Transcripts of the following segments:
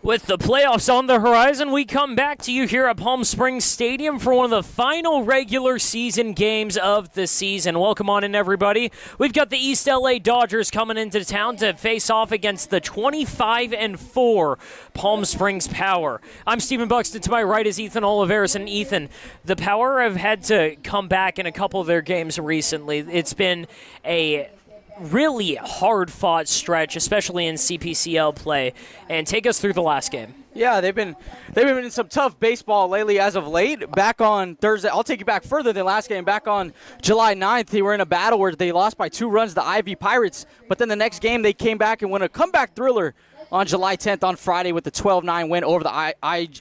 With the playoffs on the horizon, we come back to you here at Palm Springs Stadium for one of the final regular season games of the season. Welcome on in, everybody. We've got the East LA Dodgers coming into town to face off against the 25-4 Palm Springs Power. I'm Stephen Buxton. To my right is Ethan Oliveris. And Ethan, the Power have had to come back in a couple of their games recently. It's been a really hard-fought stretch, especially in CPCL play. And take us through the last game. Yeah, they've been in some tough baseball lately as of late. Back on Thursday, I'll take you back further than last game. Back on July 9th, they were in a battle where they lost by 2 runs to the Ivy Pirates. But then the next game, they came back and won a comeback thriller on July 10th on Friday with the 12-9 win over the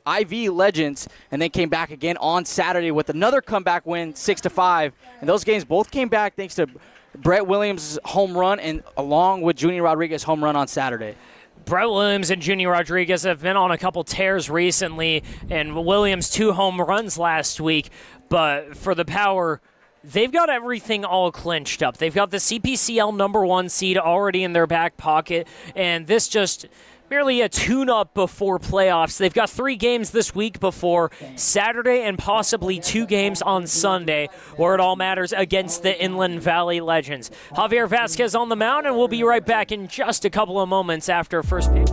Ivy Legends. And then came back again on Saturday with another comeback win, 6-5. And those games both came back thanks to Brett Williams' home run and along with Junior Rodriguez' home run on Saturday. Brett Williams and Junior Rodriguez have been on a couple tears recently, and Williams 2 home runs last week. But for the Power, they've got everything all clinched up. They've got the CPCL #1 seed already in their back pocket, and this just merely a tune-up before playoffs. They've got 3 games this week before Saturday and possibly 2 games on Sunday, where it all matters against the Inland Valley Legends. Javier Vasquez on the mound, and we'll be right back in just a couple of moments after first pitch.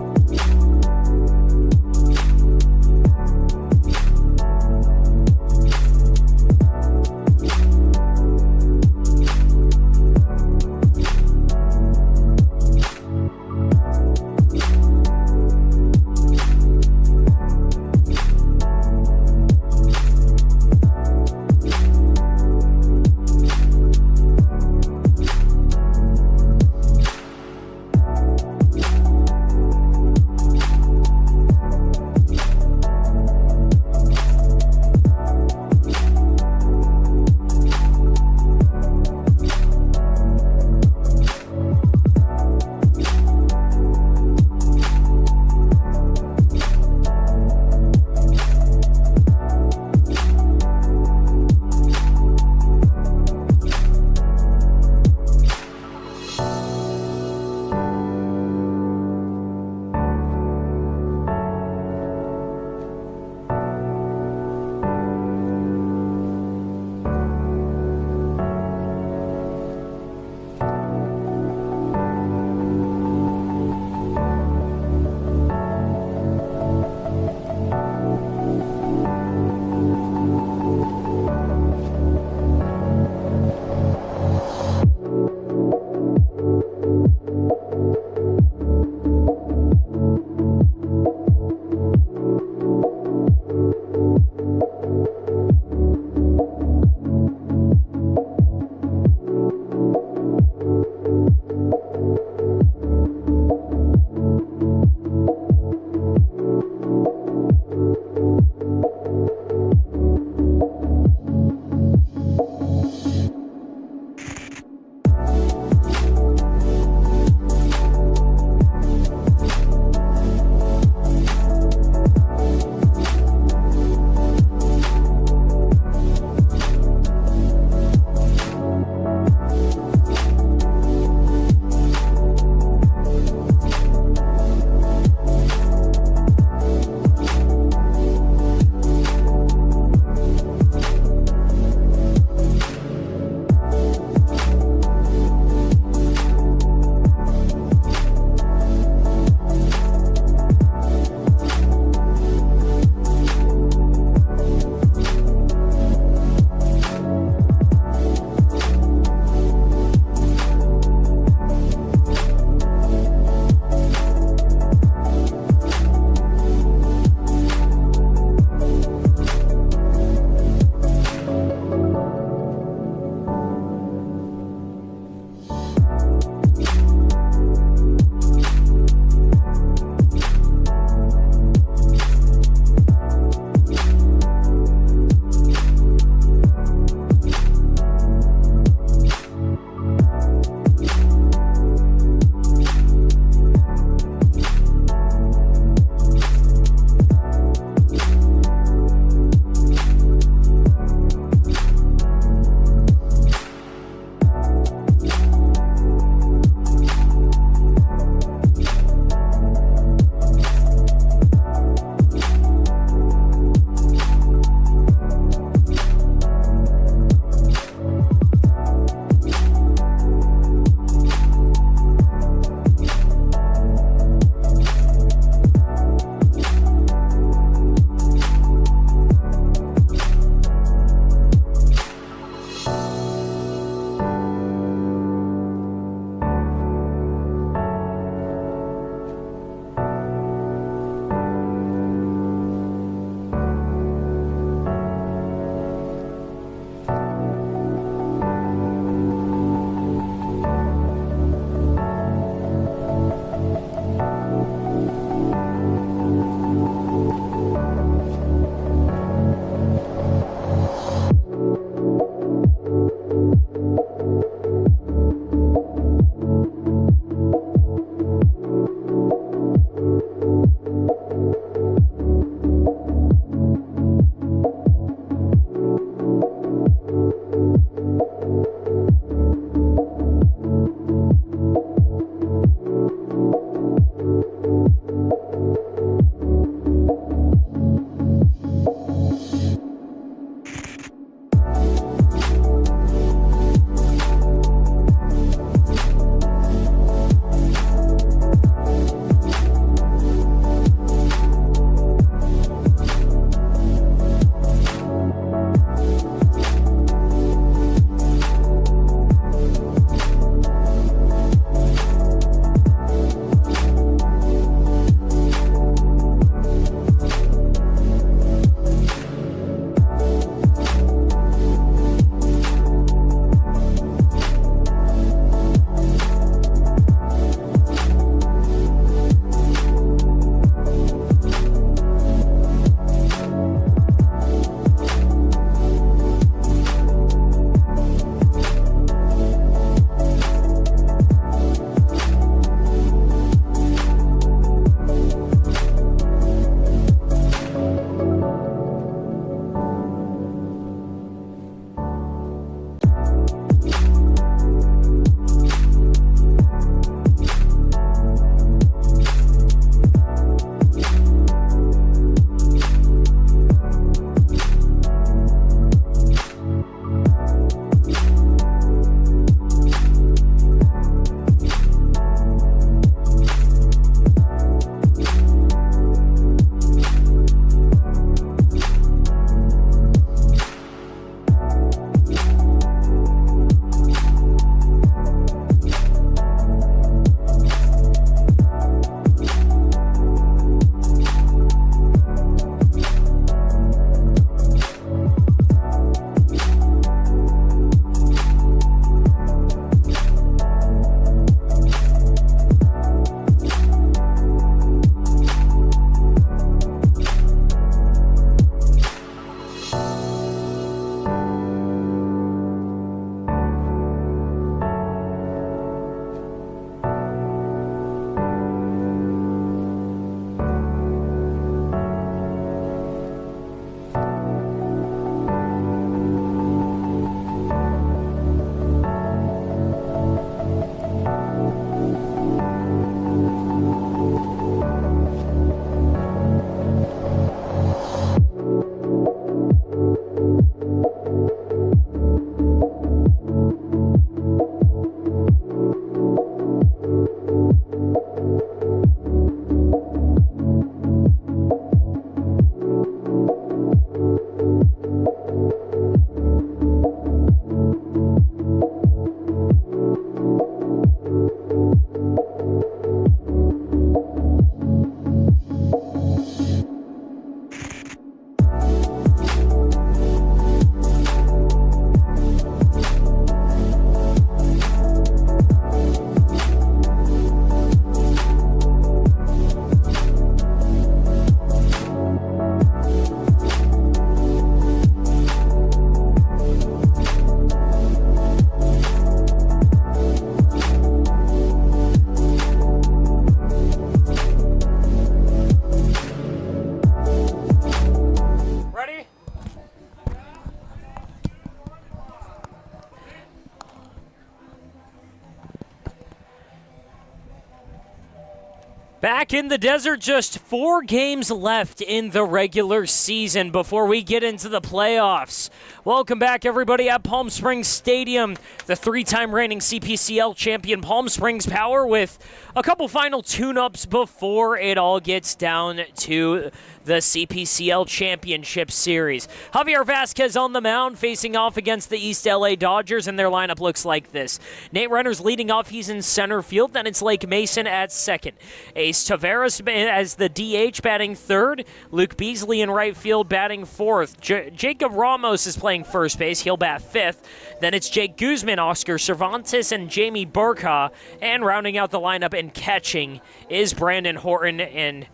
Back in the desert, just 4 games left in the regular season before we get into the playoffs. Welcome back, everybody, at Palm Springs Stadium. The 3-time reigning CPCL champion Palm Springs Power with a couple final tune-ups before it all gets down to the CPCL Championship Series. Javier Vasquez on the mound facing off against the East LA Dodgers, and their lineup looks like this. Nate Renner's leading off. He's in center field. Then it's Lake Mason at second. Ace Tavares as the DH batting third. Luke Beasley in right field batting fourth. Jacob Ramos is playing first base. He'll bat fifth. Then it's Jake Guzman, Oscar Cervantes, and Jamie Burka. And rounding out the lineup and catching is Brandon Horton and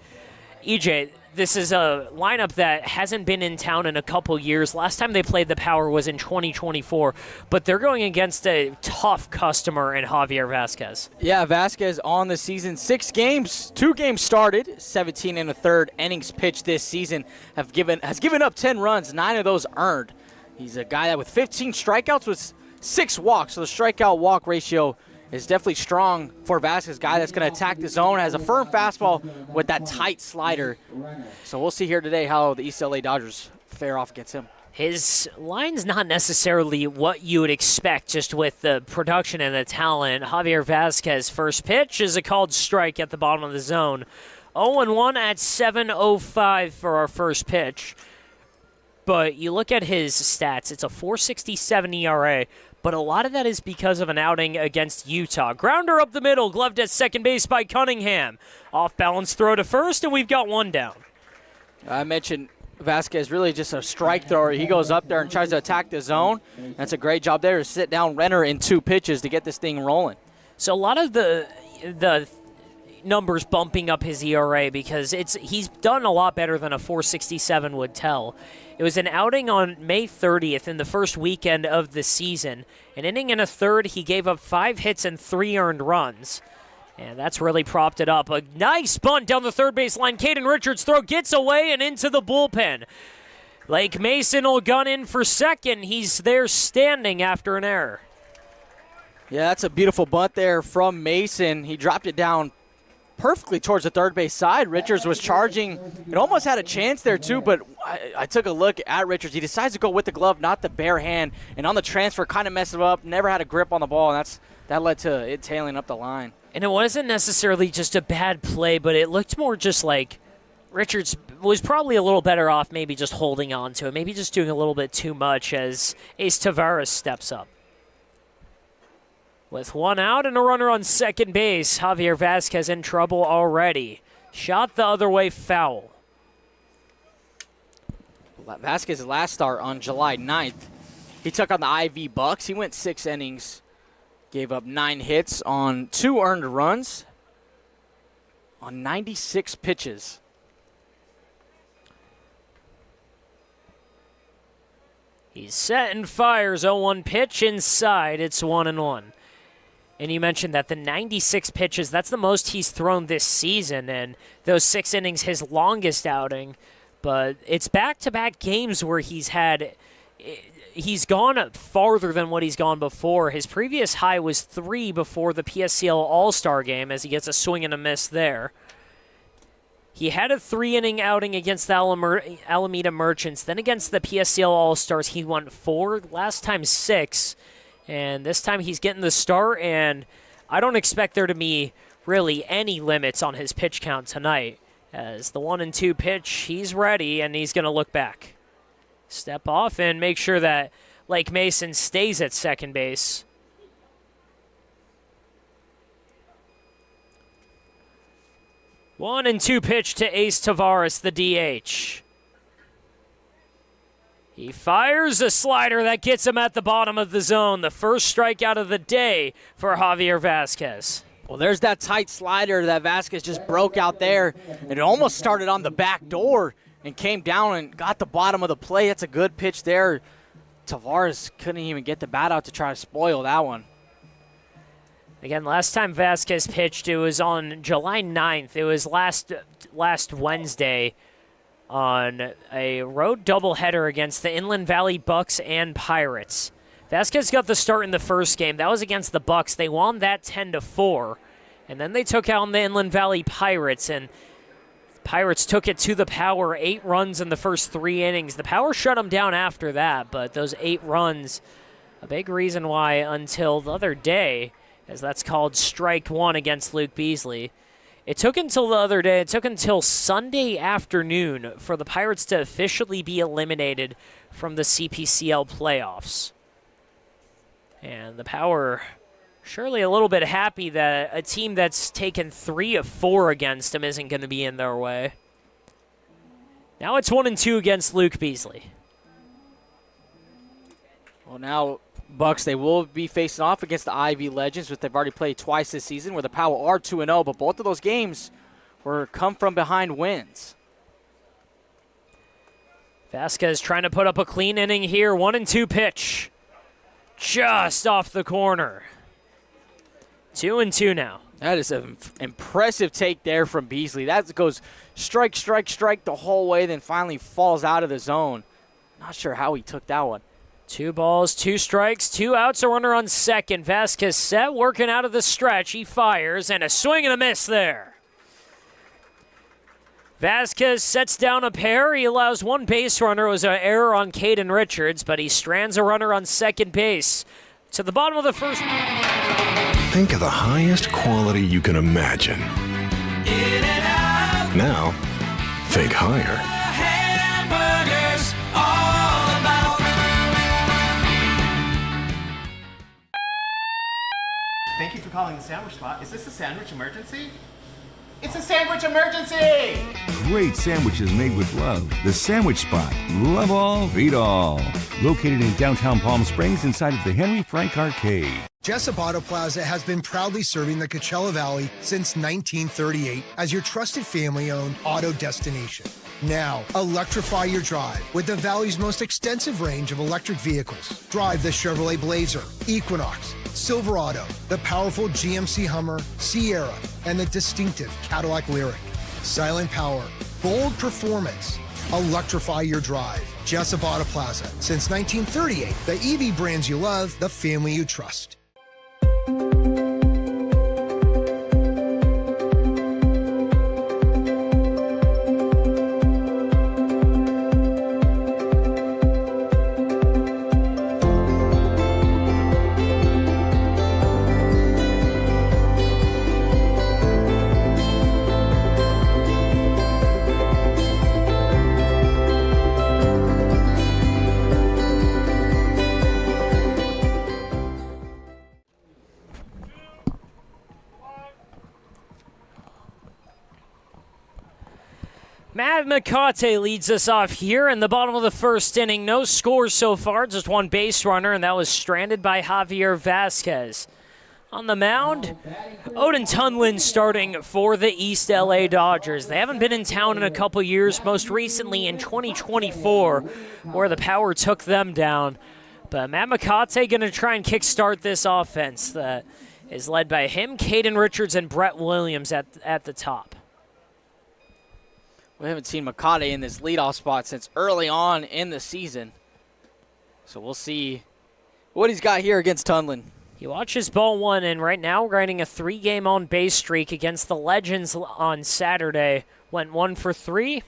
EJ. This is a lineup that hasn't been in town in a couple years. Last time they played the Power was in 2024, but they're going against a tough customer in Javier Vasquez. Yeah, Vasquez on the season, 6 games, 2 games started, 17 and a third innings pitched this season, has given up 10 runs, 9 of those earned. He's a guy that with 15 strikeouts with 6 walks, so the strikeout-walk ratio is definitely strong for Vasquez, guy that's going to attack the zone, has a firm fastball with that tight slider. So we'll see here today how the East LA Dodgers fare off against him. His line's not necessarily what you would expect just with the production and the talent. Javier Vasquez, first pitch is a called strike at the bottom of the zone. 0-1 at 7:05 for our first pitch. But you look at his stats, it's a 4.67 ERA. But a lot of that is because of an outing against Utah. Grounder up the middle, gloved at second base by Cunningham. Off-balance throw to first, and we've got 1 down. I mentioned Vasquez really just a strike thrower. He goes up there and tries to attack the zone. That's a great job there to sit down Renner in 2 pitches to get this thing rolling. So a lot of the numbers bumping up his ERA because he's done a lot better than a 4.67 would tell. It was an outing on May 30th in the first weekend of the season. An inning and a third, he gave up 5 hits and 3 earned runs. And that's really propped it up. A nice bunt down the third base line. Caden Richards' throw gets away and into the bullpen. Lake Mason will gun in for second. He's there standing after an error. Yeah, that's a beautiful bunt there from Mason. He dropped it down perfectly towards the third base side. Richards was charging. It almost had a chance there too, but I took a look at Richards. He decides to go with the glove, not the bare hand, and on the transfer kind of messed it up. Never had a grip on the ball, and that led to it tailing up the line. And it wasn't necessarily just a bad play, but it looked more just like Richards was probably a little better off maybe just holding on to it, maybe just doing a little bit too much as Ace Tavares steps up. With 1 out and a runner on second base, Javier Vasquez in trouble already. Shot the other way, foul. Vasquez's last start on July 9th, he took on the IV Bucks. He went 6 innings, gave up 9 hits on 2 earned runs on 96 pitches. He's set and fires 0-1 pitch inside. It's 1-1. And you mentioned that the 96 pitches, that's the most he's thrown this season, and those 6 innings, his longest outing. But it's back-to-back games where he's gone farther than what he's gone before. His previous high was 3 before the PSCL All-Star game as he gets a swing and a miss there. He had a 3-inning outing against the Alameda Merchants. Then against the PSCL All-Stars, he won 4, last time 6. And this time he's getting the start, and I don't expect there to be really any limits on his pitch count tonight. As the 1-2 pitch, he's ready, and he's going to look back. Step off and make sure that Lake Mason stays at second base. One and two pitch to Ace Tavares, the DH. He fires a slider that gets him at the bottom of the zone. The first strikeout of the day for Javier Vasquez. Well, there's that tight slider that Vasquez just broke out there. It almost started on the back door and came down and got the bottom of the plate. That's a good pitch there. Tavares couldn't even get the bat out to try to spoil that one. Again, last time Vasquez pitched, it was on July 9th. It was last Wednesday on a road doubleheader against the Inland Valley Bucks and Pirates. Vasquez got the start in the first game. That was against the Bucks. They won that 10-4. And then they took out the Inland Valley Pirates, and Pirates took it to the Power, 8 runs in the first 3 innings. The Power shut them down after that, but those 8 runs, a big reason why until the other day, as that's called strike 1 against Luke Beasley. It took until Sunday afternoon for the Pirates to officially be eliminated from the CPCL playoffs. And the Power surely a little bit happy that a team that's taken 3 of 4 against them isn't going to be in their way. Now it's 1-2 against Luke Beasley. Well, now Bucks, they will be facing off against the Ivy Legends, which they've already played twice this season, where the Power are 2-0, but both of those games were come from behind wins. Vasquez trying to put up a clean inning here. 1-2 pitch. Just off the corner. 2-2 now. That is an impressive take there from Beasley. That goes strike, strike, strike the whole way, then finally falls out of the zone. Not sure how he took that one. 2 balls, 2 strikes, 2 outs, a runner on second. Vasquez set, working out of the stretch. He fires, and a swing and a miss there. Vasquez sets down a pair. He allows 1 base runner. It was an error on Caden Richards, but he strands a runner on second base. To the bottom of the first. Think of the highest quality you can imagine. Now, think higher. Thank you for calling the Sandwich Spot. Is this a sandwich emergency? It's a sandwich emergency! Great sandwiches made with love. The Sandwich Spot. Love all, feed all. Located in downtown Palm Springs inside of the Henry Frank Arcade. Jessup Auto Plaza has been proudly serving the Coachella Valley since 1938 as your trusted family-owned auto destination. Now, electrify your drive with the Valley's most extensive range of electric vehicles. Drive the Chevrolet Blazer, Equinox, Silverado, the powerful GMC Hummer, Sierra, and the distinctive Cadillac Lyriq. Silent power, bold performance. Electrify your drive. Jessup Auto Plaza. Since 1938, the EV brands you love, the family you trust. Matt McCate leads us off here in the bottom of the first inning. No scores so far, just 1 base runner, and that was stranded by Javier Vasquez. On the mound, Odin Tunlin starting for the East LA Dodgers. They haven't been in town in a couple years, most recently in 2024, where the Power took them down. But Matt McCate going to try and kickstart this offense that is led by him, Caden Richards, and Brett Williams at the top. We haven't seen McCate in this leadoff spot since early on in the season. So we'll see what he's got here against Tunlin. He watches ball 1, and right now we're riding a 3-game on-base streak against the Legends on Saturday. Went 1 for 3.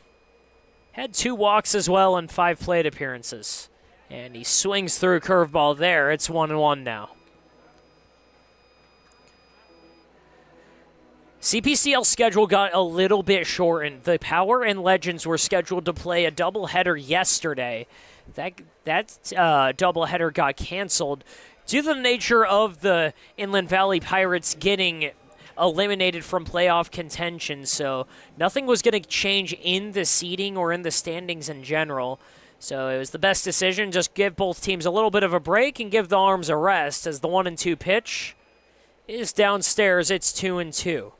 Had 2 walks as well and 5 plate appearances. And he swings through a curveball there. It's 1-1 now. CPCL schedule got a little bit shortened. The Power and Legends were scheduled to play a doubleheader yesterday. That doubleheader got canceled due to the nature of the Inland Valley Pirates getting eliminated from playoff contention. So nothing was going to change in the seeding or in the standings in general. So it was the best decision. Just give both teams a little bit of a break and give the arms a rest, as the 1-2 pitch is downstairs. It's 2-2.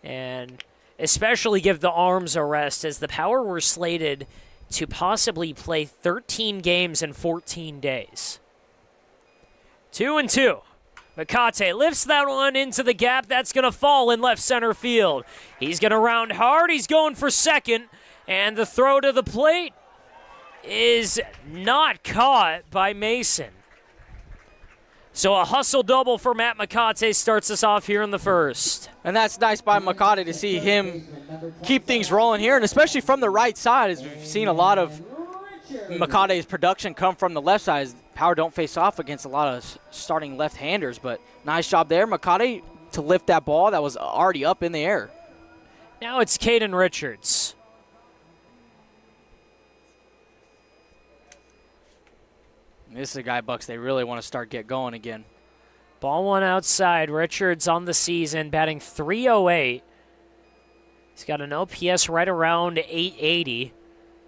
And especially give the arms a rest, as the Power were slated to possibly play 13 games in 14 days. 2-2. McCate lifts that one into the gap. That's going to fall in left center field. He's going to round hard. He's going for second. And the throw to the plate is not caught by Mason. So a hustle double for Matt McCate starts us off here in the first. And that's nice by McCarty to see him keep things rolling here, and especially from the right side, as we've seen a lot of McCarty's production come from the left side. Power don't face off against a lot of starting left-handers, but nice job there, McCarty, to lift that ball that was already up in the air. Now it's Caden Richards. This is a guy, Bucks, they really want to get going again. Ball one outside. Richards on the season, batting .308. He's got an OPS right around 880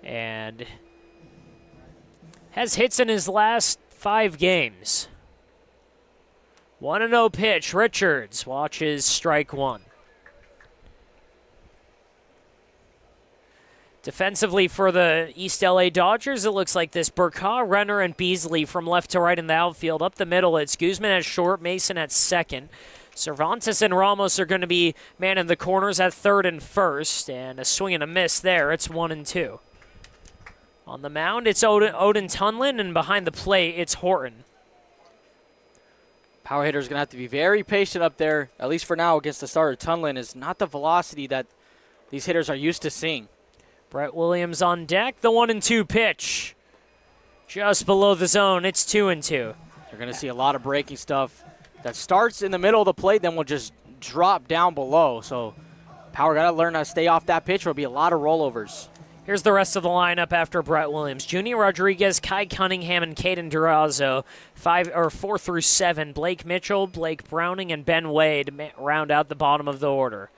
and has hits in his last 5 games. 1-0 pitch. Richards watches strike one. Defensively for the East LA Dodgers, it looks like this. Burka, Renner, and Beasley from left to right in the outfield. Up the middle, it's Guzman at short, Mason at second. Cervantes and Ramos are going to be manning the corners at third and first. And a swing and a miss there. It's 1-2. On the mound, it's Odin Tunlin, and behind the plate, it's Horton. Power hitter's going to have to be very patient up there, at least for now, against the starter. Tunlin is not the velocity that these hitters are used to seeing. Brett Williams on deck. The 1-2 pitch. Just below the zone. It's 2-2. You're going to see a lot of breaking stuff that starts in the middle of the plate, then will just drop down below. So Power got to learn how to stay off that pitch. There'll be a lot of rollovers. Here's the rest of the lineup after Brett Williams. Junior Rodriguez, Kai Cunningham, and Caden Durazo. 4 through 7. Blake Mitchell, Blake Browning, and Ben Wade round out the bottom of the order.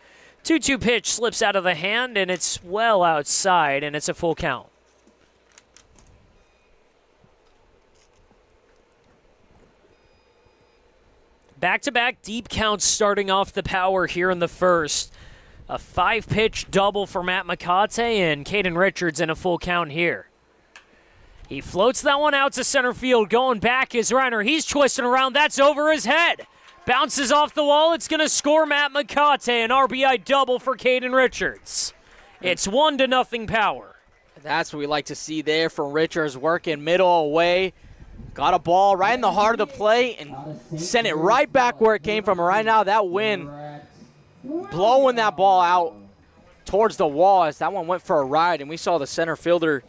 2-2 pitch slips out of the hand, and it's well outside, and it's a full count. Back-to-back deep counts starting off the Power here in the first. A 5-pitch double for Matt McCate, and Caden Richards in a full count here. He floats that one out to center field. Going back is Renner. He's twisting around. That's over his head. Bounces off the wall. It's going to score Matt McCate. An RBI double for Caden Richards. It's 1-0 Power. That's what we like to see there from Richards, working middle away. Got a ball right in the heart of the play and sent it right back where it came from. And right now, that wind blowing that ball out towards the wall as that one went for a ride. And we saw the center fielder,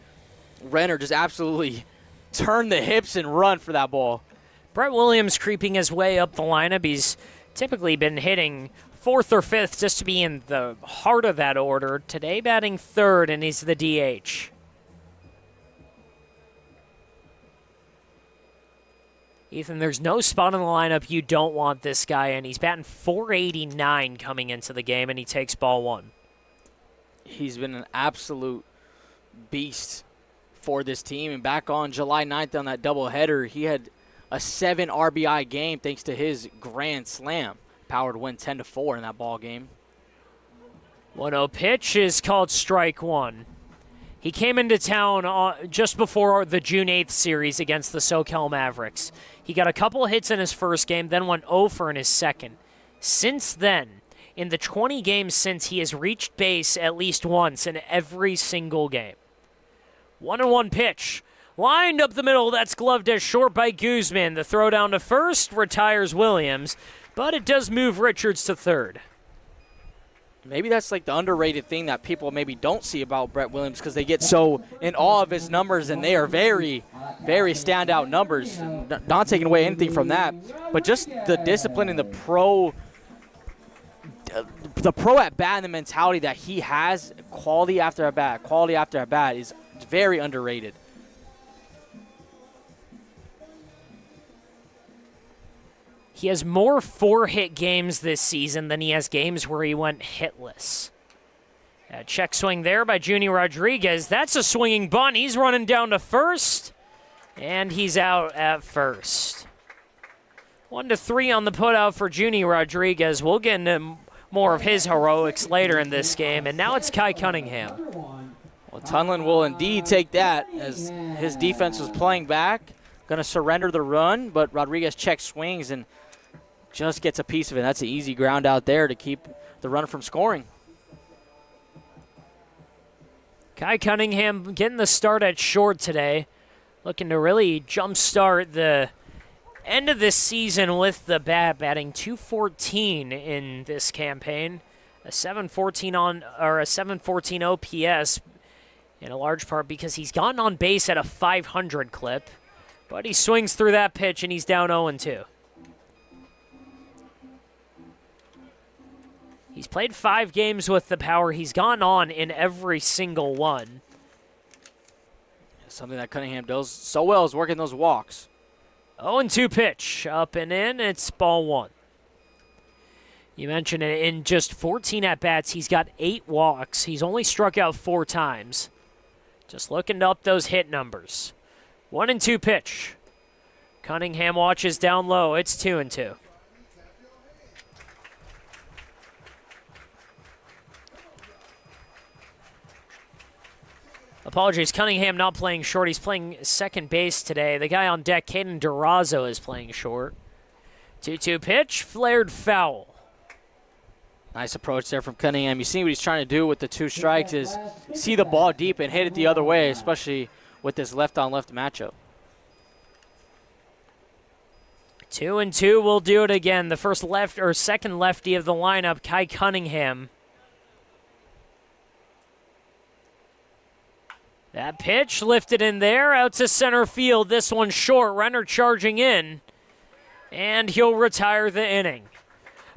Renner, just absolutely turn the hips and run for that ball. Brett Williams creeping his way up the lineup. He's typically been hitting 4th or 5th just to be in the heart of that order. Today batting 3rd, and he's the DH. Ethan, there's no spot in the lineup you don't want this guy in. He's batting .489 coming into the game, and he takes ball one. He's been an absolute beast for this team. And back on July 9th on that doubleheader, he had a 7 RBI game thanks to his grand slam. Power to win 10-4 in that ball game. 1-0 pitch is called strike one. He came into town just before the June 8th series against the SoCal Mavericks. He got a couple hits in his first game, then went 0 for in his second. Since then, in the 20 games since, he has reached base at least once in every single game. 1-1 pitch. Lined up the middle, that's gloved as short by Guzman. The throw down to first retires Williams, but it does move Richards to third. Maybe that's like the underrated thing that people maybe don't see about Brett Williams because they get so in awe of his numbers, and they are very, very standout numbers. Not taking away anything from that, but just the discipline and the pro at bat and the mentality that he has, quality after at bat, is very underrated. He has more 4-hit games this season than he has games where he went hitless. A check swing there by Junior Rodriguez. That's a swinging bunt. He's running down to first, and he's out at first. 1-3 on the putout for Junior Rodriguez. We'll get into more of his heroics later in this game, and now it's Kai Cunningham. Well, Tunlin will indeed take that as his defense was playing back. Going to surrender the run, but Rodriguez check swings and just gets a piece of it. That's an easy ground out there to keep the runner from scoring. Kai Cunningham getting the start at short today, looking to really jumpstart the end of this season with the bat, batting .214 in this campaign, a 714 OPS, in a large part because he's gotten on base at a 500 clip, but he swings through that pitch and he's down 0-2. He's played 5 games with the Power. He's gone on in every single one. Something that Cunningham does so well is working those walks. 0-2 pitch, up and in, it's ball 1. You mentioned it, in just 14 at-bats, he's got 8 walks. He's only struck out 4 times. Just looking up those hit numbers. 1-2 pitch. Cunningham watches down low, it's 2-2. Apologies, Cunningham not playing short. He's playing second base today. The guy on deck, Caden Durazo, is playing short. 2-2 pitch, flared foul. Nice approach there from Cunningham. You see what he's trying to do with the 2 strikes is see the ball deep and hit it the other way, especially with this left-on-left matchup. 2-2 will do it again. The second lefty of the lineup, Kai Cunningham. That pitch lifted in there, out to center field. This one short, Renner charging in, and he'll retire the inning.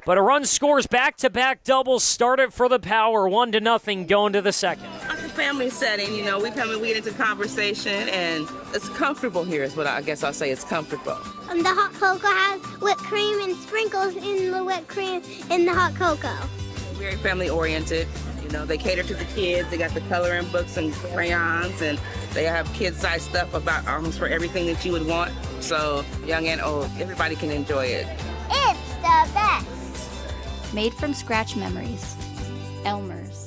But a run scores back-to-back doubles, start it for the Power, 1-0 going to the second. It's a family setting, you know, we get into conversation, and it's comfortable here is what I guess I'll say. It's comfortable. The hot cocoa has whipped cream and sprinkles in the whipped cream in the hot cocoa. Very family-oriented. You know, they cater to the kids. They got the coloring books and crayons, and they have kid-sized stuff about almost for everything that you would want. So young and old, everybody can enjoy it. It's the best. Made from scratch memories. Elmer's.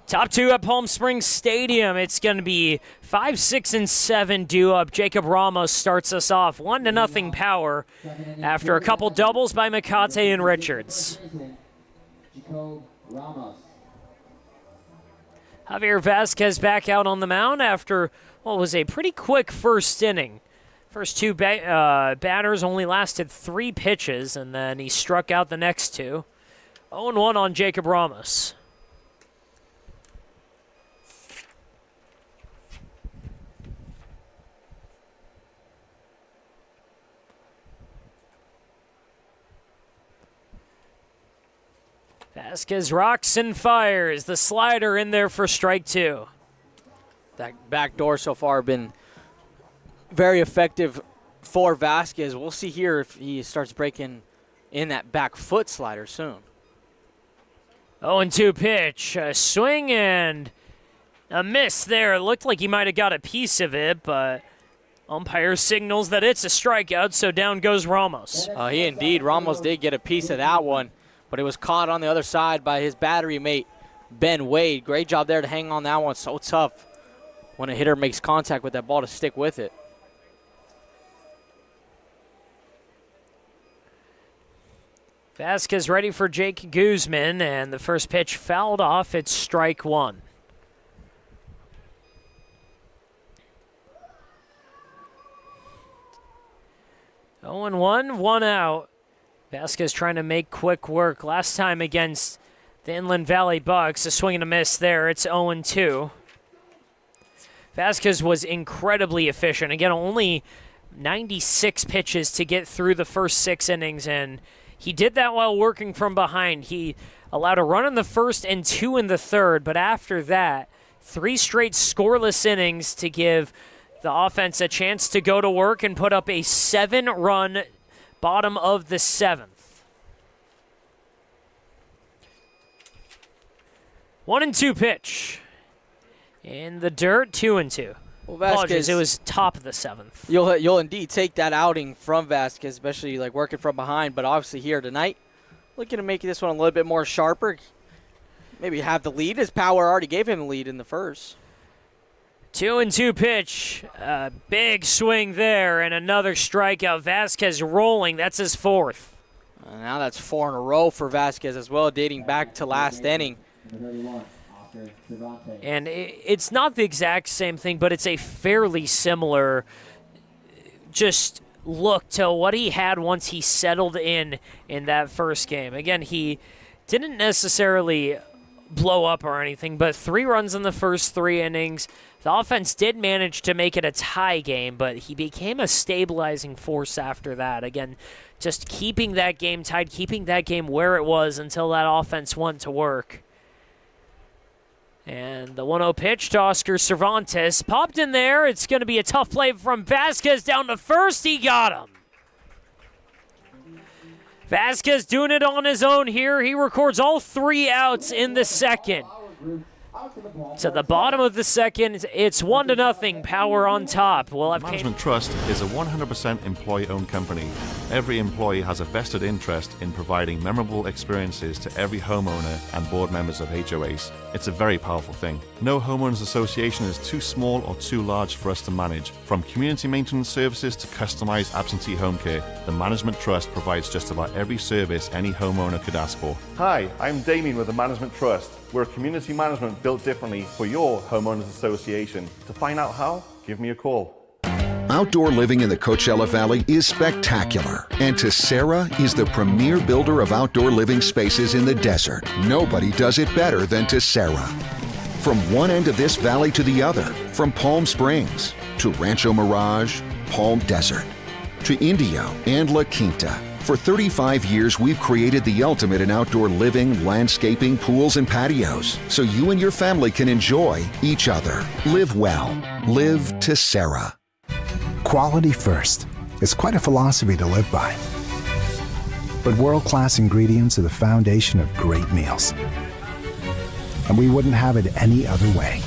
Top 2 at Palm Springs Stadium. It's going to be 5, 6, and 7 due up. Jacob Ramos starts us off 1-0 Power after a couple doubles by Makate and Richards. Javier Vasquez back out on the mound after what was a pretty quick first inning. First 2 batters only lasted 3 pitches, and then he struck out the next 2. 0-1 on Jacob Ramos. Vasquez rocks and fires. The slider in there for strike 2. That back door so far been very effective for Vasquez. We'll see here if he starts breaking in that back foot slider soon. 0-2 pitch. A swing and a miss there. It looked like he might have got a piece of it, but umpire signals that it's a strikeout, so down goes Ramos. He indeed. Ramos did get a piece of that one, but it was caught on the other side by his battery mate, Ben Wade. Great job there to hang on that one. So tough when a hitter makes contact with that ball to stick with it. Vasquez ready for Jake Guzman, and the first pitch fouled off. It's strike 1. Oh and 1, 1 out. Vasquez trying to make quick work. Last time against the Inland Valley Bucks, a swing and a miss there. It's 0-2. Vasquez was incredibly efficient. Again, only 96 pitches to get through the first 6 innings, and he did that while working from behind. He allowed a run in the first and 2 in the third, but after that, 3 straight scoreless innings to give the offense a chance to go to work and put up a 7-run bottom of the 7th. 1-2 pitch. In the dirt, 2-2. Well, Apologies, it was top of the 7th. You'll indeed take that outing from Vasquez, especially like working from behind. But obviously here tonight, looking to make this one a little bit more sharper. Maybe have the lead. His power already gave him the lead in the first. 2-2 pitch. Big swing there, and another strikeout. Vasquez rolling. That's his 4th. Now that's 4 in a row for Vasquez as well, dating back to last inning. And it's not the exact same thing, but it's a fairly similar just look to what he had once he settled in that first game. Again, he didn't necessarily blow up or anything, but 3 runs in the first 3 innings. The offense did manage to make it a tie game, but he became a stabilizing force after that. Again, just keeping that game tied, keeping that game where it was until that offense went to work. And the 1-0 pitch to Oscar Cervantes. Popped in there. It's going to be a tough play from Vasquez down to first. He got him. Vasquez doing it on his own here. He records all 3 outs in the second. To the bottom of the second, it's 1-0. Power on top. We'll have Management Trust is a 100% employee-owned company. Every employee has a vested interest in providing memorable experiences to every homeowner and board members of HOAs. It's a very powerful thing. No homeowners association is too small or too large for us to manage. From community maintenance services to customized absentee home care, the Management Trust provides just about every service any homeowner could ask for. Hi, I'm Damien with the Management Trust. We're a community management built differently for your homeowners association. To find out how, give me a call. Outdoor living in the Coachella Valley is spectacular, and Tessera is the premier builder of outdoor living spaces in the desert. Nobody does it better than Tessera. From one end of this valley to the other, from Palm Springs to Rancho Mirage, Palm Desert, to Indio and La Quinta. For 35 years, we've created the ultimate in outdoor living, landscaping, pools, and patios, so you and your family can enjoy each other. Live well. Live Tessera. Quality first. It's quite a philosophy to live by. But world-class ingredients are the foundation of great meals. And we wouldn't have it any other way.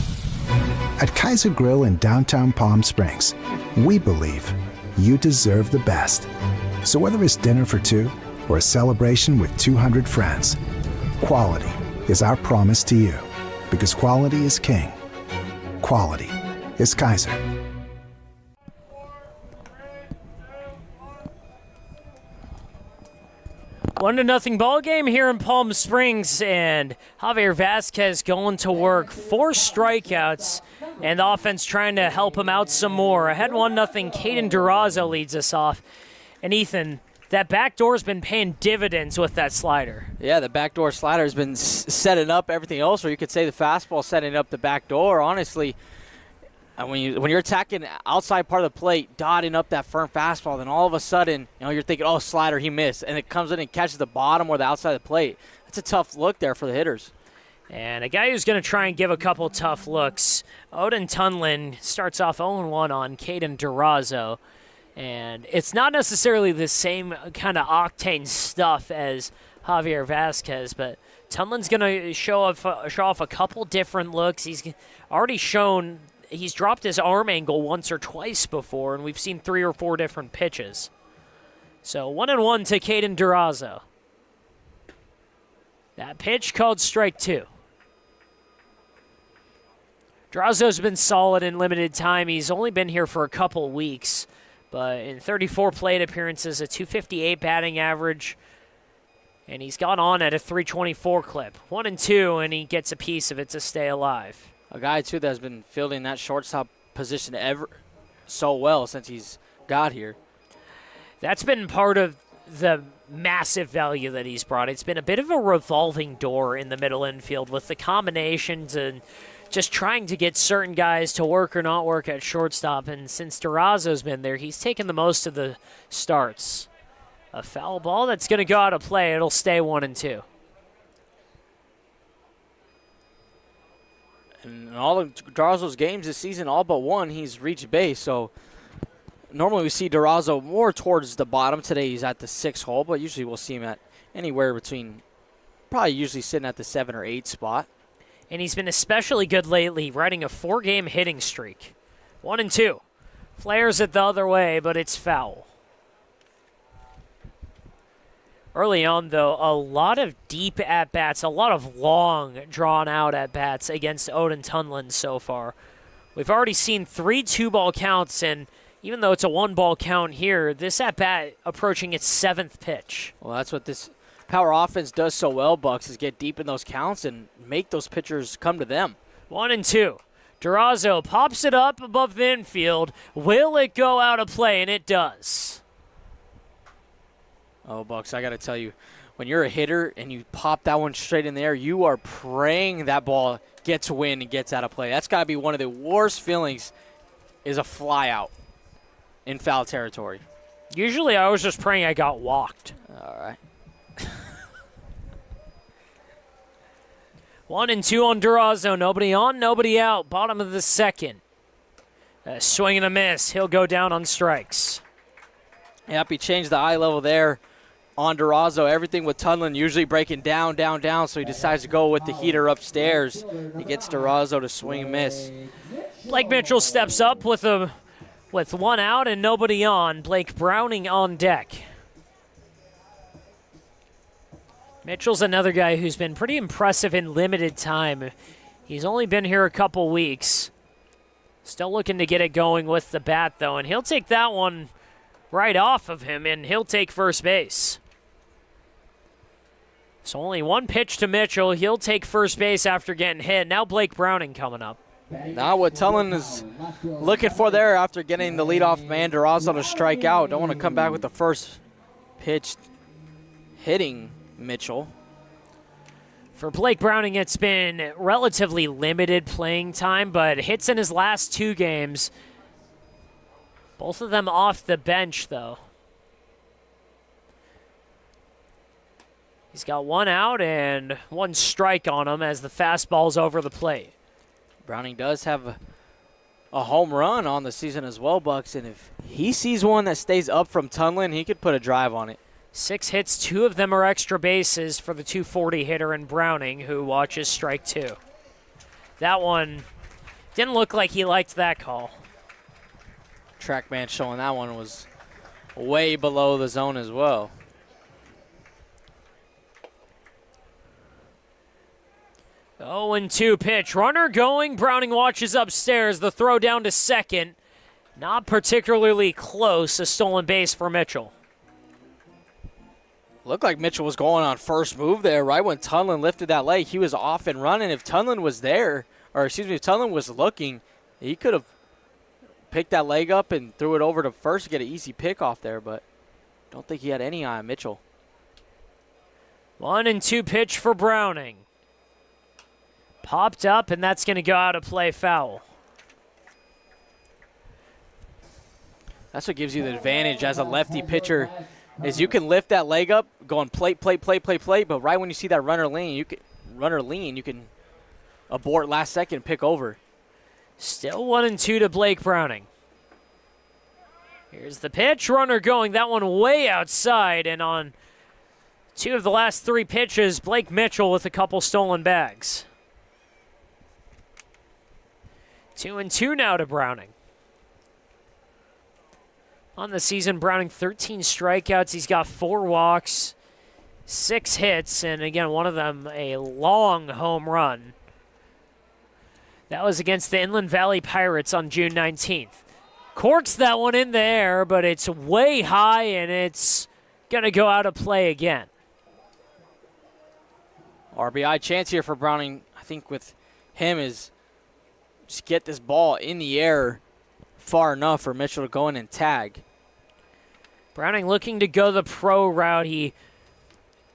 At Kaiser Grill in downtown Palm Springs, we believe you deserve the best. So whether it's dinner for 2 or a celebration with 200 friends, quality is our promise to you. Because quality is king. Quality is Kaiser. 1-0 ball game here in Palm Springs, and Javier Vasquez going to work. 4 strikeouts, and the offense trying to help him out some more. Ahead 1-0, Caden Durazo leads us off. And Ethan, that backdoor's been paying dividends with that slider. Yeah, the backdoor slider has been setting up everything else, or you could say the fastball setting up the backdoor. Honestly, when you're attacking outside part of the plate, dotting up that firm fastball, then all of a sudden, you're thinking, oh, slider, he missed. And it comes in and catches the bottom or the outside of the plate. That's a tough look there for the hitters. And a guy who's going to try and give a couple tough looks. Odin Tunlin starts off 0-1 on Caden Durazo. And it's not necessarily the same kind of octane stuff as Javier Vasquez, but Tunlin's going to show off a couple different looks. He's already shown he's dropped his arm angle once or twice before, and we've seen 3 or 4 different pitches. So 1-1 to Caden Durazo. That pitch called strike 2. Durazo's been solid in limited time. He's only been here for a couple weeks, but in 34 plate appearances, a .258 batting average, and he's gone on at a .324 clip. 1-2, and he gets a piece of it to stay alive. A guy, too, that has been fielding that shortstop position ever so well since he's got here. That's been part of the massive value that he's brought. It's been a bit of a revolving door in the middle infield with the combinations and just trying to get certain guys to work or not work at shortstop. And since Durazo's been there, he's taken the most of the starts. A foul ball that's going to go out of play. It'll stay 1-2. And in all of Durazo's games this season, all but one, he's reached base. So normally we see Durazo more towards the bottom. Today he's at the 6th hole, but usually we'll see him at anywhere between, probably usually sitting at the 7 or 8 spot. And he's been especially good lately, riding a 4-game hitting streak. 1 and 2. Flares it the other way, but it's foul. Early on, though, a lot of deep at-bats, a lot of long, drawn-out at-bats against Odin Tunlin so far. We've already seen 3 2-ball counts, and even though it's a 1-ball count here, this at-bat approaching its 7th pitch. Well, that's what this power offense does so well, Bucks, is get deep in those counts and make those pitchers come to them. 1 and 2. Durazo pops it up above the infield. Will it go out of play? And it does. Oh, Bucks, I got to tell you, when you're a hitter and you pop that one straight in the air, you are praying that ball gets wind and gets out of play. That's got to be one of the worst feelings, is a fly out in foul territory. Usually I was just praying I got walked. All right. 1 and 2 on Durazo. Nobody on, nobody out. Bottom of the 2nd. A swing and a miss. He'll go down on strikes. Yep, he changed the eye level there on Durazo. Everything with Tunlin usually breaking down, so he decides to go with the heater upstairs. He gets Durazo to swing and miss. Blake Mitchell steps up with 1 out and nobody on. Blake Browning on deck. Mitchell's another guy who's been pretty impressive in limited time. He's only been here a couple weeks. Still looking to get it going with the bat, though, and he'll take that one right off of him, and he'll take first base. So only 1 pitch to Mitchell. He'll take first base after getting hit. Now Blake Browning coming up. Now what Tunlin is looking for there after getting the leadoff man, Durazo, to strike out. Don't want to come back with the first pitch hitting Mitchell. For Blake Browning, it's been relatively limited playing time, but hits in his last 2 games. Both of them off the bench, though. He's got 1 out and 1 strike on him as the fastball's over the plate. Browning does have a home run on the season as well, Bucks, and if he sees one that stays up from Tunlin, he could put a drive on it. 6 hits, 2 of them are extra bases for the 240 hitter in Browning, who watches strike 2. That one didn't look like he liked that call. TrackMan showing that one was way below the zone as well. Oh, and 2 pitch. Runner going. Browning watches upstairs. The throw down to second. Not particularly close. A stolen base for Mitchell. Looked like Mitchell was going on first move there. Right when Tunlin lifted that leg, he was off and running. If Tunlin was there, or excuse me, if Tunlin was looking, he could have picked that leg up and threw it over to first to get an easy pick off there, but don't think he had any eye on Mitchell. 1 and 2 pitch for Browning. Popped up, and that's going to go out of play, foul. That's what gives you the advantage as a lefty pitcher, is you can lift that leg up, going plate, but right when you see that runner lean, you can abort last second, pick over. Still 1 and 2 to Blake Browning. Here's the pitch. Runner going. That one way outside. And on 2 of the last 3 pitches, Blake Mitchell with a couple stolen bags. 2 and 2 now to Browning. On the season, Browning 13 strikeouts. He's got 4 walks, 6 hits, and again, one of them a long home run. That was against the Inland Valley Pirates on June 19th. Corks that one in the air, but it's way high, and it's going to go out of play again. RBI chance here for Browning, I think, with him is just get this ball in the air far enough for Mitchell to go in and tag. Browning looking to go the pro route. He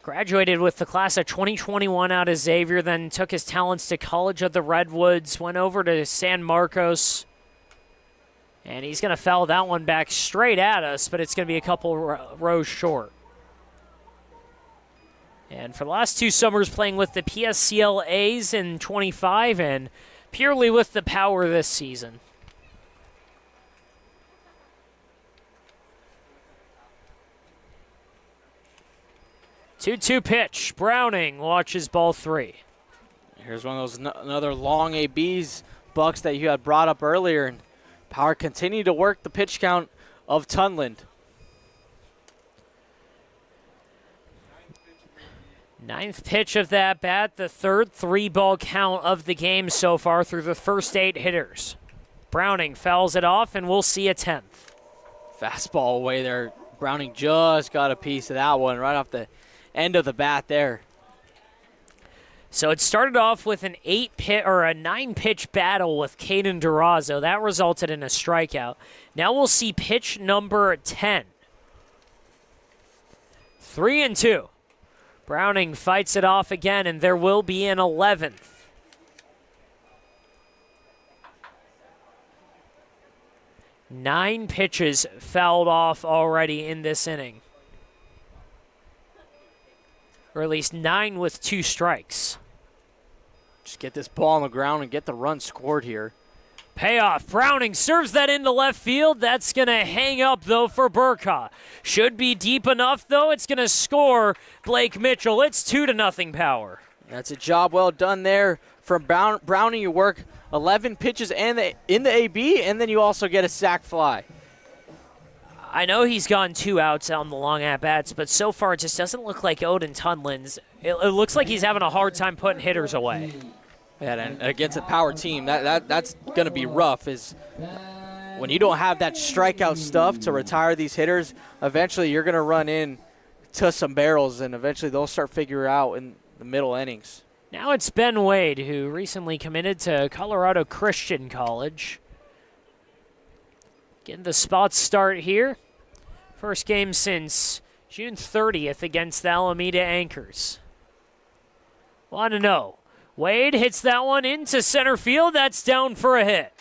graduated with the class of 2021 out of Xavier, then took his talents to College of the Redwoods, went over to San Marcos, and he's going to foul that one back straight at us, but it's going to be a couple rows short. And for the last 2 summers playing with the PSCL A's in 25 and purely with the power this season. Two-two pitch. Browning watches ball 3. Here's one of those another long ABs, Bucks, that you had brought up earlier, and Power continued to work the pitch count of Tunland. 9th pitch of that bat, the third 3-ball count of the game so far through the first 8 hitters. Browning fouls it off, and we'll see a 10th. Fastball away there. Browning just got a piece of that one right off the end of the bat there. So it started off with an 9-pitch battle with Caden Durazo. That resulted in a strikeout. Now we'll see pitch number 10. 3-2. Browning fights it off again, and there will be an 11th. Nine pitches fouled off already in this inning. Or at least 9 with 2 strikes. Just get this ball on the ground and get the run scored here. Payoff. Browning serves that into left field. That's going to hang up, though, for Burka. Should be deep enough, though. It's going to score Blake Mitchell. It's 2-0 Power. That's a job well done there from Browning. You work 11 pitches in the AB, and then you also get a sac fly. I know he's gone 2 outs on the long at-bats, but so far it just doesn't look like Odin Tunland's. It looks like he's having a hard time putting hitters away. Yeah, and against a Power team, that's going to be rough. Is when you don't have that strikeout stuff to retire these hitters, eventually you're going to run in to some barrels, and eventually they'll start figuring out in the middle innings. Now it's Ben Wade, who recently committed to Colorado Christian College. Getting the spot start here. First game since June 30th against the Alameda Anchors. 1-0. Wade hits that one into center field. That's down for a hit.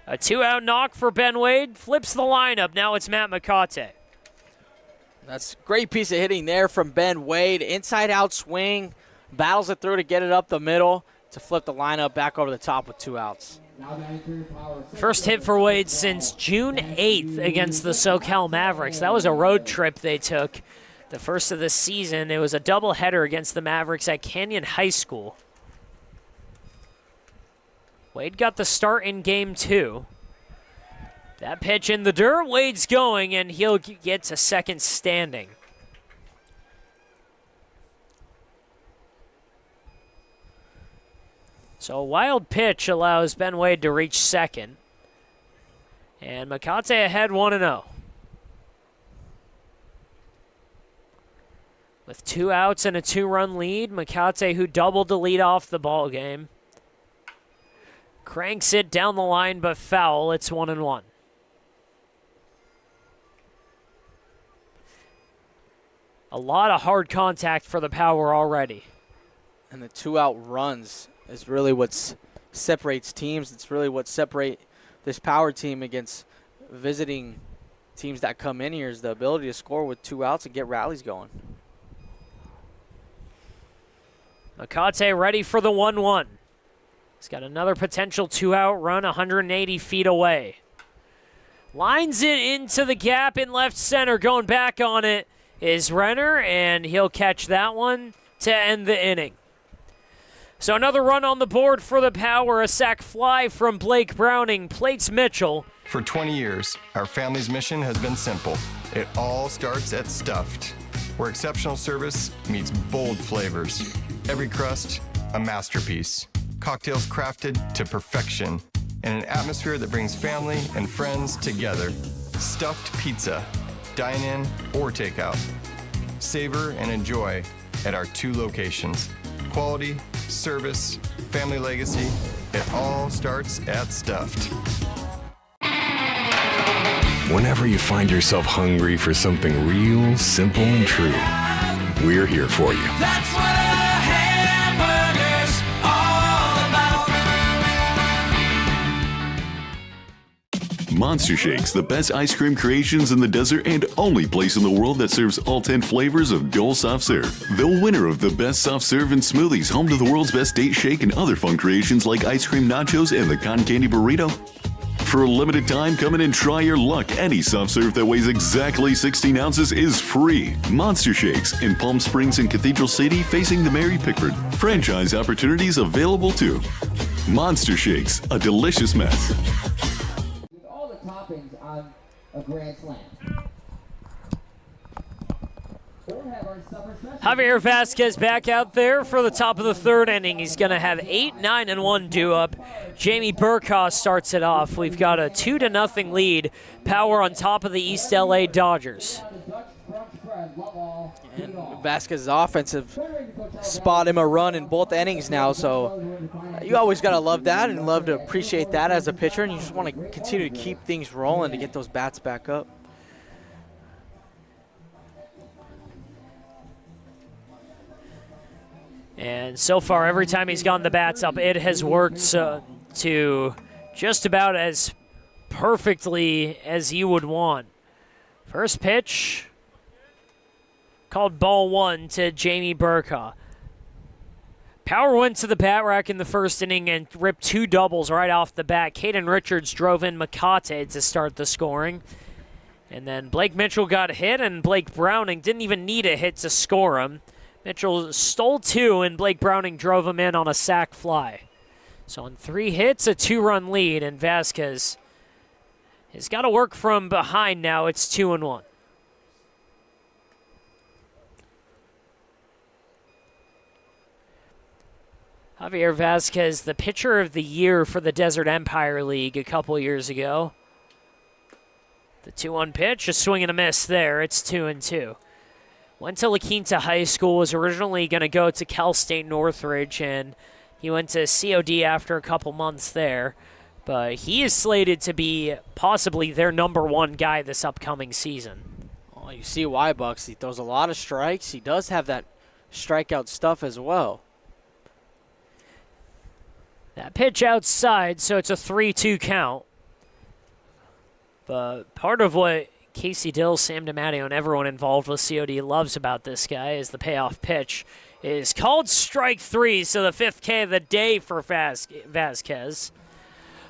A 2-out knock for Ben Wade. Flips the lineup. Now it's Matt McCate. That's a great piece of hitting there from Ben Wade. Inside-out swing. Battles it through to get it up the middle to flip the lineup back over the top with 2 outs. First hit for Wade since June 8th against the SoCal Mavericks. That was a road trip they took. The first of the season. It was a doubleheader against the Mavericks at Canyon High School. Wade got the start in game 2. That pitch in the dirt. Wade's going, and he'll get to second standing. So a wild pitch allows Ben Wade to reach second. And McCate ahead 1-0. With 2 outs and a 2-run lead, McCate, who doubled to lead off the ball game, cranks it down the line but foul. It's 1-1. A lot of hard contact for the Power already. And the 2-out runs is really what separates teams. It's really what separates this Power team against visiting teams that come in here, is the ability to score with 2 outs and get rallies going. McCate ready for the 1-1. He's got another potential 2-out run 180 feet away. Lines it into the gap in left center. Going back on it is Renner, and he'll catch that one to end the inning. So another run on the board for the Power. A sac fly from Blake Browning plates Mitchell. For 20 years, our family's mission has been simple. It all starts at Stuffed, where exceptional service meets bold flavors. Every crust, a masterpiece. Cocktails crafted to perfection in an atmosphere that brings family and friends together. Stuffed pizza, dine in or take out. Savor and enjoy at our 2 locations. Quality, service, family legacy, it all starts at Stuffed. Whenever you find yourself hungry for something real, simple, and true, we're here for you. That's what a hamburger's all about. Monster Shakes, the best ice cream creations in the desert and only place in the world that serves all 10 flavors of Dole Soft Serve. The winner of the best soft serve and smoothies, home to the world's best date shake and other fun creations like ice cream nachos and the cotton candy burrito. For a limited time, come in and try your luck. Any soft serve that weighs exactly 16 ounces is free. Monster Shakes in Palm Springs and Cathedral City facing the Mary Pickford. Franchise opportunities available too. Monster Shakes, a delicious mess. All the toppings on a Grand Slam. Javier Vasquez back out there for the top of the third inning. He's going to have 8, 9, and 1 due up. Jamie Burkhaw starts it off. We've got a 2-0 lead. Power on top of the East LA Dodgers. And Vasquez's offensive spot him a run in both innings now, so you always got to love that and love to appreciate that as a pitcher, and you just want to continue to keep things rolling to get those bats back up. And so far, every time he's gotten the bats up, it has worked to just about as perfectly as you would want. First pitch, called ball 1 to Jamie Burkhaw. Power went to the bat rack in the first inning and ripped 2 doubles right off the bat. Caden Richards drove in Makate to start the scoring. And then Blake Mitchell got hit, and Blake Browning didn't even need a hit to score him. Mitchell stole 2, and Blake Browning drove him in on a sac fly. So on 3 hits, a 2-run lead, and Vasquez has got to work from behind now. It's 2-1. Javier Vasquez, the pitcher of the year for the Desert Empire League a couple years ago. The 2-1 pitch, a swing and a miss there. It's 2-2. Went to La Quinta High School, was originally going to go to Cal State Northridge, and he went to COD after a couple months there. But he is slated to be possibly their #1 guy this upcoming season. Oh, you see why, Bucks. He throws a lot of strikes. He does have that strikeout stuff as well. That pitch outside, so it's a 3-2 count. But part of what Casey Dill, Sam DiMatteo, and everyone involved with COD loves about this guy is the payoff pitch is called strike 3, so the 5th K of the day for Vasquez.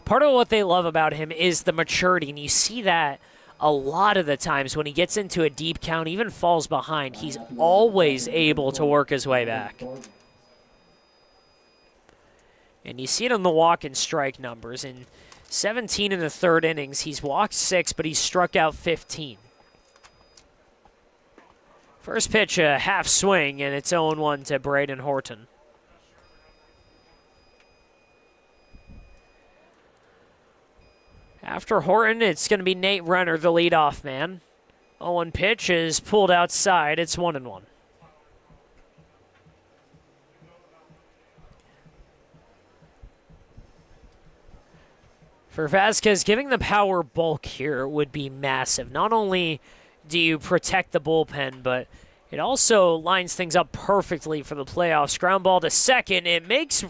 Part of what they love about him is the maturity, and you see that a lot of the times when he gets into a deep count, even falls behind, he's always able to work his way back. And you see it on the walk and strike numbers. In 17 in the third innings, he's walked 6, but he's struck out 15. First pitch, a half swing, and it's 0-1 to Braden Horton. After Horton, it's going to be Nate Renner, the leadoff man. 0-1 pitch is pulled outside. It's 1-1. For Vasquez, giving the power bulk here would be massive. Not only do you protect the bullpen, but it also lines things up perfectly for the playoffs. Ground ball to second. It makes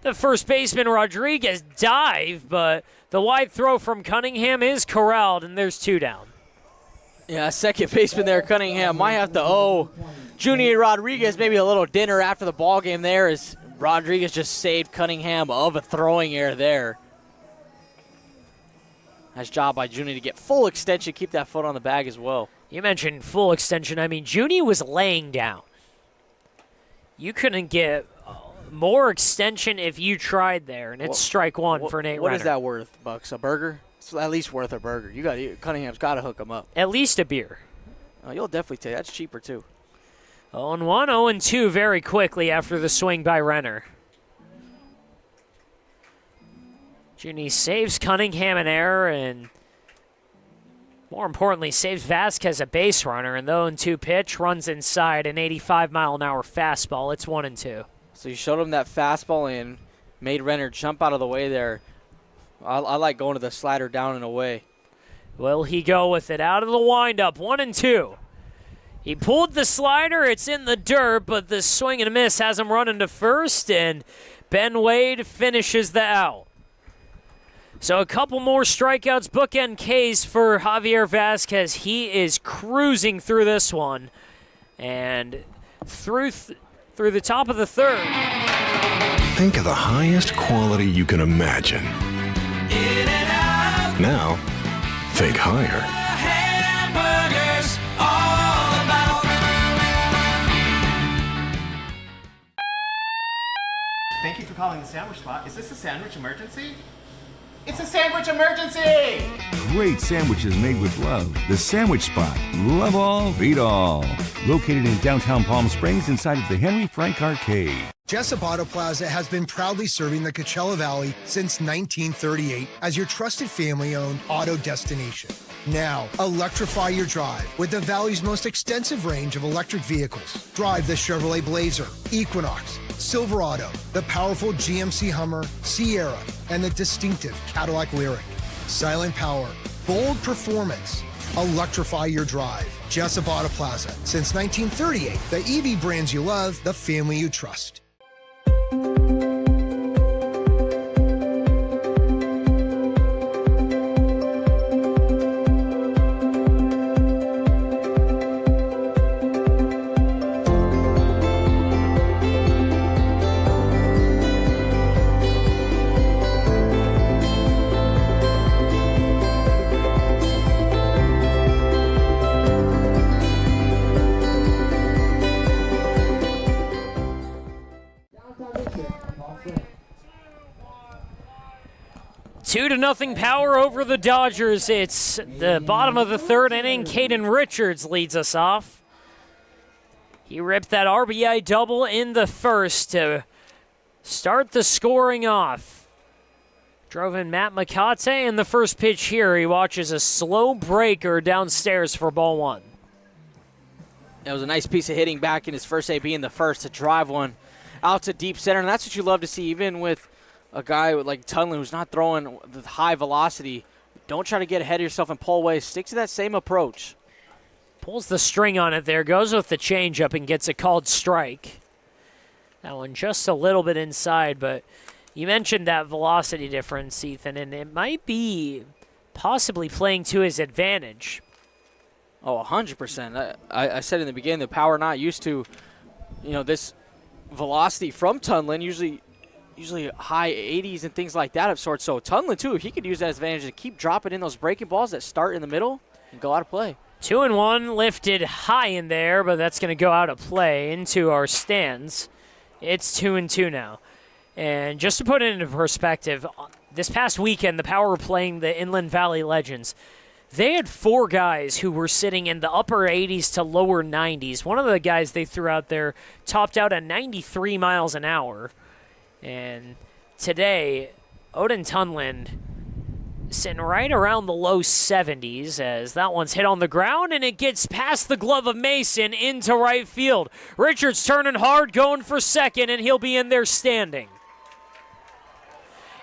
the first baseman Rodriguez dive, but the wide throw from Cunningham is corralled, and there's 2 down. Yeah, second baseman there, Cunningham, might have to owe Junior Rodriguez maybe a little dinner after the ball game there, as Rodriguez just saved Cunningham of a throwing error there. Nice job by Junie to get full extension, keep that foot on the bag as well. You mentioned full extension. I mean, Junie was laying down. You couldn't get more extension if you tried there, and it's strike 1 for Nate Renner. What is that worth, Bucks? A burger? It's at least worth a burger. Cunningham's got to hook him up. At least a beer. Oh, you'll definitely take that's cheaper too. 0-1, 0-2 very quickly after the swing by Renner. Junie saves Cunningham an error, and more importantly, saves Vasquez a base runner. And the 0-2 pitch runs inside an 85-mile-an-hour fastball. It's 1-2. So you showed him that fastball and made Renner jump out of the way there. I like going to the slider down and away. Will he go with it out of the windup? 1-2. He pulled the slider. It's in the dirt, but the swing and a miss has him running to first, and Ben Wade finishes the out. So a couple more strikeouts, bookend Ks for Javier Vasquez. He is cruising through this one. And through the top of the third. Think of the highest quality you can imagine. Now, think higher. Hamburgers, all about. Thank you for calling the Sandwich Spot. Is this a sandwich emergency? It's a sandwich emergency! Great sandwiches made with love. The Sandwich Spot. Love all, feed all. Located in downtown Palm Springs inside of the Henry Frank Arcade. Jessup Auto Plaza has been proudly serving the Coachella Valley since 1938 as your trusted family-owned auto destination. Now, electrify your drive with the Valley's most extensive range of electric vehicles. Drive the Chevrolet Blazer, Equinox, Silverado, the powerful GMC Hummer, Sierra, and the distinctive Cadillac Lyriq. Silent power, bold performance. Electrify your drive. Jessup Auto Plaza. Since 1938, the EV brands you love, the family you trust. Two to nothing power over the Dodgers. It's the bottom of the third inning. Caden Richards leads us off. He ripped that RBI double in the first to start the scoring off. Drove in Matt McCate, and the first pitch here, he watches a slow breaker downstairs for ball one. That was a nice piece of hitting back in his first AB in the first to drive one out to deep center, and that's what you love to see, even with a guy like Tunlin who's not throwing with high velocity. Don't try to get ahead of yourself and pull away. Stick to that same approach. Pulls the string on it there, goes with the changeup and gets a called strike. That one just a little bit inside, but you mentioned that velocity difference, Ethan, and it might be possibly playing to his advantage. Oh, 100%. I said in the beginning, the power not used to, this velocity from Tunlin, usually high 80s and things like that of sorts. So Tunlin, too, he could use that advantage to keep dropping in those breaking balls that start in the middle and go out of play. 2-1 lifted high in there, but that's going to go out of play into our stands. It's 2-2 now. And just to put it into perspective, this past weekend, the Power were playing the Inland Valley Legends. They had 4 guys who were sitting in the upper 80s to lower 90s. One of the guys they threw out there topped out at 93 miles an hour. And today, Odin Tunlin sitting right around the low 70s as that one's hit on the ground, and it gets past the glove of Mason into right field. Richards turning hard, going for second, and he'll be in there standing.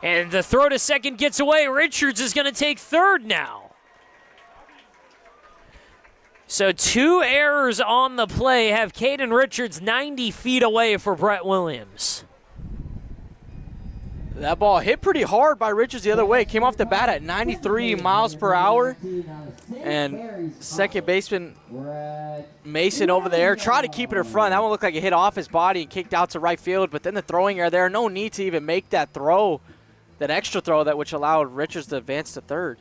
And the throw to second gets away. Richards is going to take third now. So 2 errors on the play have Caden Richards 90 feet away for Brett Williams. That ball hit pretty hard by Richards the other way. Came off the bat at 93 miles per hour. And second baseman Mason over there tried to keep it in front. That one looked like it hit off his body and kicked out to right field. But then the throwing error there, no need to even make that throw, that extra throw that which allowed Richards to advance to third.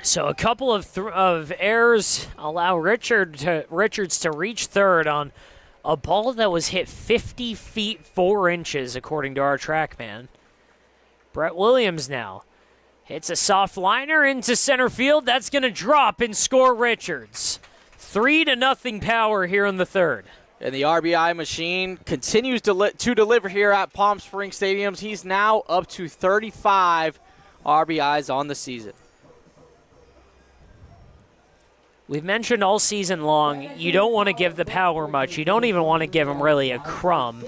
So a couple of errors allow Richards to reach third on a ball that was hit 50 feet 4 inches, according to our TrackMan. Brett Williams now hits a soft liner into center field. That's going to drop and score Richards. 3-0 Power here in the third. And the RBI machine continues to deliver here at Palm Springs Stadium. He's now up to 35 RBIs on the season. We've mentioned all season long, you don't want to give the Power much. You don't even want to give them really a crumb.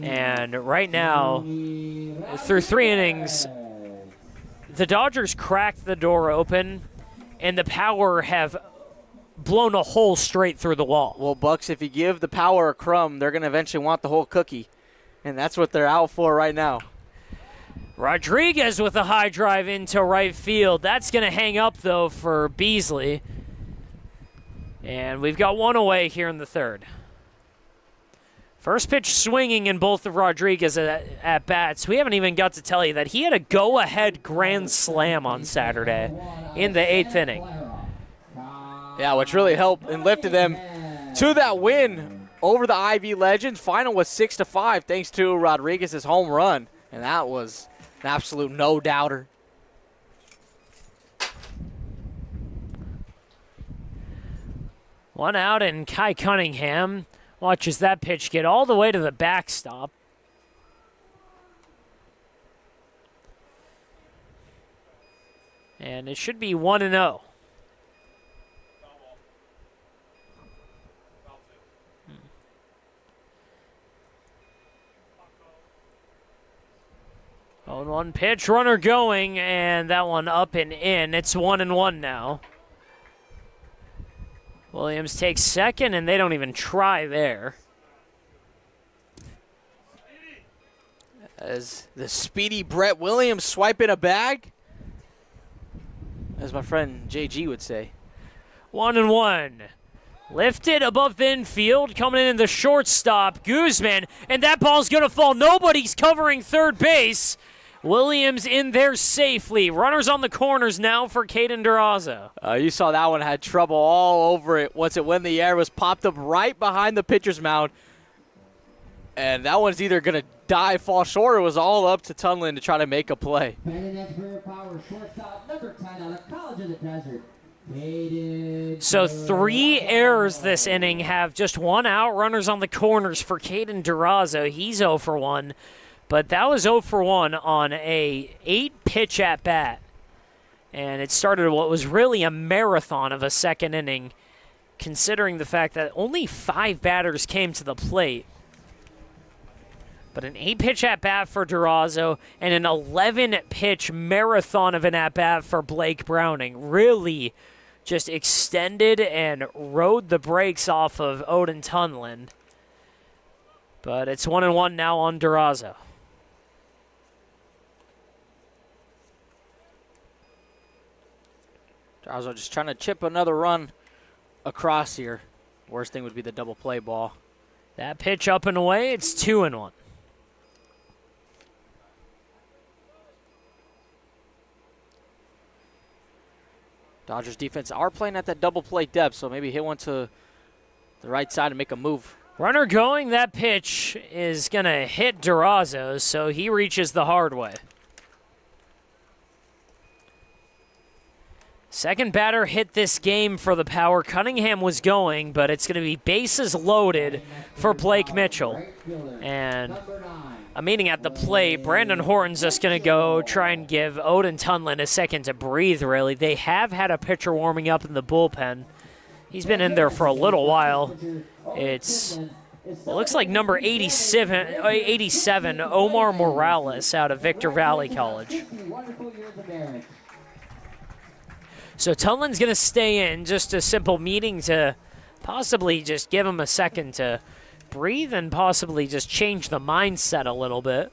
And right now, through 3 innings, the Dodgers cracked the door open, and the Power have blown a hole straight through the wall. Well, Bucks, if you give the Power a crumb, they're going to eventually want the whole cookie. And that's what they're out for right now. Rodriguez with a high drive into right field. That's going to hang up, though, for Beasley. And we've got one away here in the third. First pitch swinging in both of Rodriguez at bats. We haven't even got to tell you that he had a go-ahead grand slam on Saturday in the 8th inning. Yeah, which really helped and lifted them to that win over the Ivy Legends. Final was 6-5 thanks to Rodriguez's home run, and that was an absolute no-doubter. One out, and Kai Cunningham watches that pitch get all the way to the backstop. And it should be 1-0. On one pitch, runner going, and that one up and in. It's 1-1 now. Williams takes second, and they don't even try there. As the speedy Brett Williams swiping a bag, as my friend JG would say. 1-1. Lifted above the infield, coming in the shortstop, Guzman, and that ball's going to fall. Nobody's covering third base. Williams in there safely. Runners on the corners now for Caden Durazo. You saw that one had trouble all over it once it went in the air. It was popped up right behind the pitcher's mound. And that one's either going to die, fall short, or it was all up to Tunlin to try to make a play. So 3 errors this inning have just 1 out. Runners on the corners for Caden Durazo. He's 0 for 1. But that was 0 for 1 on a 8-pitch at-bat. And it started what was really a marathon of a second inning, considering the fact that only 5 batters came to the plate. But an 8-pitch at-bat for Durazo and an 11-pitch marathon of an at-bat for Blake Browning. Really just extended and rode the brakes off of Odin Tunlin. But it's 1-1 now on Durazo. Durazo just trying to chip another run across here. Worst thing would be the double play ball. That pitch up and away, it's 2-1. Dodgers defense are playing at that double play depth, so maybe hit one to the right side and make a move. Runner going, that pitch is going to hit Durazo, so he reaches the hard way. Second batter hit this game for the Power. Cunningham was going, but it's going to be bases loaded for Blake Mitchell. And a meeting at the plate. Brandon Horton's just going to go try and give Odin Tunlin a second to breathe, really. They have had a pitcher warming up in the bullpen. He's been in there for a little while. It looks like number 87, Omar Morales out of Victor Valley College. So Tunlin's going to stay in, just a simple meeting to possibly just give him a second to breathe and possibly just change the mindset a little bit.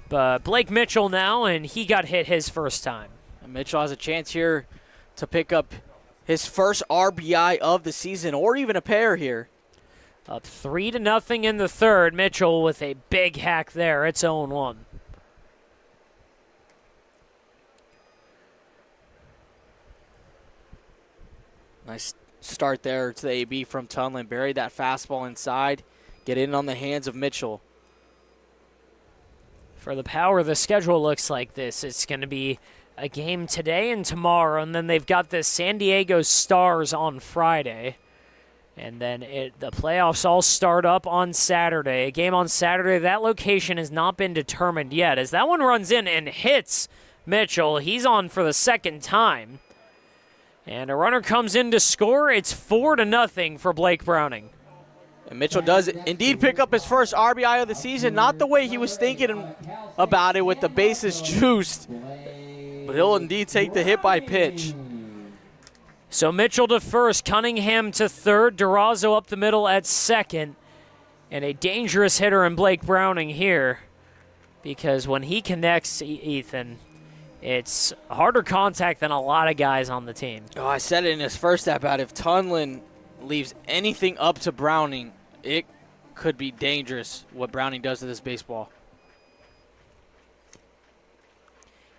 But Blake Mitchell now, and he got hit his first time. And Mitchell has a chance here to pick up his first RBI of the season, or even a pair here. Up 3-0 in the third. Mitchell with a big hack there. It's 0-1. Nice start there to the AB from Tunlin. Bury that fastball inside. Get in on the hands of Mitchell. For the Power, the schedule looks like this. It's going to be a game today and tomorrow, and then they've got the San Diego Stars on Friday. And then the playoffs all start up on Saturday. A game on Saturday. That location has not been determined yet. As that one runs in and hits Mitchell, he's on for the second time. And a runner comes in to score. It's 4-0 for Blake Browning. And Mitchell does indeed pick up his first RBI of the season. Not the way he was thinking about it with the bases juiced. But he'll indeed take the hit by pitch. So Mitchell to first, Cunningham to third, Durazo up the middle at second. And a dangerous hitter in Blake Browning here. because when he connects, Ethan, it's harder contact than a lot of guys on the team. Oh, I said it in his first at-bat. If Tunlin leaves anything up to Browning, it could be dangerous what Browning does to this baseball.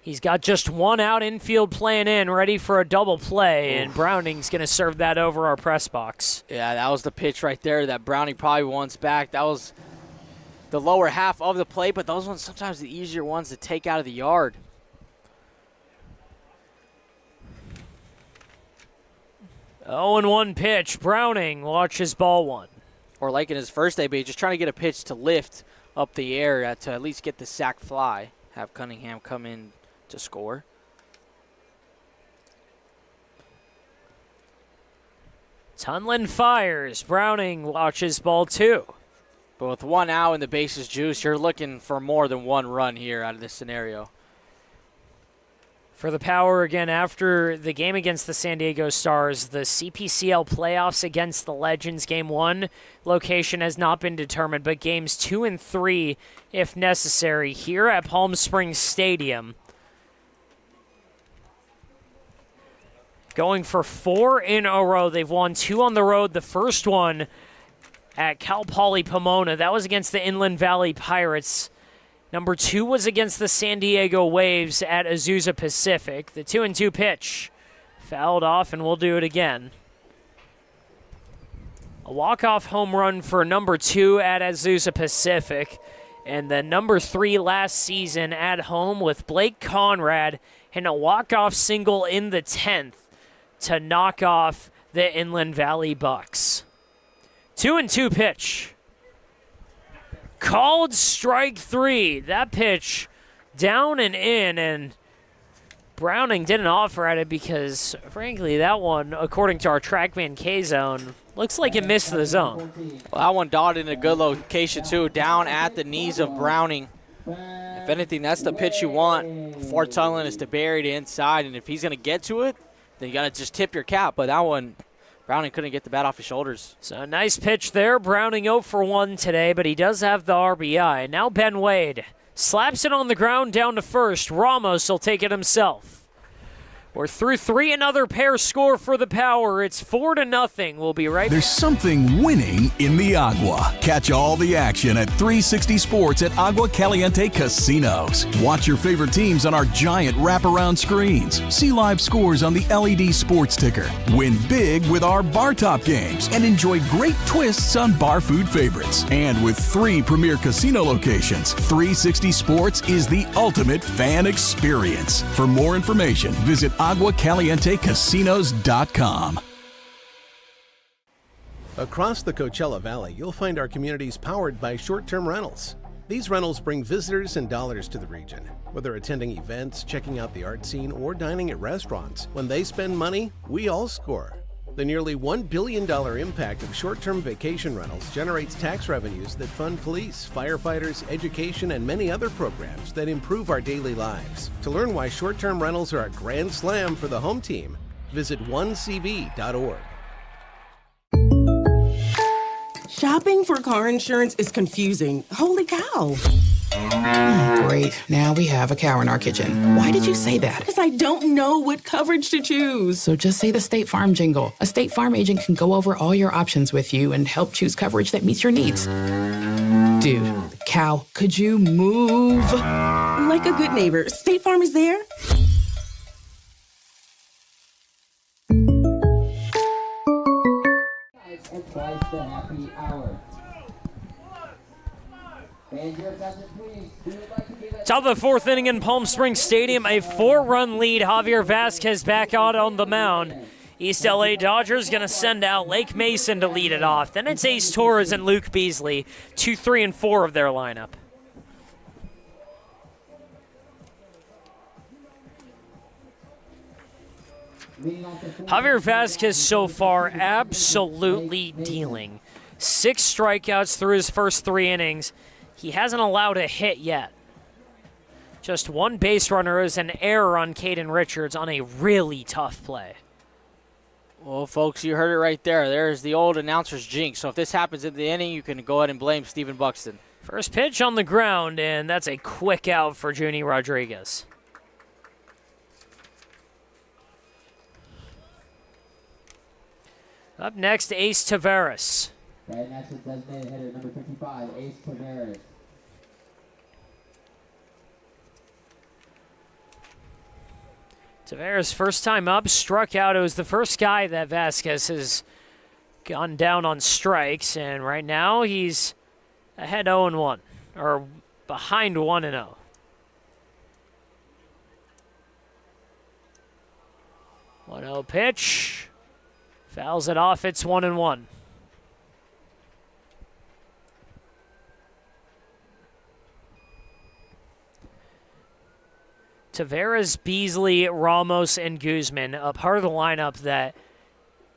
He's got just one out infield playing in, ready for a double play, and Browning's going to serve that over our press box. Yeah, that was the pitch right there that Browning probably wants back. That was the lower half of the plate, but those ones sometimes the easier ones to take out of the yard. Oh, and 1 pitch. Browning watches ball 1. Or like in his first AB, just trying to get a pitch to lift up the air to at least get the sac fly. Have Cunningham come in to score. Tunlin fires. Browning watches ball 2. But with 1 out and the bases juice, you're looking for more than 1 run here out of this scenario. For the Power, again, after the game against the San Diego Stars, the CPCL playoffs against the Legends, Game 1 location has not been determined, but Games 2 and 3, if necessary, here at Palm Springs Stadium. Going for 4 in a row. They've won 2 on the road. The first one at Cal Poly Pomona. That was against the Inland Valley Pirates. Number 2 was against the San Diego Waves at Azusa Pacific. The 2-2 pitch fouled off, and we'll do it again. A walk-off home run for number 2 at Azusa Pacific, and then number 3 last season at home with Blake Conrad, and a walk-off single in the 10th to knock off the Inland Valley Bucks. 2-2 pitch. Called strike 3. That pitch down and in, and Browning didn't offer at it because, frankly, that one, according to our TrackMan K-Zone, looks like it missed the zone. Well, that one dotted in a good location, too, down at the knees of Browning. If anything, that's the pitch you want for Tunlin, is to bury it inside, and if he's going to get to it, then you got to just tip your cap. But that one, Browning couldn't get the bat off his shoulders. So a nice pitch there. Browning 0 for 1 today, but he does have the RBI. Now Ben Wade slaps it on the ground down to first. Ramos will take it himself. We're through 3, another pair score for the Power. It's 4-0. We'll be right back. There's something winning in the Agua. Catch all the action at 360 Sports at Agua Caliente Casinos. Watch your favorite teams on our giant wraparound screens. See live scores on the LED sports ticker. Win big with our bar top games and enjoy great twists on bar food favorites. And with 3 premier casino locations, 360 Sports is the ultimate fan experience. For more information, visit AguaCalienteCasinos.com. Across the Coachella Valley, you'll find our communities powered by short-term rentals. These rentals bring visitors and dollars to the region. Whether attending events, checking out the art scene, or dining at restaurants, when they spend money, we all score. The nearly $1 billion impact of short-term vacation rentals generates tax revenues that fund police, firefighters, education, and many other programs that improve our daily lives. To learn why short-term rentals are a grand slam for the home team, visit onecv.org. Shopping for car insurance is confusing. Holy cow. Great. Now we have a cow in our kitchen. Why did you say that? Because I don't know what coverage to choose. So just say the State Farm jingle. A State Farm agent can go over all your options with you and help choose coverage that meets your needs. Dude, cow, could you move? Like a good neighbor, State Farm is there. And twice the happy hour. And your attention, please. We would like to give Top of the 4th inning in Palm Springs Stadium, a 4-run lead. Javier Vasquez back out on the mound. East LA Dodgers going to send out Lake Mason to lead it off. Then it's Ace Torres and Luke Beasley, 2, 3, and 4 of their lineup. Javier Vasquez so far absolutely dealing. 6 strikeouts through his first 3 innings. He hasn't allowed a hit yet. Just 1 base runner is an error on Caden Richards on a really tough play. Well, folks, you heard it right there. There's the old announcer's jinx. So if this happens in the inning, you can go ahead and blame Stephen Buxton. First pitch on the ground, and that's a quick out for Junie Rodriguez. Up next, Ace Taveras. Right next is designated hitter number 55, Ace Taveras. Taveras, first time up, struck out. It was the first guy that Vasquez has gone down on strikes, and right now he's ahead 0-1, or behind 1-0. One 0 pitch. Fouls it off. It's 1-1. Taveras, Beasley, Ramos, and Guzman, a part of the lineup that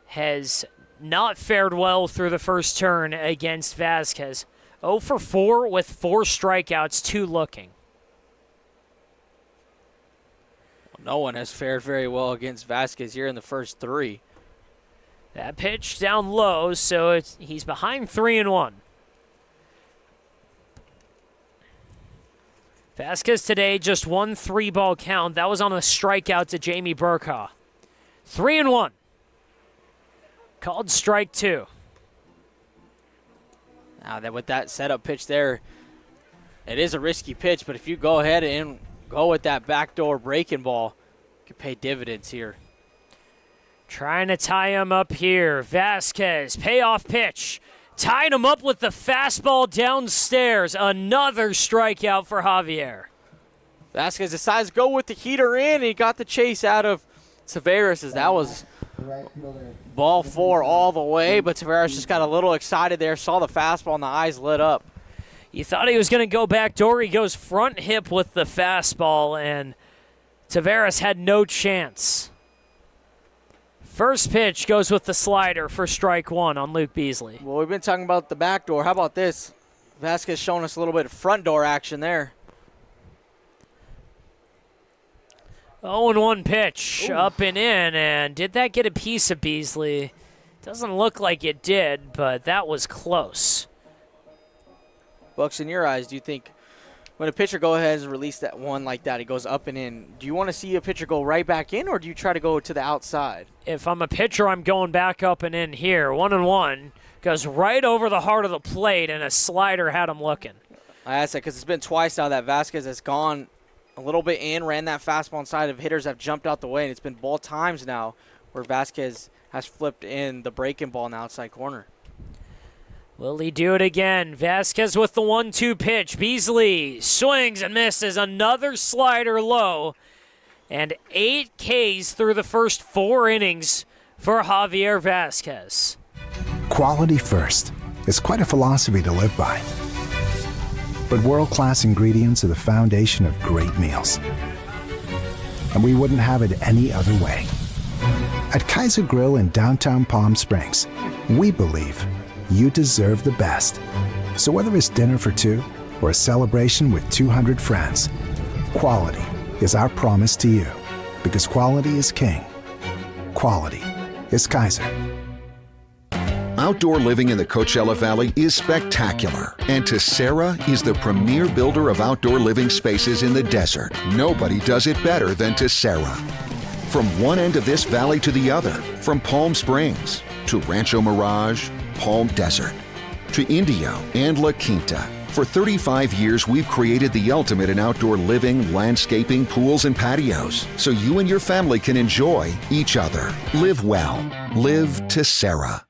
has not fared well through the first turn against Vasquez. 0 for 4 with 4 strikeouts, 2 looking. No one has fared very well against Vasquez here in the first 3. That pitch down low, so he's behind 3-1. Vasquez today just 1 3-ball count. That was on a strikeout to Jamie Burkhaw. 3-1. Called strike 2. Now that with that setup pitch there, it is a risky pitch, but if you go ahead and go with that backdoor breaking ball, you can pay dividends here. Trying to tie him up here. Vasquez, payoff pitch. Tied him up with the fastball downstairs. Another strikeout for Javier. Vasquez decides to go with the heater in, and he got the chase out of Taveras, as that was ball 4 all the way, but Taveras just got a little excited there, saw the fastball, and the eyes lit up. You thought he was going to go backdoor. He goes front hip with the fastball, and Taveras had no chance. First pitch goes with the slider for strike 1 on Luke Beasley. Well, we've been talking about the back door. How about this? Vasquez showing us a little bit of front door action there. 0-1 pitch. Ooh. Up and in, and did that get a piece of Beasley? Doesn't look like it did, but that was close. Bucks, in your eyes, do you think when a pitcher goes ahead and release that one like that, he goes up and in, do you want to see a pitcher go right back in, or do you try to go to the outside? If I'm a pitcher, I'm going back up and in here. 1-1 goes right over the heart of the plate, and a slider had him looking. I asked that because it's been twice now that Vasquez has gone a little bit in, ran that fastball inside of hitters have jumped out the way, and it's been both times now where Vasquez has flipped in the breaking ball in the outside corner. Will he do it again? Vasquez with the 1-2 pitch. Beasley swings and misses. Another slider low. And 8 Ks through the first 4 innings for Javier Vasquez. Quality first is quite a philosophy to live by. But world-class ingredients are the foundation of great meals. And we wouldn't have it any other way. At Kaiser Grill in downtown Palm Springs, we believe you deserve the best. So whether it's dinner for 2 or a celebration with 200 friends, quality is our promise to you. Because quality is king. Quality is Kaiser. Outdoor living in the Coachella Valley is spectacular, and Tessera is the premier builder of outdoor living spaces in the desert. Nobody does it better than Tessera. From one end of this valley to the other, from Palm Springs to Rancho Mirage, Palm Desert, to Indio and La Quinta. For 35 years, we've created the ultimate in outdoor living, landscaping, pools, and patios, so you and your family can enjoy each other. Live well. Live Tessera.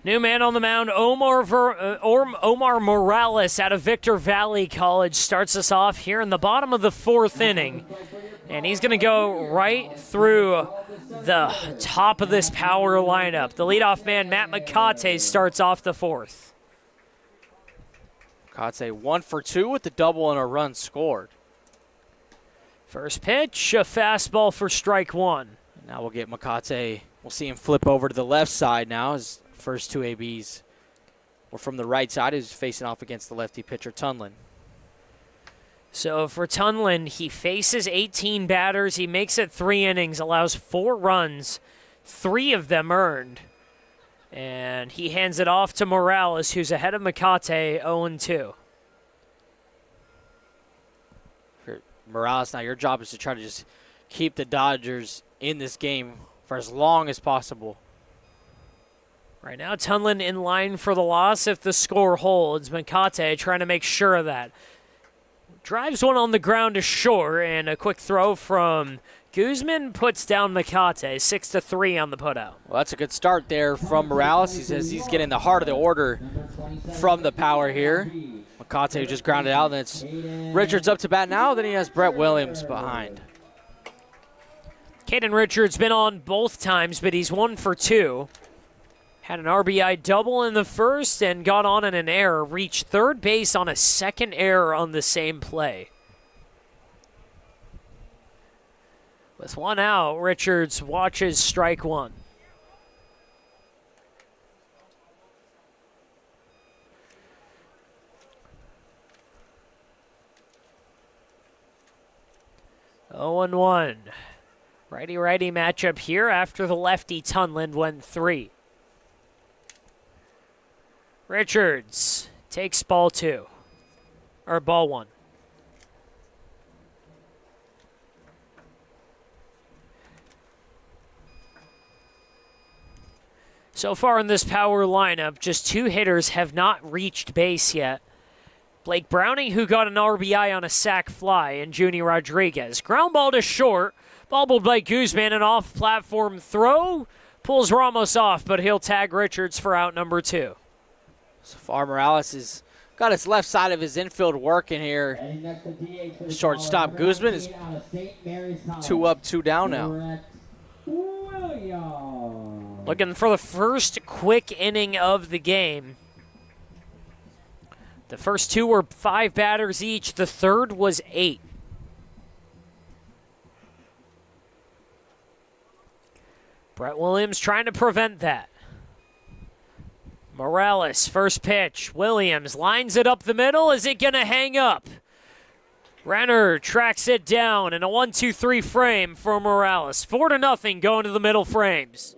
New man on the mound, Omar Morales out of Victor Valley College starts us off here in the bottom of the 4th inning. And he's going to go right through the top of this power lineup. The leadoff man, Matt McCate, starts off the 4th. McCate 1 for 2 with the double and a run scored. First pitch, a fastball for strike 1. Now we'll get McCate. We'll see him flip over to the left side now. His first 2 ABs were from the right side. He's facing off against the lefty pitcher, Tunlin. So for Tunlin, he faces 18 batters. He makes it 3 innings, allows 4 runs, 3 of them earned. And he hands it off to Morales, who's ahead of McCate, 0-2. Morales, now your job is to try to just keep the Dodgers in this game for as long as possible. Right now, Tunlin in line for the loss if the score holds. McCate trying to make sure of that. Drives one on the ground to short, and a quick throw from Guzman puts down McCate, 6-3 on the putout. Well, that's a good start there from Morales. He says he's getting the heart of the order from the power here. McCate just grounded out, and it's Richards up to bat now. Then he has Brett Williams behind. Caden Richards been on both times, but he's 1 for 2. Had an RBI double in the first and got on in an error. Reached third base on a second error on the same play. With 1 out, Richards watches strike 1. Oh, 0-1. Righty-righty matchup here after the lefty Tunlin went 3. Richards takes ball 2, or ball 1. So far in this power lineup, just 2 hitters have not reached base yet. Blake Browning, who got an RBI on a sac fly, and Junior Rodriguez. Ground ball to short, bobbled by Guzman, an off-platform throw. Pulls Ramos off, but he'll tag Richards for out number 2. So far, Morales has got his left side of his infield working here. Shortstop Guzman is 2 up, 2 down now. Looking for the first quick inning of the game. The first 2 were 5 batters each. The third was 8. Brett Williams trying to prevent that. Morales, first pitch. Williams lines it up the middle. Is it going to hang up? Renner tracks it down in a 1-2-3 frame for Morales. 4-0 going to the middle frames.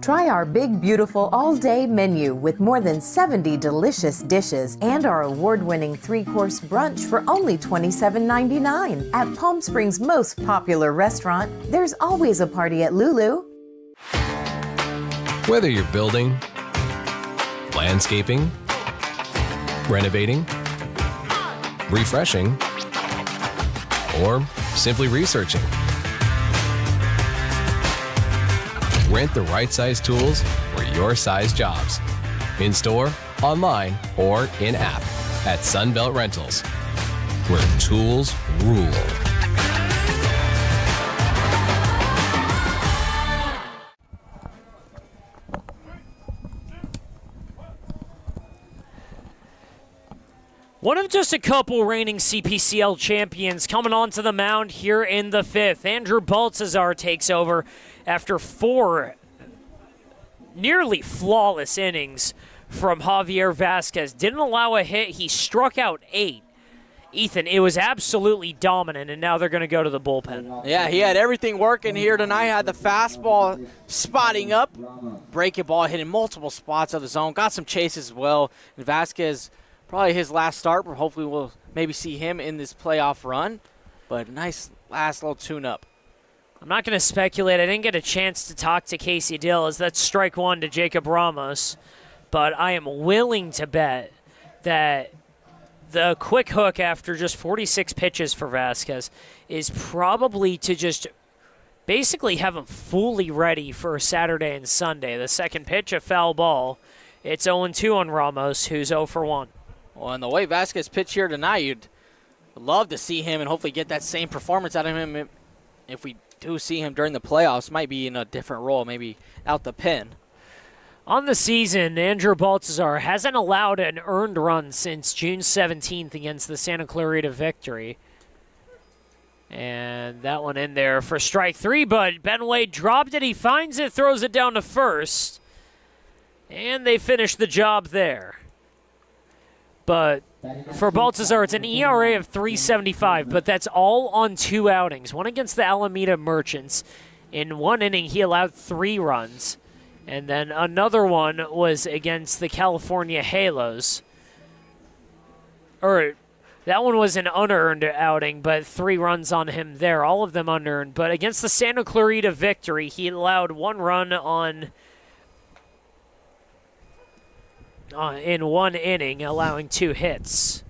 Try our big, beautiful all-day menu with more than 70 delicious dishes and our award-winning 3-course brunch for only $27.99. At Palm Springs' most popular restaurant, there's always a party at Lulu. Whether you're building, landscaping, renovating, refreshing, or simply researching, rent the right size tools for your size jobs. In-store, online, or in-app at Sunbelt Rentals, where tools rule. One of just a couple reigning CPCL champions coming onto the mound here in the 5th. Andrew Baltazar takes over after 4 nearly flawless innings from Javier Vasquez. Didn't allow a hit. He struck out 8. Ethan, it was absolutely dominant, and now they're going to go to the bullpen. Yeah, he had everything working here tonight. Had the fastball spotting up, breaking ball hitting multiple spots of the zone. Got some chases as well. And Vasquez, probably his last start, but hopefully we'll maybe see him in this playoff run. But nice last little tune-up. I'm not going to speculate. I didn't get a chance to talk to Casey Dill, as that's strike 1 to Jacob Ramos. But I am willing to bet that the quick hook after just 46 pitches for Vasquez is probably to just basically have him fully ready for Saturday and Sunday. The second pitch, a foul ball. It's 0-2 on Ramos, who's 0 for 1. Well, and the way Vasquez pitched here tonight, you'd love to see him and hopefully get that same performance out of him if we do see him during the playoffs. Might be in a different role, maybe out the pen. On the season, Andrew Baltazar hasn't allowed an earned run since June 17th against the Santa Clarita Victory. And that one in there for strike 3, but Ben Wade dropped it. He finds it, throws it down to first. And they finish the job there. But for Baltazar, it's an ERA of 3.75, but that's all on 2 outings. One against the Alameda Merchants. In 1 inning, he allowed 3 runs. And then another one was against the California Halos. That one was an unearned outing, but 3 runs on him there, all of them unearned. But against the Santa Clarita Victory, he allowed 1 run in 1 inning, allowing 2 hits.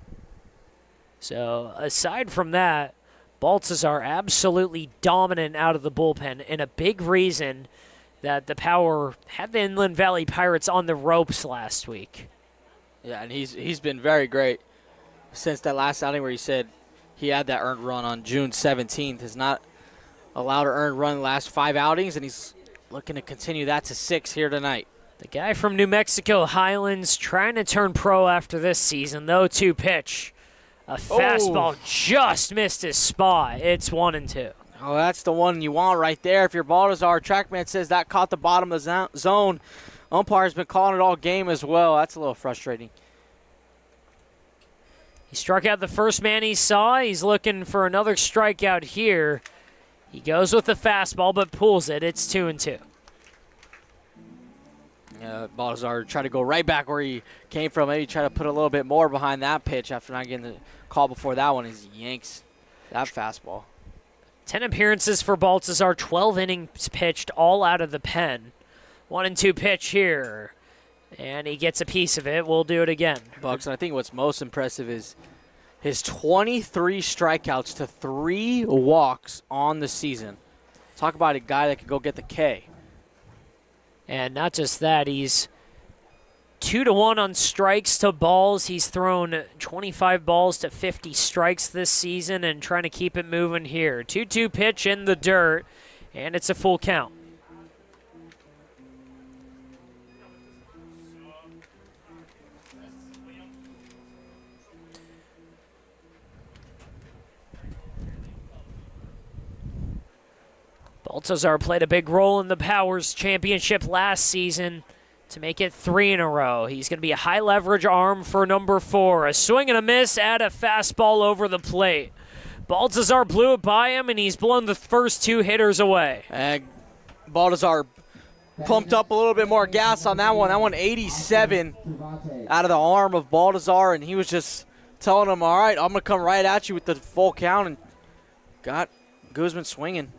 So aside from that, Baltazar absolutely dominant out of the bullpen, and a big reason that the Power had the Inland Valley Pirates on the ropes last week. Yeah, and he's been very great since that last outing where he said he had that earned run on June 17th. Has not allowed an earned run the last 5 outings, and he's looking to continue that to 6 here tonight. The guy from New Mexico Highlands trying to turn pro after this season, though, 2 pitch. A fastball just missed his spot. It's 1-2. Oh, that's the one you want right there. If you're Baltazar, TrackMan says that caught the bottom of the zone. Umpire's been calling it all game as well. That's a little frustrating. He struck out the first man he saw. He's looking for another strikeout here. He goes with the fastball but pulls it. It's 2-2. Baltazar tried to go right back where he came from. Maybe try to put a little bit more behind that pitch after not getting the call before that one. He yanks that fastball. 10 appearances for Baltazar, 12 innings pitched, all out of the pen. 1-2 pitch here, and he gets a piece of it. We'll do it again. Bucks, and I think what's most impressive is his 23 strikeouts to 3 walks on the season. Talk about a guy that could go get the K. And not just that, he's 2-1 on strikes to balls. He's thrown 25 balls to 50 strikes this season and trying to keep it moving here. 2-2 pitch in the dirt, and it's a full count. Baltazar played a big role in the Powers Championship last season to make it 3 in a row. He's going to be a high leverage arm for number 4. A swing and a miss at a fastball over the plate. Baltazar blew it by him, and he's blown the first 2 hitters away. And Baltazar pumped up a little bit more gas on that one. That one 87 out of the arm of Baltazar, and he was just telling him, all right, I'm going to come right at you with the full count, and got Guzman swinging.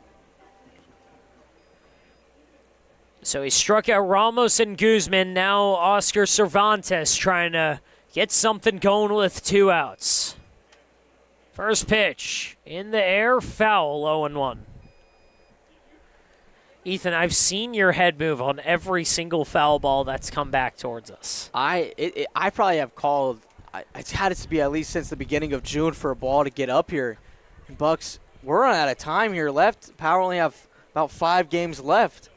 So he struck out Ramos and Guzman. Now Oscar Cervantes trying to get something going with 2 outs. First pitch in the air, foul, 0-1. Ethan, I've seen your head move on every single foul ball that's come back towards us. I probably have called. It's had it to be at least since the beginning of June for a ball to get up here. Bucks, we're running out of time here left. Power only have about 5 games left.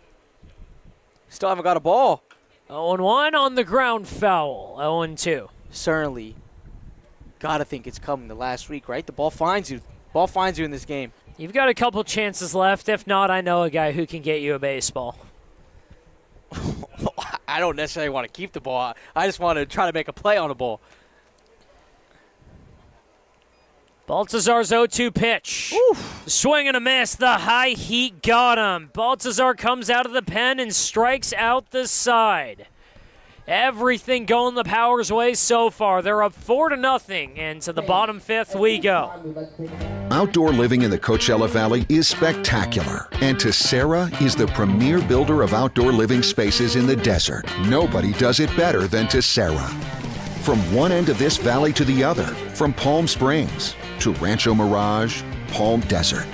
Still haven't got a ball. 0-1 on the ground foul. 0-2. Certainly. Got to think it's coming the last week, right? The ball finds you. Ball finds you in this game. You've got a couple chances left. If not, I know a guy who can get you a baseball. I don't necessarily want to keep the ball. I just want to try to make a play on the ball. Baltazar's 0-2 pitch. Swing and a miss. The high heat got him. Baltazar comes out of the pen and strikes out the side. Everything going the Power's way so far. They're up 4-0, and to the bottom 5th we go. Outdoor living in the Coachella Valley is spectacular, and Tessera is the premier builder of outdoor living spaces in the desert. Nobody does it better than Tessera. From one end of this valley to the other, from Palm Springs to Rancho Mirage, Palm Desert,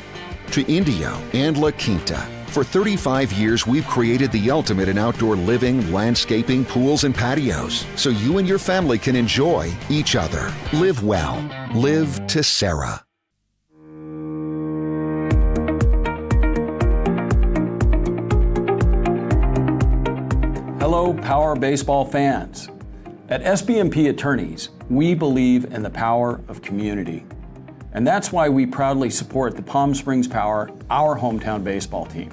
to Indio and La Quinta. For 35 years, we've created the ultimate in outdoor living, landscaping, pools, and patios, so you and your family can enjoy each other. Live well. Live Tessera. Hello, Power Baseball fans. At SBMP Attorneys, we believe in the power of community. And that's why we proudly support the Palm Springs Power, our hometown baseball team.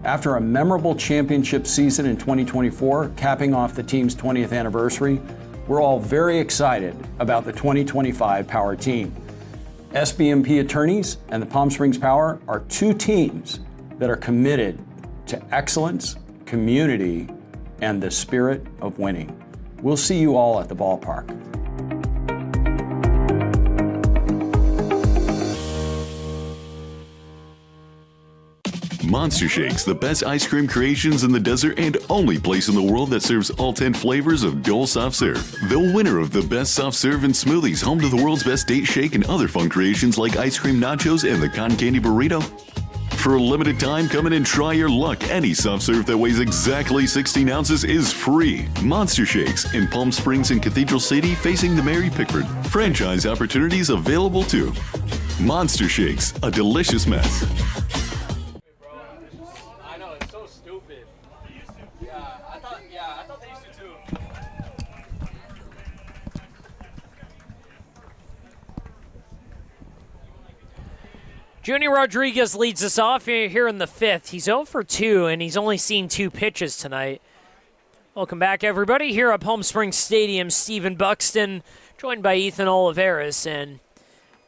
After a memorable championship season in 2024, capping off the team's 20th anniversary, we're all very excited about the 2025 Power team. SBMP Attorneys and the Palm Springs Power are 2 teams that are committed to excellence, community, and the spirit of winning. We'll see you all at the ballpark. Monster Shakes, the best ice cream creations in the desert and only place in the world that serves all 10 flavors of Dole Soft Serve. The winner of the best soft serve and smoothies, home to the world's best date shake and other fun creations like ice cream nachos and the cotton candy burrito. For a limited time, come in and try your luck. Any soft serve that weighs exactly 16 ounces is free. Monster Shakes in Palm Springs and Cathedral City facing the Mary Pickford. Franchise opportunities available too. Monster Shakes, a delicious mess. I know, it's so stupid. I thought they used to too. Junior Rodriguez leads us off here in the 5th. He's 0 for 2, and he's only seen 2 pitches tonight. Welcome back, everybody. Here at Palm Springs Stadium, Stephen Buxton, joined by Ethan Olivares. And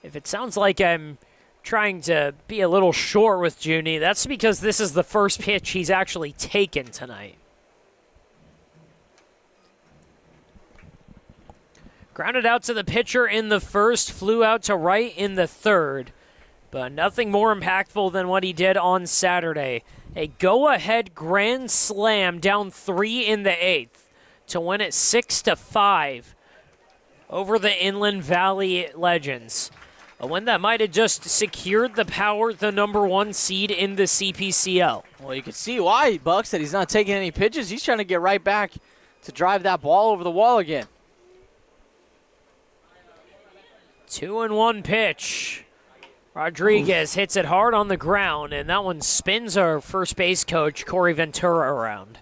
if it sounds like I'm trying to be a little short with Junie, that's because this is the first pitch he's actually taken tonight. Grounded out to the pitcher in the 1st, flew out to right in the 3rd. But nothing more impactful than what he did on Saturday. A go-ahead grand slam down 3 in the 8th to win it 6-5 over the Inland Valley Legends. A win that might have just secured the Power the #1 seed in the CPCL. Well, you can see why, Buck, that he's not taking any pitches. He's trying to get right back to drive that ball over the wall again. 2-1 pitch. Rodriguez hits it hard on the ground, and that one spins our first base coach, Corey Ventura, around.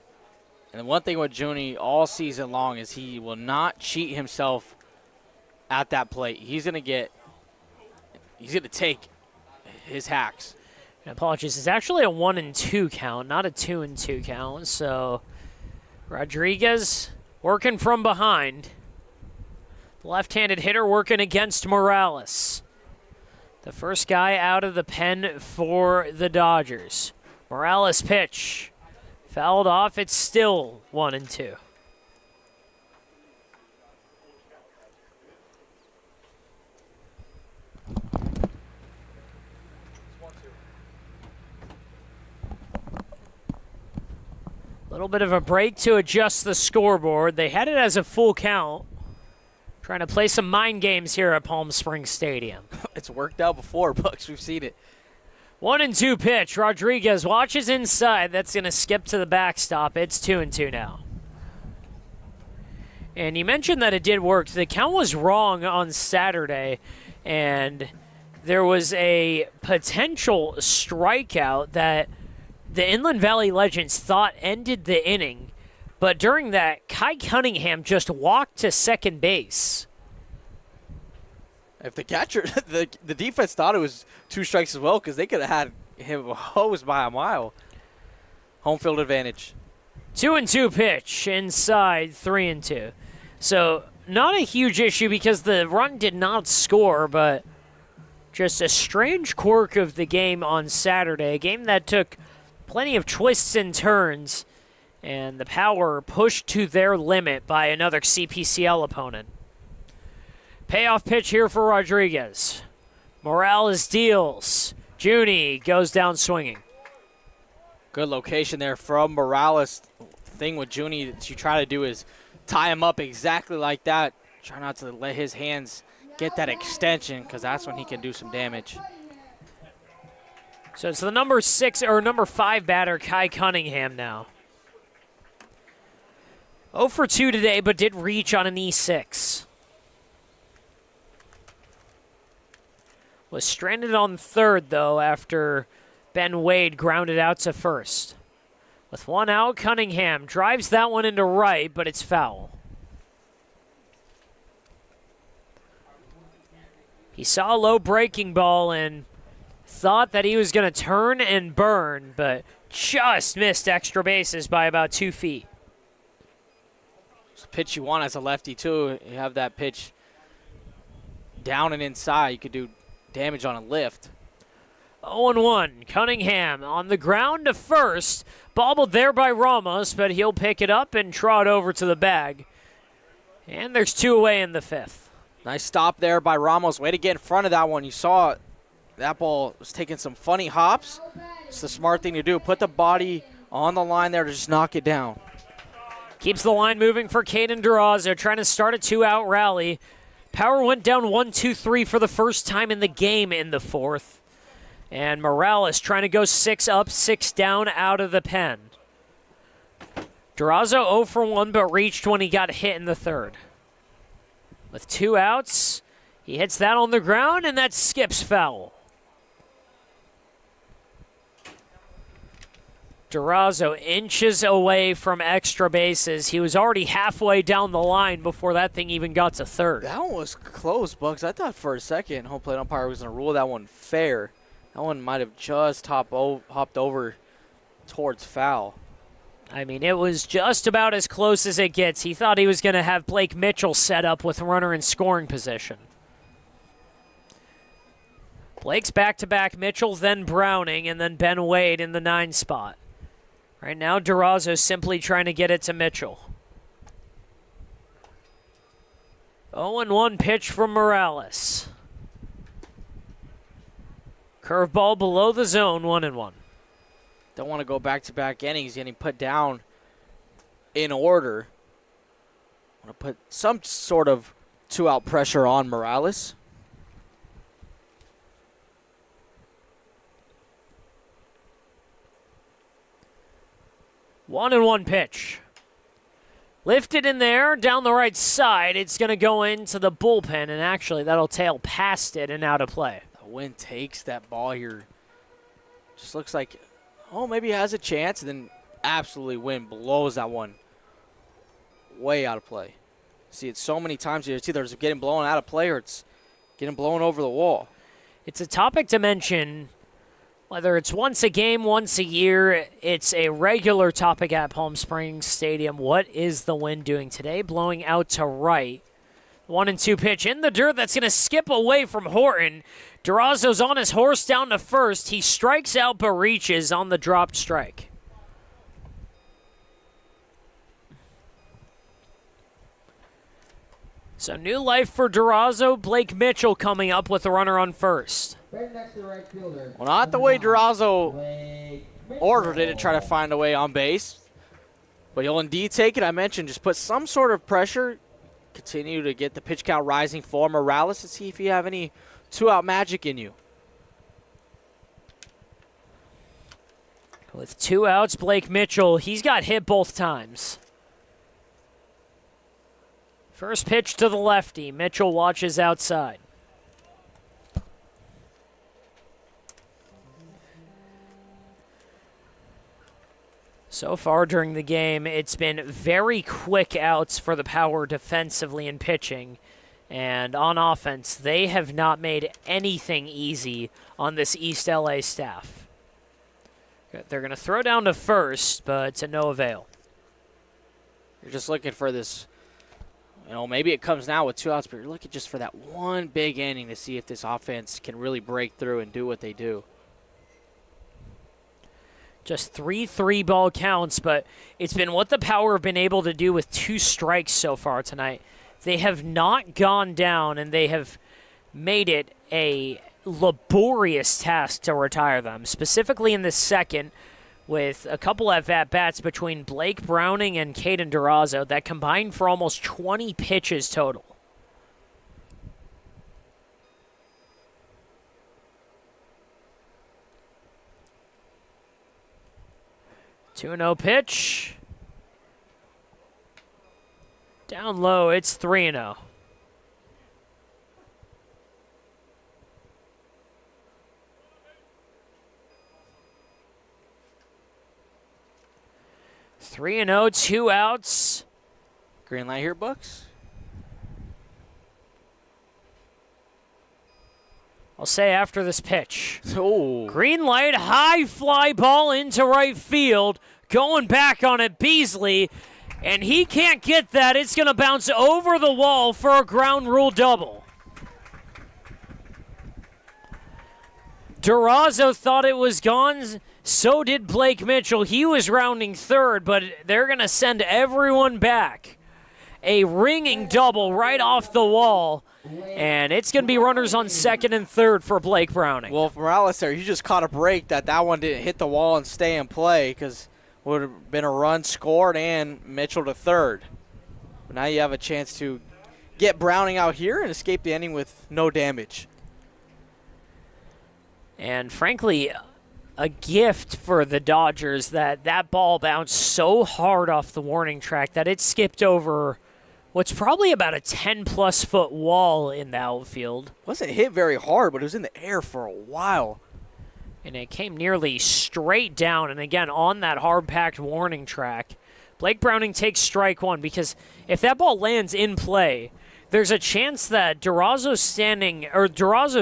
And the one thing with Junie all season long is he will not cheat himself at that plate. He's going to take his hacks. Apologies. It's actually a 1-2 count, not a 2-2 count. So Rodriguez working from behind. Left-handed hitter working against Morales. The first guy out of the pen for the Dodgers. Morales pitch. Fouled off. It's still 1-2. A little bit of a break to adjust the scoreboard. They had it as a full count. Trying to play some mind games here at Palm Springs Stadium. It's worked out before, Bucks. We've seen it. 1-2 pitch. Rodriguez watches inside. That's going to skip to the backstop. It's 2-2 now. And you mentioned that it did work. The count was wrong on Saturday, and there was a potential strikeout that the Inland Valley Legends thought ended the inning. But during that, Kai Cunningham just walked to second base. If the catcher, the defense thought it was 2 strikes as well, because they could have had him hosed by a mile. Home field advantage. 2-2 pitch inside 3-2. So not a huge issue because the run did not score, but just a strange quirk of the game on Saturday. A game that took plenty of twists and turns, and the Power pushed to their limit by another CPCL opponent. Payoff pitch here for Rodriguez. Morales deals. Junie goes down swinging. Good location there from Morales. The thing with Junie that you try to do is tie him up exactly like that. Try not to let his hands get that extension, because that's when he can do some damage. So it's the number 5 batter, Kai Cunningham now. 0 for 2 today, but did reach on an E6. Was stranded on third, though, after Ben Wade grounded out to first. With 1 out, Cunningham drives that one into right, but it's foul. He saw a low breaking ball and thought that he was going to turn and burn, but just missed extra bases by about 2 feet. It's a pitch you want as a lefty, too. You have that pitch down and inside. You could do damage on a lift. 0-1. Cunningham on the ground to first. Bobbled there by Ramos, but he'll pick it up and trot over to the bag. And there's 2 away in the 5th. Nice stop there by Ramos. Way to get in front of that one. You saw that ball was taking some funny hops. It's the smart thing to do. Put the body on the line there to just knock it down. Keeps the line moving for Caden Durazo, trying to start a 2-out rally. Power went down 1-2-3 for the first time in the game in the 4th. And Morales trying to go 6 up, 6 down out of the pen. Durazo 0 for 1, but reached when he got hit in the 3rd. With 2 outs, he hits that on the ground, and that skips foul. Durazo inches away from extra bases. He was already halfway down the line before that thing even got to 3rd. That one was close, Bugs. I thought for a second home plate umpire was going to rule that one fair. That one might have just hopped over towards foul. I mean, it was just about as close as it gets. He thought he was going to have Blake Mitchell set up with a runner in scoring position. Blake's back-to-back, Mitchell, then Browning, and then Ben Wade in the 9 spot. Right now, Durazo simply trying to get it to Mitchell. 0-1 pitch from Morales. Curveball below the zone, 1-1. Don't want to go back-to-back innings, getting put down in order. Want to put some sort of 2-out pressure on Morales. One and one pitch. Lifted in there, down the right side. It's going to go into the bullpen, and actually that'll tail past it and out of play. The wind takes that ball here. Just looks like, oh, maybe he has a chance, and then absolutely wind blows that one way out of play. See it so many times here. It's either it's getting blown out of play or it's getting blown over the wall. It's a topic to mention. Whether it's once a game, once a year, it's a regular topic at Palm Springs Stadium. What is the wind doing today? Blowing out to right. 1-2 pitch in the dirt. That's going to skip away from Horton. Durazo's on his horse down to first. He strikes out but reaches on the dropped strike. So new life for Durazo. Blake Mitchell coming up with a runner on first. Well, not the way Durazo ordered it to try to find a way on base. But he'll indeed take it. I mentioned just put some sort of pressure. Continue to get the pitch count rising for Morales to see if you have any 2-out magic in you. With 2 outs, Blake Mitchell, he's got hit both times. First pitch to the lefty. Mitchell watches outside. So far during the game, it's been very quick outs for the Power defensively and pitching. And on offense, they have not made anything easy on this East LA staff. They're going to throw down to first, but to no avail. You're just looking for this, maybe it comes now with 2 outs, but you're looking just for that one big inning to see if this offense can really break through and do what they do. Just 3-3 ball counts, but it's been what the Power have been able to do with 2 strikes so far tonight. They have not gone down, and they have made it a laborious task to retire them, specifically in the second with a couple of at-bats between Blake Browning and Caden Durazo that combined for almost 20 pitches total. Two 2-0 pitch. Down low, it's 3-0. Three and 0, 2 outs. Green light here, Bucks. I'll say after this pitch. Oh. Green light, high fly ball into right field. Going back on it, Beasley. And he can't get that. It's going to bounce over the wall for a ground rule double. Durazo thought it was gone. So did Blake Mitchell. He was rounding third, but they're going to send everyone back. A ringing double right off the wall. And it's going to be runners on second and third for Blake Browning. Well, Morales there, you just caught a break that one didn't hit the wall and stay in play because it would have been a run scored and Mitchell to third. But now you have a chance to get Browning out here and escape the inning with no damage. And frankly, a gift for the Dodgers that ball bounced so hard off the warning track that it skipped over what's probably about a 10-plus foot wall in the outfield. Wasn't hit very hard, but it was in the air for a while. And it came nearly straight down, and again, on that hard-packed warning track. Blake Browning takes strike one because if that ball lands in play, there's a chance that Durazo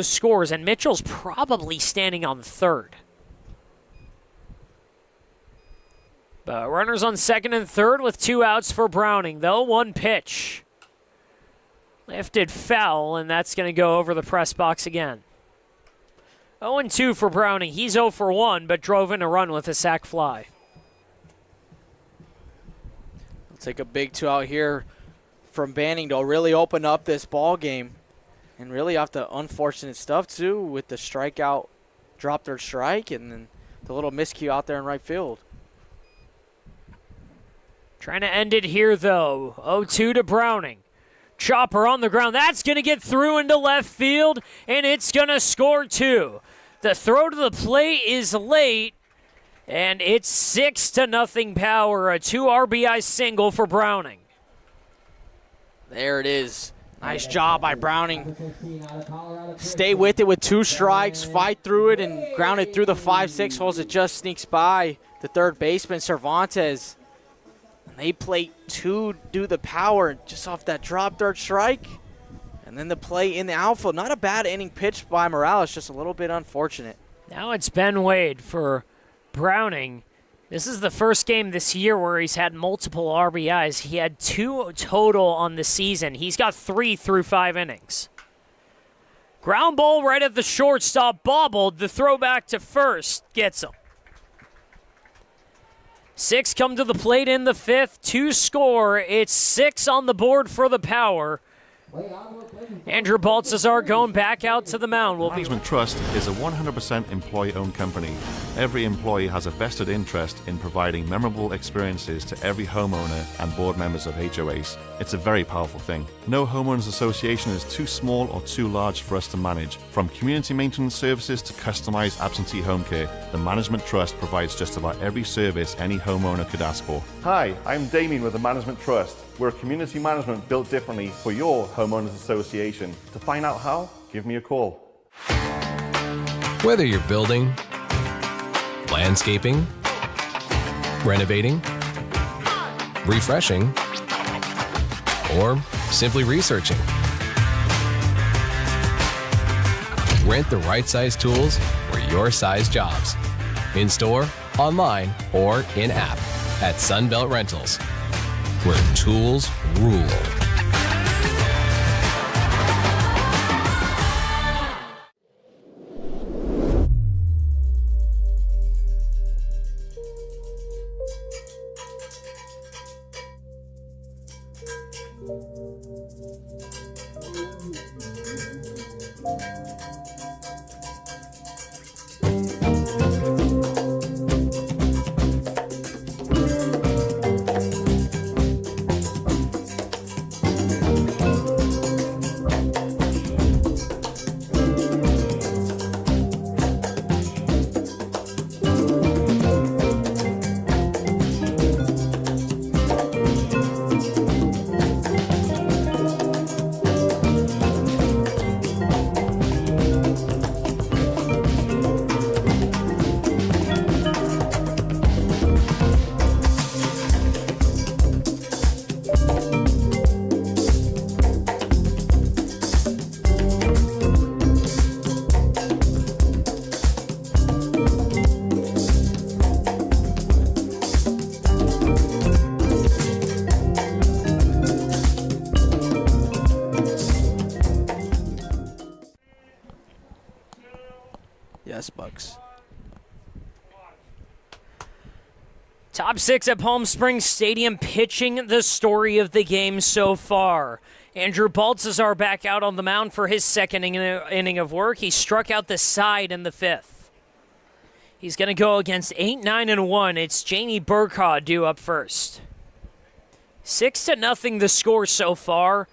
scores, and Mitchell's probably standing on third. But runners on second and third with 2 outs for Browning, though. One pitch. Lifted foul, and that's going to go over the press box again. 0-2 for Browning. He's 0 for 1, but drove in a run with a sac fly. We'll take a big 2 out here from Banning to really open up this ball game. And really off the unfortunate stuff, too, with the strikeout, drop third strike, and then the little miscue out there in right field. Trying to end it here, though. 0-2 to Browning. Chopper on the ground. That's going to get through into left field, and it's going to score 2. The throw to the plate is late, and it's 6-0 Power. A 2 RBI single for Browning. There it is. Nice job by Browning. Stay with it with 2 strikes, fight through it, and ground it through the 5-6 holes. It just sneaks by the third baseman, Cervantes. And they play 2 do the Power just off that drop third strike. And then the play in the outfield. Not a bad inning pitched by Morales, just a little bit unfortunate. Now it's Ben Wade for Browning. This is the first game this year where he's had multiple RBIs. He had 2 total on the season. He's got 3 through 5 innings. Ground ball right at the shortstop, bobbled. The throw back to first gets him. 6 come to the plate in the 5th, 2 score. It's 6 on the board for the Power. Andrew Baltzar going back out to the mound. Management Trust is a 100% employee-owned company. Every employee has a vested interest in providing memorable experiences to every homeowner and board members of HOAs. It's a very powerful thing. No homeowners association is too small or too large for us to manage. From community maintenance services to customized absentee home care, the Management Trust provides just about every service any homeowner could ask for. Hi, I'm Damien with the Management Trust. We're a community management built differently for your homeowners association. To find out how, give me a call. Whether you're building, landscaping, renovating, refreshing, or simply researching, rent the right size tools for your size jobs. In store, online, or in app at Sunbelt Rentals, where tools rule. Yes, Bucks. Top 6 at Palm Springs Stadium, pitching the story of the game so far. Andrew Baltzar back out on the mound for his second inning of work. He struck out the side in the 5th. He's going to go against 8-9-1. It's Janie Burkhaw due up first. 6-0 the score so far,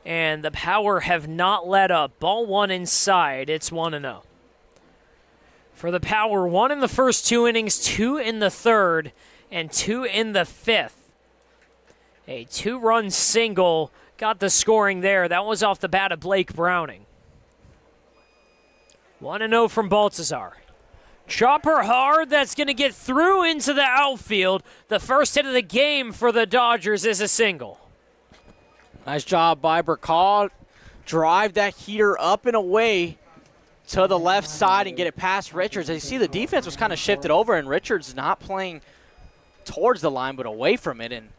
and the Power have not let up. Ball 1 inside. It's 1-0. For the Power, 1 in the first 2 innings, 2 in the 3rd, and 2 in the 5th. A 2-run single got the scoring there. That was off the bat of Blake Browning. 1-0 from Baltzar. Chopper hard, that's going to get through into the outfield. The first hit of the game for the Dodgers is a single. Nice job by Burkhaw. Drive that heater up and away to the left side and get it past Richards. As you see, the defense was kind of shifted over, and Richards not playing towards the line but away from it, and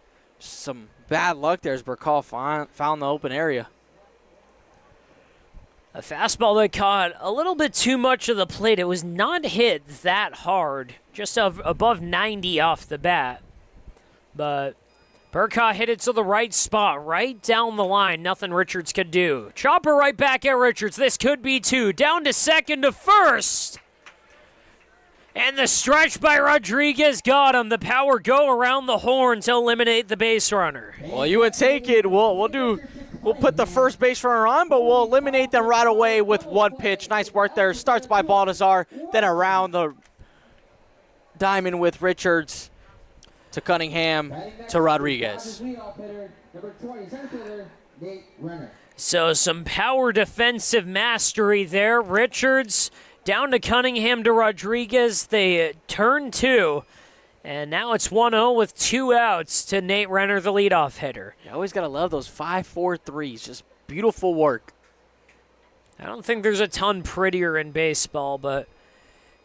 some bad luck there as Burkhaw found the open area. A fastball that caught a little bit too much of the plate. It was not hit that hard, just above 90 off the bat. But Burkhaw hit it to the right spot, right down the line. Nothing Richards could do. Chopper right back at Richards. This could be 2. Down to second to first. And the stretch by Rodriguez got him. The Power go around the horn to eliminate the base runner. Well, you would take it. We'll put the first base runner on, but we'll eliminate them right away with 1 pitch. Nice work there. Starts by Baltzar, then around the diamond with Richards to Cunningham to Rodriguez. So some Power defensive mastery there. Richards down to Cunningham to Rodriguez. They turn 2. And now it's 1-0 with 2 outs to Nate Renner, the leadoff hitter. You always got to love those 5-4-3s. Just beautiful work. I don't think there's a ton prettier in baseball, but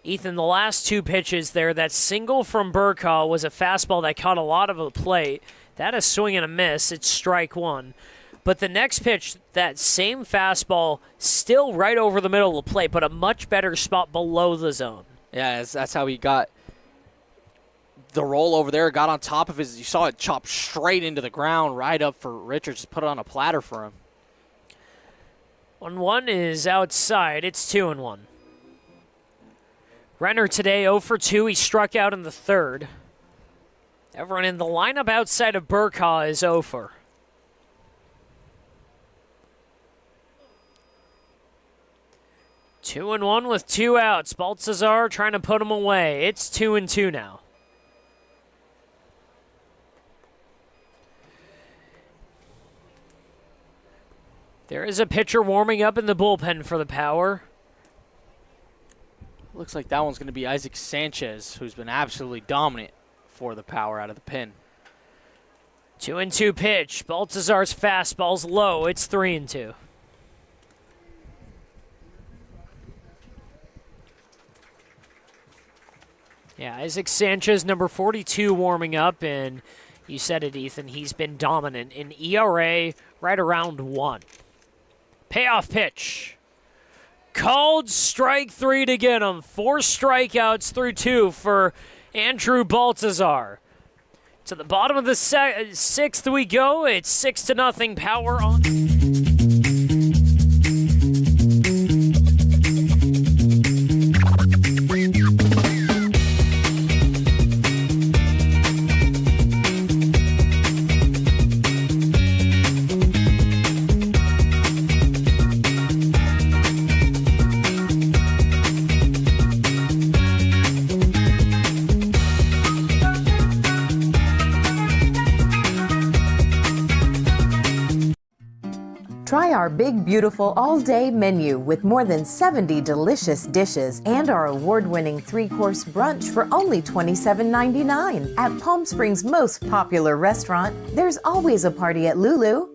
Ethan, the last 2 pitches there, that single from Burkhaw was a fastball that caught a lot of the plate. That is swing and a miss. It's strike 1. But the next pitch, that same fastball, still right over the middle of the plate, but a much better spot below the zone. Yeah, that's how he got the roll over there, got on top of his, you saw it chop straight into the ground, right up for Richards, just put it on a platter for him. 1-1 is outside. It's 2-1. Renner today 0 for 2. He struck out in the third. Everyone in the lineup outside of Burkhaw is 0 for. Two and 1 with 2 outs. Baltazar trying to put him away. It's 2-2 now. There is a pitcher warming up in the bullpen for the Power. Looks like that one's going to be Isaac Sanchez, who's been absolutely dominant for the Power out of the pen. 2-2 pitch. Baltazar's fastball's low. It's 3-2. Yeah, Isaac Sanchez, number 42, warming up, and you said it, Ethan, he's been dominant in ERA right around 1. Payoff pitch. Called strike 3 to get him. 4 strikeouts through 2 for Andrew Baltazar. To the bottom of the 6th we go. It's 6-0 Power on. Try our big, beautiful all-day menu with more than 70 delicious dishes and our award-winning 3-course brunch for only $27.99. At Palm Springs' most popular restaurant, there's always a party at Lulu.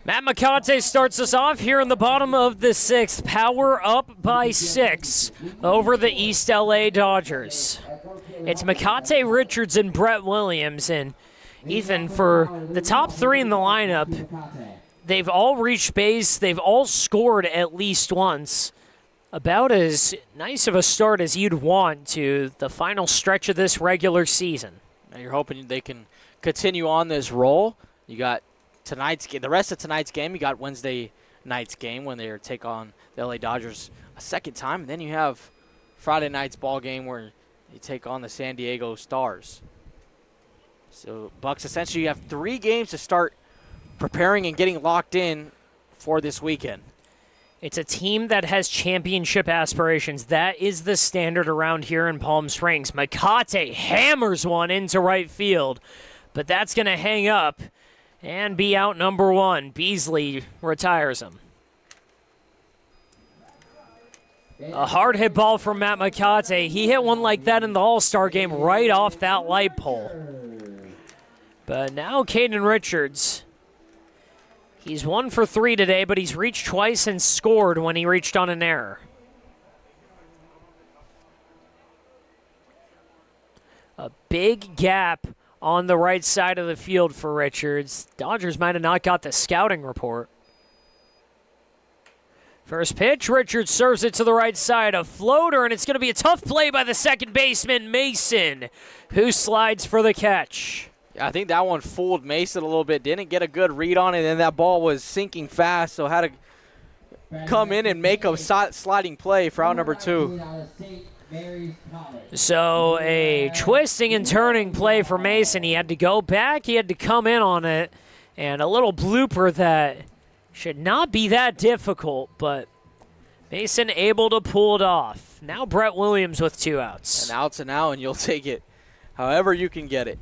Matt McConaughey starts us off here in the bottom of the 6th. Power up by 6 over the East LA Dodgers. It's McConaughey, Richards, and Brett Williams. And Ethan, for the top 3 in the lineup, they've all reached base. They've all scored at least once. About as nice of a start as you'd want to the final stretch of this regular season. Now you're hoping they can continue on this roll. You got tonight's game, the rest of tonight's game. You got Wednesday night's game when they take on the LA Dodgers a second time, and then you have Friday night's ball game where you take on the San Diego Stars. So Bucks, essentially, you have 3 games to start preparing and getting locked in for this weekend. It's a team that has championship aspirations. That is the standard around here in Palm Springs. McConaughey hammers one into right field, but that's going to hang up and be out number 1. Beasley retires him. A hard hit ball from Matt McConaughey. He hit one like that in the All-Star game right off that light pole. But now Caden Richards. He's 1 for 3 today, but he's reached twice and scored when he reached on an error. A big gap on the right side of the field for Richards. Dodgers might have not got the scouting report. First pitch, Richards serves it to the right side, a floater, and it's going to be a tough play by the second baseman, Mason, who slides for the catch. I think that one fooled Mason a little bit. Didn't get a good read on it, and that ball was sinking fast, so had to come in and make a sliding play for out number 2. So a twisting and turning play for Mason. He had to go back. He had to come in on it. And a little blooper that should not be that difficult, but Mason able to pull it off. Now Brett Williams with 2 outs. An out's an out, and you'll take it however you can get it.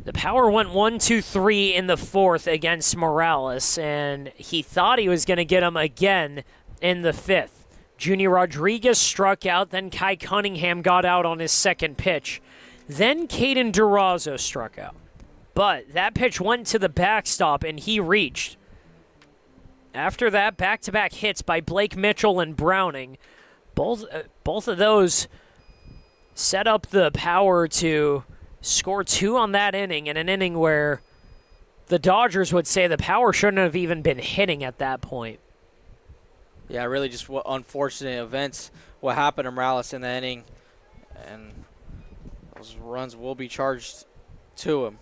The Power went 1-2-3 in the 4th against Morales, and he thought he was going to get him again in the 5th. Junior Rodriguez struck out, then Kai Cunningham got out on his second pitch. Then Caden Durazo struck out. But that pitch went to the backstop, and he reached. After that, back-to-back hits by Blake Mitchell and Browning. Both of those set up the Power to score 2 on that inning, in an inning where the Dodgers would say the Power shouldn't have even been hitting at that point. Yeah, really just unfortunate events, what happened to Morales in the inning, and those runs will be charged to him.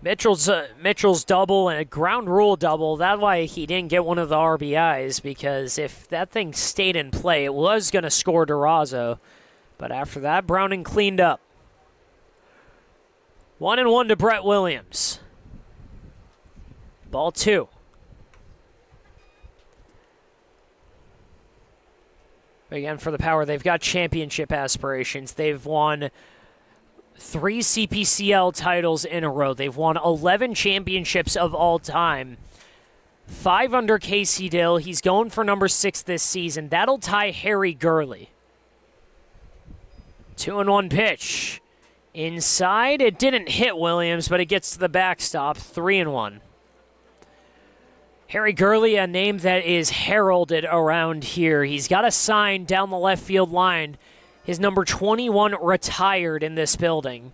Mitchell's double and a ground rule double. That's why he didn't get one of the RBIs, because if that thing stayed in play, it was going to score Durazo. But after that, Browning cleaned up. 1-1 to Brett Williams. Ball 2. Again, for the Power, they've got championship aspirations. They've won 3 CPCL titles in a row. They've won 11 championships of all time. 5 under Casey Dill. He's going for number 6 this season. That'll tie Harry Gurley. 2-1 pitch. Inside, it didn't hit Williams, but it gets to the backstop. 3-1. Harry Gurley, a name that is heralded around here. He's got a sign down the left field line. His number 21 retired in this building.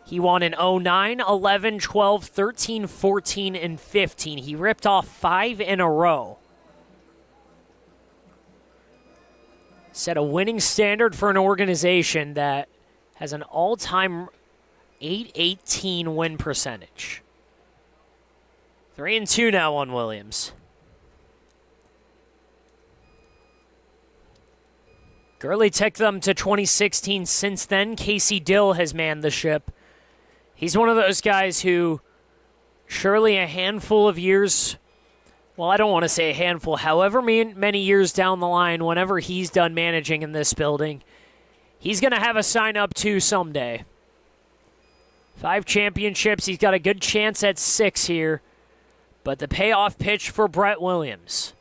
He won in 09, 11, 12, 13, 14, and 15. He ripped off 5 in a row. Set a winning standard for an organization that has an all-time .818 win percentage. 3-2 now on Williams. Gurley took them to 2016. Since then, Casey Dill has manned the ship. He's one of those guys who, surely a handful of years, well, I don't want to say a handful, however many years down the line, whenever he's done managing in this building, he's going to have a sign up to someday. 5 championships. He's got a good chance at 6 here. But the payoff pitch for Brett Williams.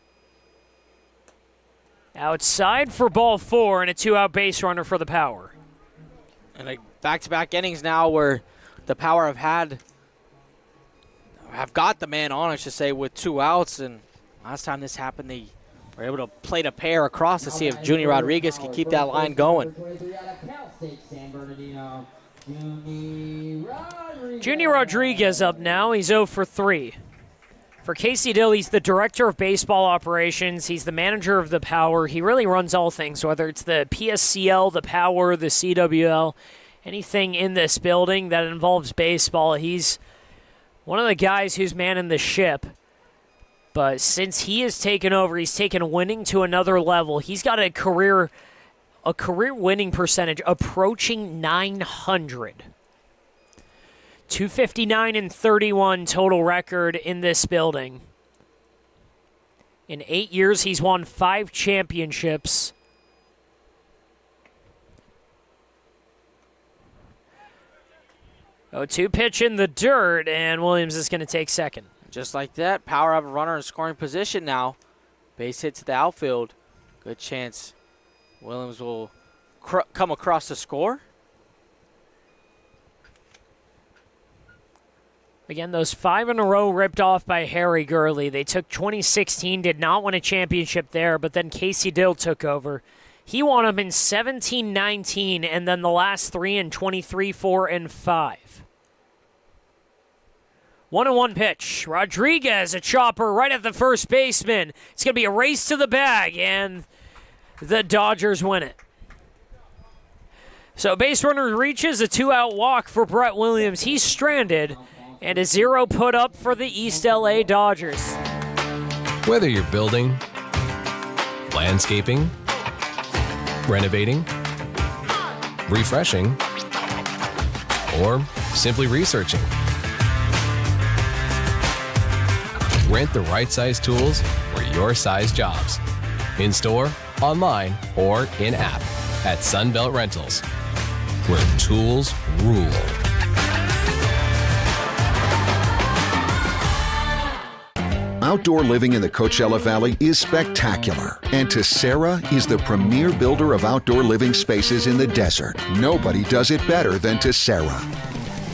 Outside for ball 4 and a 2-out base runner for the Power. And a back-to-back innings now where the Power have got the man on, I should say, with 2 outs. And last time this happened, they were able to plate a pair across to see if Junior Rodriguez can keep that line going. Junior Rodriguez up now. He's 0 for 3. For Casey Dill, he's the director of baseball operations. He's the manager of the Power. He really runs all things, whether it's the PSCL, the Power, the CWL, anything in this building that involves baseball. He's one of the guys who's manning the ship. But since he has taken over, he's taken winning to another level. He's got a career winning percentage approaching 900. 259 and 31 total record in this building. In 8 years, he's won 5 championships. Oh, 2 pitch in the dirt, and Williams is going to take second. Just like that, Power have a runner in scoring position now. Base hit to the outfield. Good chance Williams will come across the score. Again, those 5 in a row ripped off by Harry Gurley. They took 2016, did not win a championship there, but then Casey Dill took over. He won them in 17-19, and then the last 3 in 23, 4, and 5. 1-1 pitch. Rodriguez, a chopper right at the first baseman. It's going to be a race to the bag, and the Dodgers win it. So base runner reaches, a 2-out walk for Brett Williams. He's stranded, and a 0 put up for the East LA Dodgers. Whether you're building, landscaping, renovating, refreshing, or simply researching, rent the right size tools for your size jobs. In store, online, or in-app at Sunbelt Rentals, where tools rule. Outdoor living in the Coachella Valley is spectacular, and Tessera is the premier builder of outdoor living spaces in the desert. Nobody does it better than Tessera.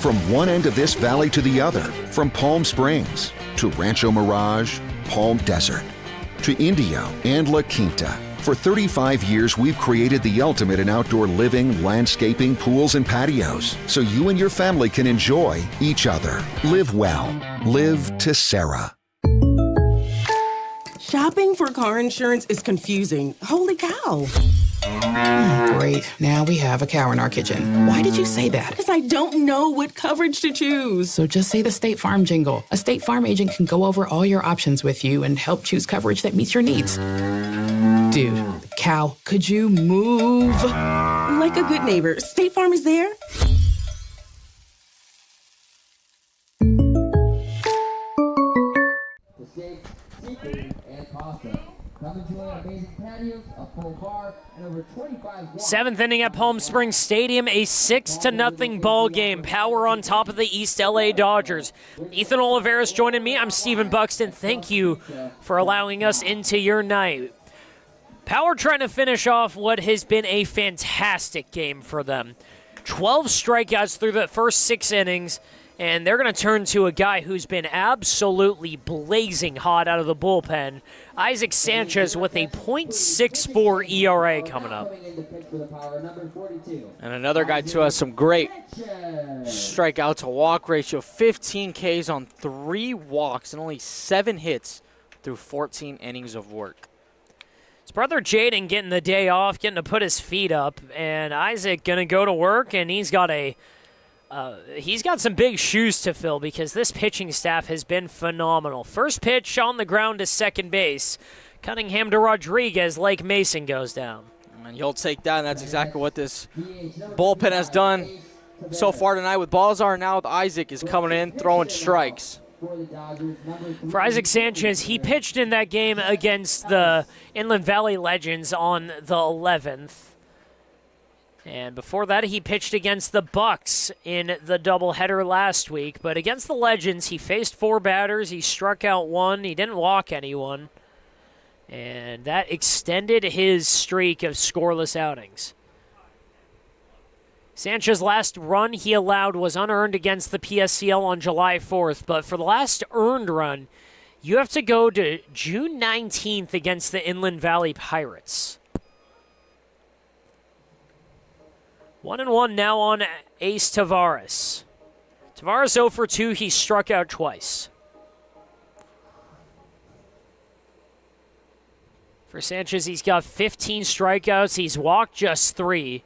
From one end of this valley to the other, from Palm Springs to Rancho Mirage, Palm Desert, to Indio and La Quinta. For 35 years, we've created the ultimate in outdoor living, landscaping, pools, and patios, so you and your family can enjoy each other. Live well. Live Tessera. Shopping for car insurance is confusing. Holy cow. Great. Now we have a cow in our kitchen. Why did you say that? Because I don't know what coverage to choose. So just say the State Farm jingle. A State Farm agent can go over all your options with you and help choose coverage that meets your needs. Dude, cow, could you move? Like a good neighbor, State Farm is there. Seventh inning at Palm Springs Stadium, a 6-0 ball game. Power on top of the East LA Dodgers. Ethan Olivares joining me. I'm Stephen Buxton. Thank you for allowing us into your night. Power trying to finish off what has been a fantastic game for them. 12 strikeouts through the first 6 innings, and they're going to turn to a guy who's been absolutely blazing hot out of the bullpen, Isaac Sanchez, with a .64 ERA coming up. And another guy, too, has some great strikeout to walk ratio. 15 Ks on 3 walks and only 7 hits through 14 innings of work. His brother Jaden getting the day off, getting to put his feet up, and Isaac going to go to work, and he's got some big shoes to fill because this pitching staff has been phenomenal. First pitch on the ground to second base. Cunningham to Rodriguez. Lake Mason goes down. And he'll take that, and that's exactly what this bullpen has done so far tonight with Balzar. Now with Isaac is coming in, throwing strikes. For Isaac Sanchez, he pitched in that game against the Inland Valley Legends on the 11th. And before that, he pitched against the Bucks in the doubleheader last week. But against the Legends, he faced 4 batters. He struck out 1. He didn't walk anyone. And that extended his streak of scoreless outings. Sanchez's last run he allowed was unearned against the PSCL on July 4th. But for the last earned run, you have to go to June 19th against the Inland Valley Pirates. 1-1 now on Ace Tavares. Tavares 0 for 2. He struck out twice. For Sanchez, he's got 15 strikeouts. He's walked just 3.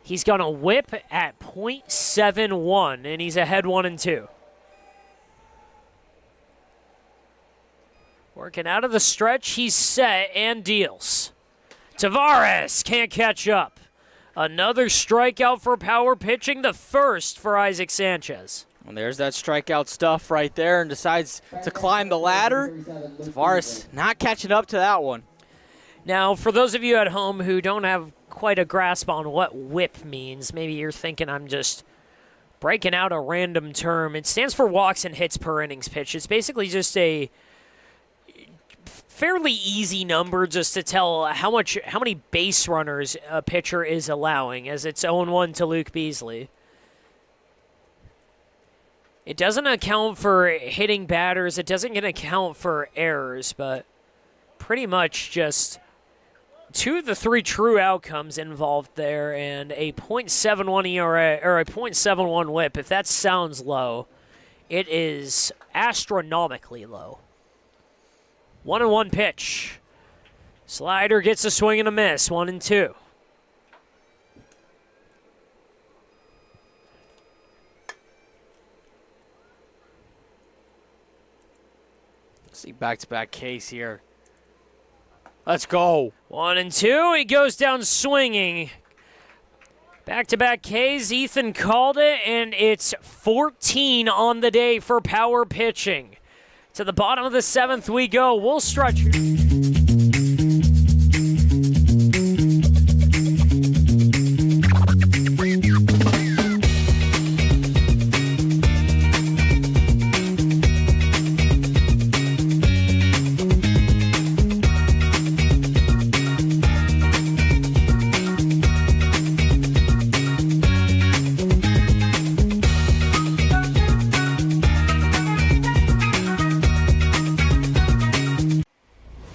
He's got a whip at .71, and he's ahead 1-2. Working out of the stretch, he's set and deals. Tavares can't catch up. Another strikeout for Power, pitching the first for Isaac Sanchez. And there's that strikeout stuff right there, and decides to climb the ladder. Tavares not catching up to that one. Now, for those of you at home who don't have quite a grasp on what whip means, maybe you're thinking I'm just breaking out a random term. It stands for walks and hits per innings pitched. It's basically just a fairly easy number just to tell how many base runners a pitcher is allowing, as it's 0-1 to Luke Beasley. It doesn't account for hitting batters. It doesn't account for errors, but pretty much just 2 of the 3 true outcomes involved there, and a .71 ERA or a .71 whip. If that sounds low, it is astronomically low. 1-1 pitch. Slider gets a swing and a miss. 1-2. Back-to-back case here. Let's go. 1 and 2. He goes down swinging. Back-to-back Ks. Ethan called it, and it's 14 on the day for power pitching. To the bottom of the 7th we go. We'll stretch.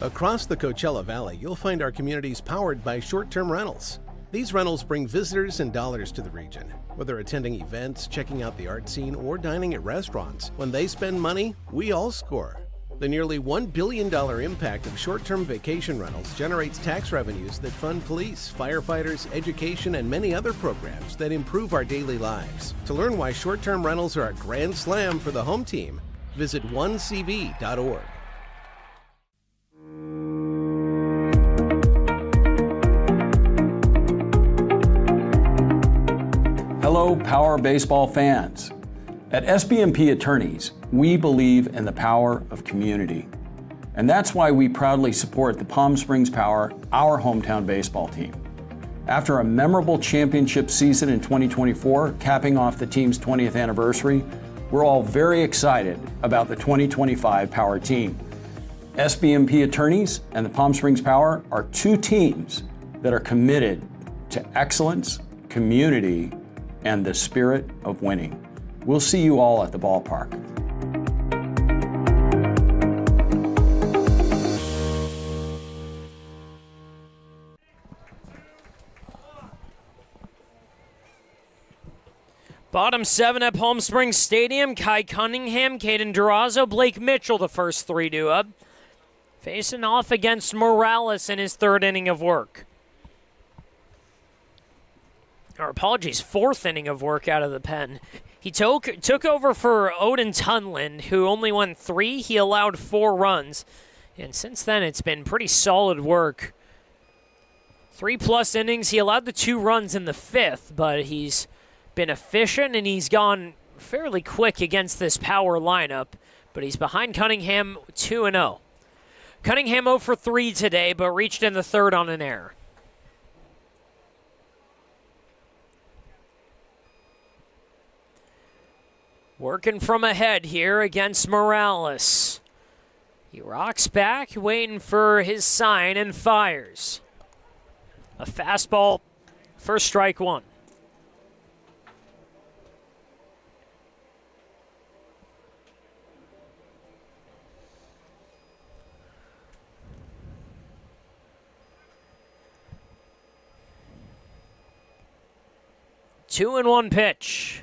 Across the Coachella Valley, you'll find our communities powered by short-term rentals. These rentals bring visitors and dollars to the region. Whether attending events, checking out the art scene, or dining at restaurants, when they spend money, we all score. The nearly $1 billion impact of short-term vacation rentals generates tax revenues that fund police, firefighters, education, and many other programs that improve our daily lives. To learn why short-term rentals are a grand slam for the home team, visit onecv.org. Hello, Power Baseball fans. At SBMP Attorneys, we believe in the power of community. And that's why we proudly support the Palm Springs Power, our hometown baseball team. After a memorable championship season in 2024, capping off the team's 20th anniversary, we're all very excited about the 2025 Power team. SBMP Attorneys and the Palm Springs Power are two teams that are committed to excellence, community, and the spirit of winning. We'll see you all at the ballpark. Bottom 7 at Palm Springs Stadium. Kai Cunningham, Caden Durazo, Blake Mitchell, the first 3 due up. Facing off against Morales in his 3rd inning of work. Or apologies, 4th inning of work out of the pen. He took over for Odin Tunland, who only won 3. He allowed 4 runs. And since then, it's been pretty solid work. 3+ innings. He allowed the 2 runs in the 5th, but he's been efficient and he's gone fairly quick against this power lineup. But he's behind Cunningham 2-0. Cunningham 0 for 3 today, but reached in the 3rd on an error. Working from ahead here against Morales. He rocks back, waiting for his sign, and fires. A fastball for strike 1. Two and 1 pitch.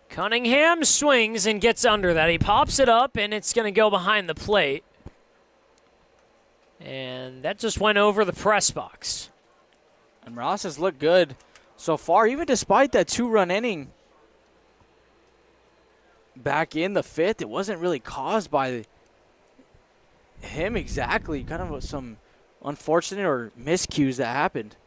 Cunningham swings and gets under that. He pops it up, and it's going to go behind the plate. And that just went over the press box. And Morales has looked good so far, even despite that 2-run inning back in the 5th. It wasn't really caused by him exactly. Kind of some unfortunate or miscues that happened.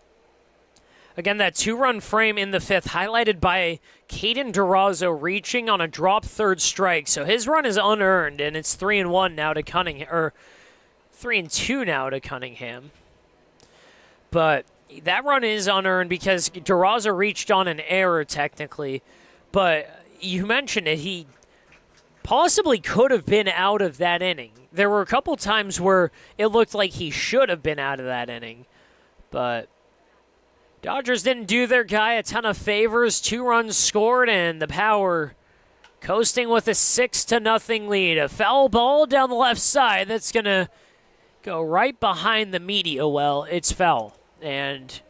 Again, that 2-run frame in the 5th, highlighted by Caden Durazo reaching on a drop 3rd strike. So his run is unearned, and it's 3-1 now to Cunningham, or 3-2 now to Cunningham. But that run is unearned because Durazo reached on an error technically. But you mentioned it, he possibly could have been out of that inning. There were a couple times where it looked like he should have been out of that inning, but Dodgers didn't do their guy a ton of favors. 2 runs scored, and the Power coasting with a 6-0 lead. A foul ball down the left side that's going to go right behind the media well. It's foul, and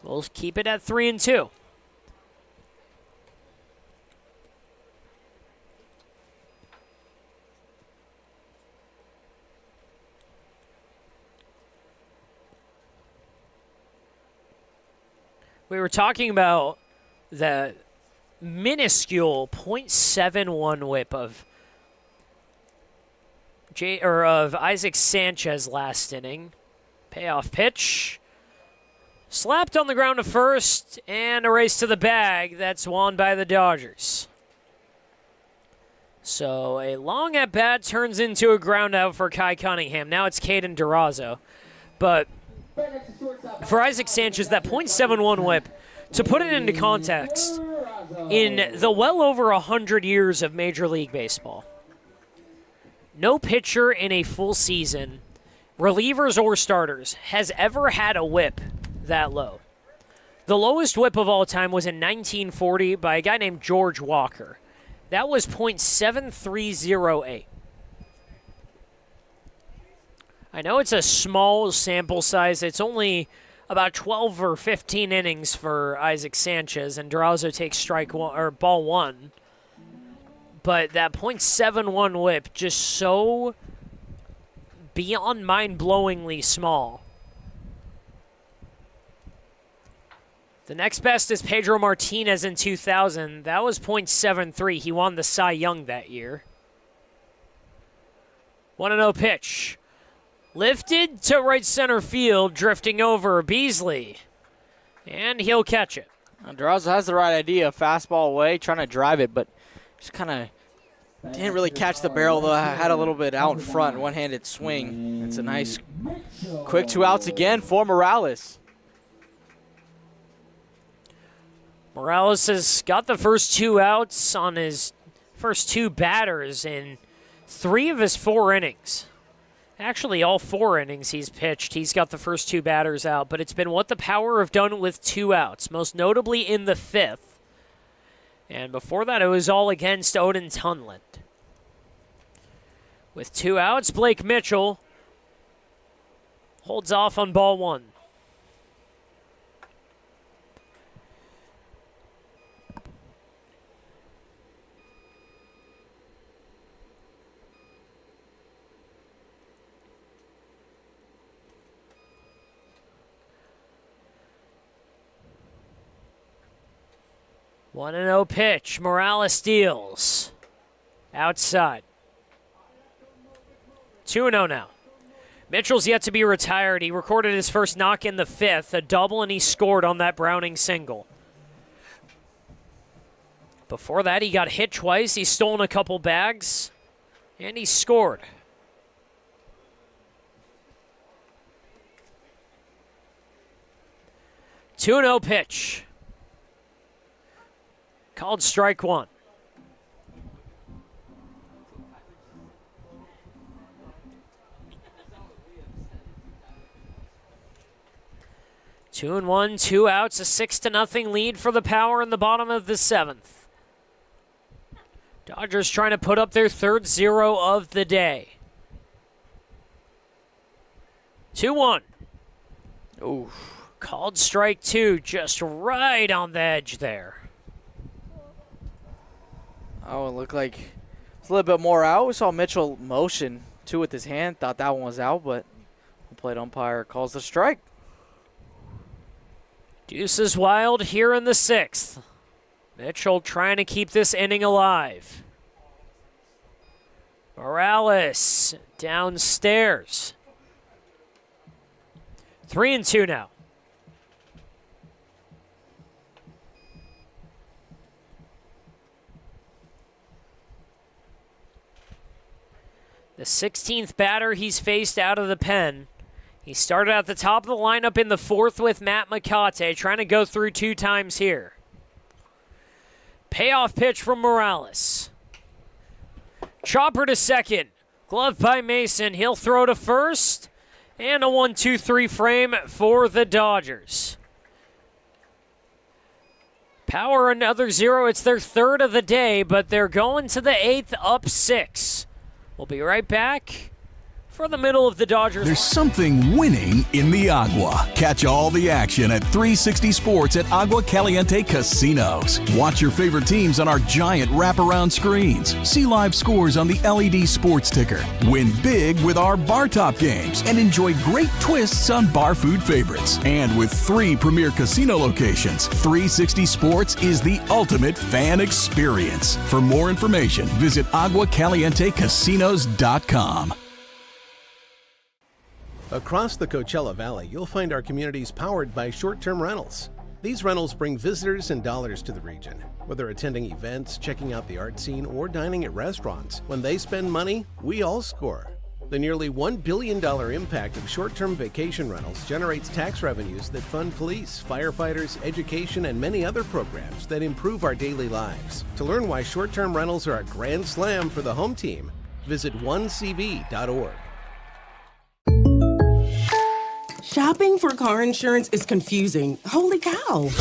we'll keep it at 3-2. We were talking about the minuscule .71 whip of of Isaac Sanchez last inning. Payoff pitch. Slapped on the ground to first, and a race to the bag. That's won by the Dodgers. So a long at-bat turns into a ground out for Kai Cunningham. Now it's Caden Durazo. But for Isaac Sanchez, that .71 whip, to put it into context, in the well over 100 years of Major League Baseball, no pitcher in a full season, relievers or starters, has ever had a whip that low. The lowest whip of all time was in 1940 by a guy named George Walker. That was .7308. I know it's a small sample size. It's only about 12 or 15 innings for Isaac Sanchez, and Durazo takes strike one, or ball one. But that .71 whip, just so beyond mind-blowingly small. The next best is Pedro Martinez in 2000. That was .73. He won the Cy Young that year. 1-0 pitch. Lifted to right center field, drifting over Beasley. And he'll catch it. Durazo has the right idea. Fastball away, trying to drive it, but just kind of didn't really catch the barrel, though. Had a little bit out in front, one-handed swing. It's a nice quick 2 outs again for Morales. Morales has got the first 2 outs on his first 2 batters in 3 of his 4 innings. Actually, all 4 innings he's pitched, he's got the first 2 batters out, but it's been what the Power have done with 2 outs, most notably in the 5th. And before that, it was all against Odin Tunland. With 2 outs, Blake Mitchell holds off on ball 1. One 1-0 pitch. Morales steals. Outside. 2-0 now. Mitchell's yet to be retired. He recorded his first knock in the 5th, a double, and he scored on that Browning single. Before that, he got hit twice. He's stolen a couple bags, and he scored. Two 2-0 pitch. Called strike 1. Two and 1, 2 outs, a 6-0 lead for the Power in the bottom of the 7th. Dodgers trying to put up their 3rd 0 of the day. 2-1. Ooh, called strike 2, just right on the edge there. Oh, it looked like it's a little bit more out. We saw Mitchell motion, too, with his hand. Thought that one was out, but the plate umpire calls the strike. Deuces wild here in the 6th. Mitchell trying to keep this inning alive. Morales downstairs. 3-2 now. The 16th batter he's faced out of the pen. He started at the top of the lineup in the 4th with Matt McCate, trying to go through 2 times here. Payoff pitch from Morales. Chopper to second. Glove by Mason. He'll throw to first. And a 1-2-3 frame for the Dodgers. Power another 0. It's their 3rd of the day, but they're going to the 8th up 6. We'll be right back for the middle of the Dodgers. There's something winning in the Agua. Catch all the action at 360 Sports at Agua Caliente Casinos. Watch your favorite teams on our giant wraparound screens. See live scores on the LED sports ticker. Win big with our bar top games and enjoy great twists on bar food favorites. And with 3 premier casino locations, 360 Sports is the ultimate fan experience. For more information, visit aguacalientecasinos.com. Across the Coachella Valley, you'll find our communities powered by short-term rentals. These rentals bring visitors and dollars to the region. Whether attending events, checking out the art scene, or dining at restaurants, when they spend money, we all score. The nearly $1 billion impact of short-term vacation rentals generates tax revenues that fund police, firefighters, education, and many other programs that improve our daily lives. To learn why short-term rentals are a grand slam for the home team, visit onecv.org. Shopping for car insurance is confusing. Holy cow.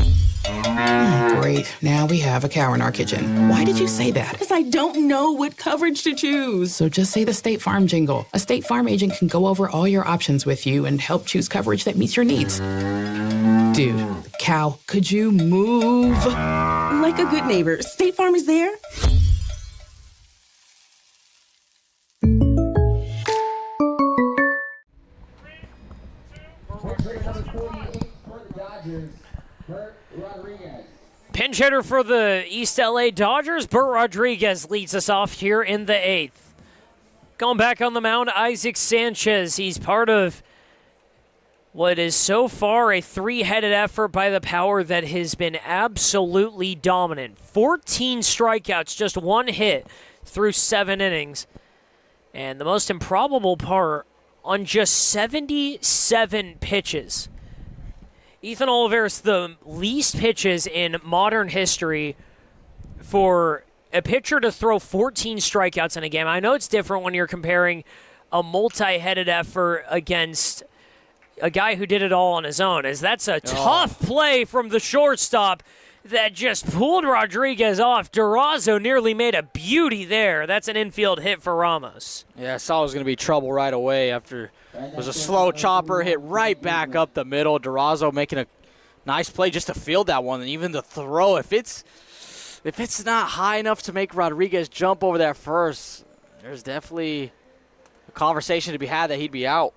Great. Now we have a cow in our kitchen. Why did you say that? Because I don't know what coverage to choose. So just say the State Farm jingle. A State Farm agent can go over all your options with you and help choose coverage that meets your needs. Dude, cow, could you move? Like a good neighbor, State Farm is there. Pinch hitter for the East LA Dodgers, Bert Rodriguez leads us off here in the 8th. Going back on the mound, Isaac Sanchez. He's part of what is so far a three-headed effort by the Power that has been absolutely dominant. 14 strikeouts, just one hit through 7 innings. And the most improbable part, on just 77 pitches. Ethan Olivares, the least pitches in modern history for a pitcher to throw 14 strikeouts in a game. I know it's different when you're comparing a multi-headed effort against a guy who did it all on his own, as that's a tough play from the shortstop that just pulled Rodriguez off. Durazo nearly made a beauty there. That's an infield hit for Ramos. Yeah, I saw it was going to be trouble right away after it was a slow chopper, hit right back up the middle. Durazo making a nice play just to field that one, and even the throw. If it's not high enough to make Rodriguez jump over that first, there's definitely a conversation to be had that he'd be out.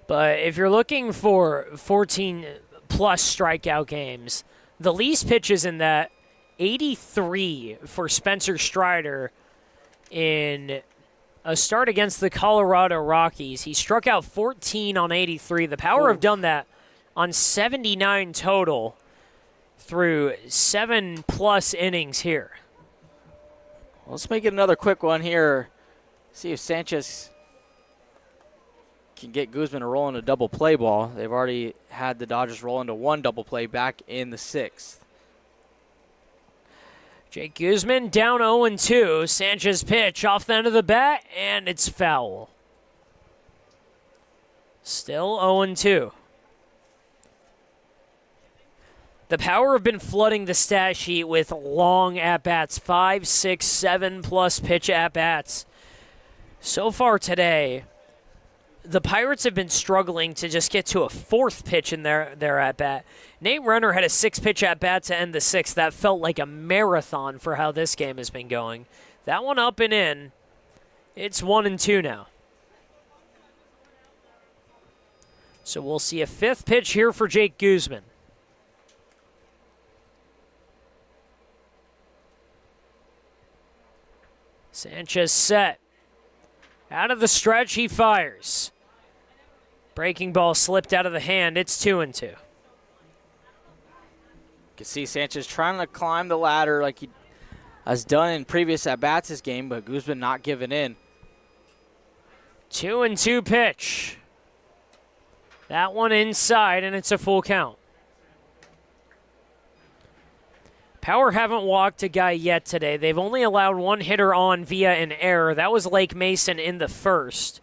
But if you're looking for 14-plus strikeout games, the least pitches in that, 83 for Spencer Strider in a start against the Colorado Rockies. He struck out 14 on 83. The Power have done that on 79 total through 7-plus innings here. Let's make it another quick one here. See if Sanchez can get Guzman to roll into a double play ball. They've already had the Dodgers roll into one double play back in the 6th. Jake Guzman down 0-2. Sanchez pitch off the end of the bat, and it's foul. Still 0-2. The Power have been flooding the stat sheet with long at-bats, 5, 6, 7-plus pitch at-bats. So far today, the Pirates have been struggling to just get to a 4th pitch in their at-bat. Nate Renner had a 6-pitch at-bat to end the 6th. That felt like a marathon for how this game has been going. That one up and in. It's 1-2 now. So we'll see a 5th pitch here for Jake Guzman. Sanchez set. Out of the stretch, he fires. Breaking ball slipped out of the hand. It's 2-2. You can see Sanchez trying to climb the ladder like he has done in previous at-bats this game, but Guzman not giving in. 2-2 pitch. That one inside, and it's a full count. Power haven't walked a guy yet today. They've only allowed one hitter on via an error. That was Lake Mason in the 1st.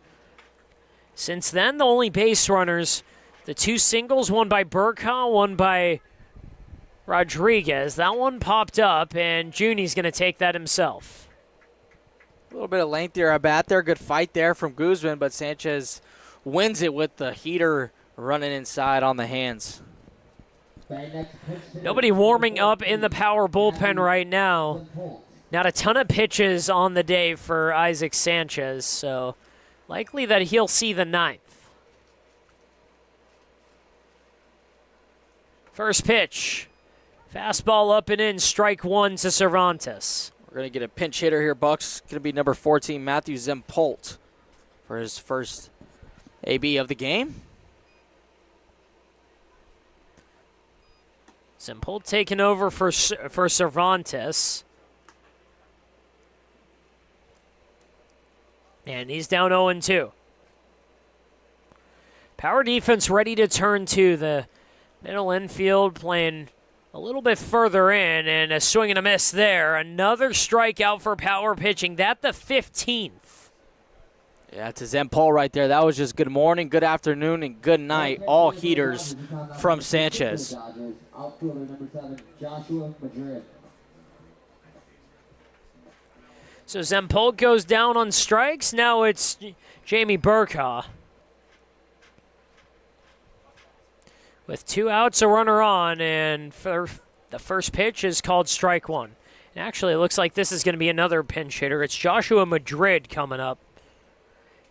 Since then, the only base runners, the 2 singles, one by Burkha, one by Rodriguez. That one popped up, and Junie's going to take that himself. A little bit of lengthier at bat there. Good fight there from Guzman, but Sanchez wins it with the heater running inside on the hands. Nobody warming up in the Power bullpen right now. Not a ton of pitches on the day for Isaac Sanchez, so likely that he'll see the 9th. First pitch. Fastball up and in, strike 1 to Cervantes. We're going to get a pinch hitter here, Bucks. Going to be number 14, Matthew Zempolt, for his first AB of the game. Zempel taking over for Cervantes. And he's down 0-2. Power defense ready to turn to the middle infield, playing a little bit further in, and a swing and a miss there. Another strikeout for Power pitching. That the 15th. Yeah, to Zempel right there. That was just good morning, good afternoon, and good night. All heaters from Sanchez. Outfielder number 7, Joshua Madrid. So Zempel goes down on strikes. Now it's Jamie Burkhaw. With 2 outs, a runner on, and for the first pitch is called strike 1. And actually, it looks like this is going to be another pinch hitter. It's Joshua Madrid coming up.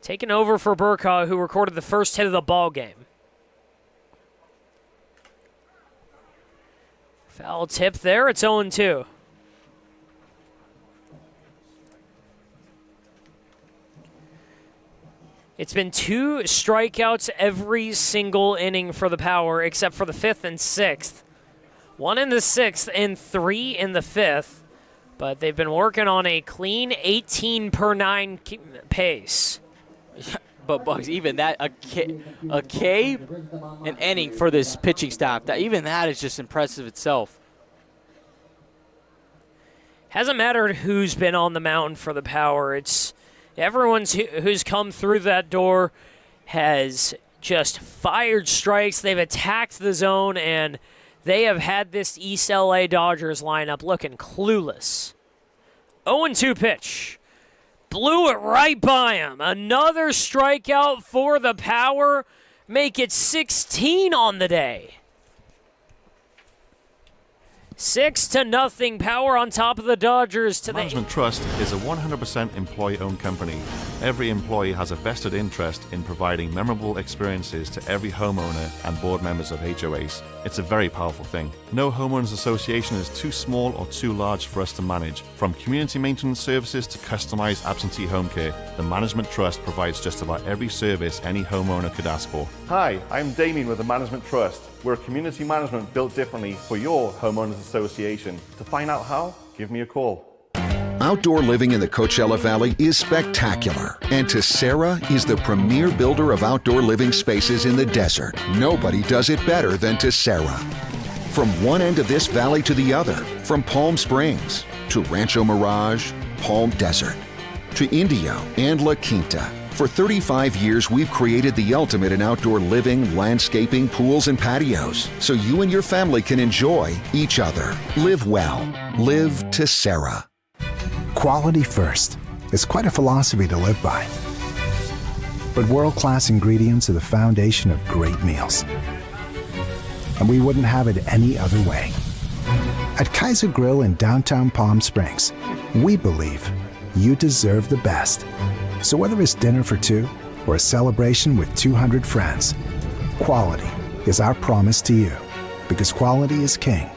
Taking over for Burkhaw, who recorded the first hit of the ball game. Foul tip there. It's 0-2. It's been 2 strikeouts every single inning for the Power, except for the 5th and 6th. 1 in the 6th and 3 in the 5th. But they've been working on a clean 18 per 9 pace. But Bugs, even that, a K, an inning for this pitching staff. Even that is just impressive itself. Hasn't mattered who's been on the mound for the Power. It's everyone's who's come through that door has just fired strikes. They've attacked the zone, and they have had this East LA Dodgers lineup looking clueless. 0-2 pitch. Blew it right by him. Another strikeout for the Power. Make it 16 on the day. 6-0, Power on top of the Dodgers today. Management Trust is a 100% employee-owned company. Every employee has a vested interest in providing memorable experiences to every homeowner and board members of HOAs. It's a very powerful thing. No homeowners association is too small or too large for us to manage. From community maintenance services to customized absentee home care, the Management Trust provides just about every service any homeowner could ask for. Hi, I'm Damien with the Management Trust. We're a community management built differently for your homeowners association. To find out how, give me a call. Outdoor living in the Coachella Valley is spectacular, and Tessera is the premier builder of outdoor living spaces in the desert. Nobody does it better than Tessera. From one end of this valley to the other, from Palm Springs to Rancho Mirage, Palm Desert, to Indio and La Quinta. For 35 years, we've created the ultimate in outdoor living, landscaping, pools, and patios, so you and your family can enjoy each other. Live well. Live Tessera. Quality first is quite a philosophy to live by. But world-class ingredients are the foundation of great meals. And we wouldn't have it any other way. At Kaiser Grill in downtown Palm Springs, we believe you deserve the best. So whether it's dinner for 2 or a celebration with 200 friends, quality is our promise to you. Because quality is king.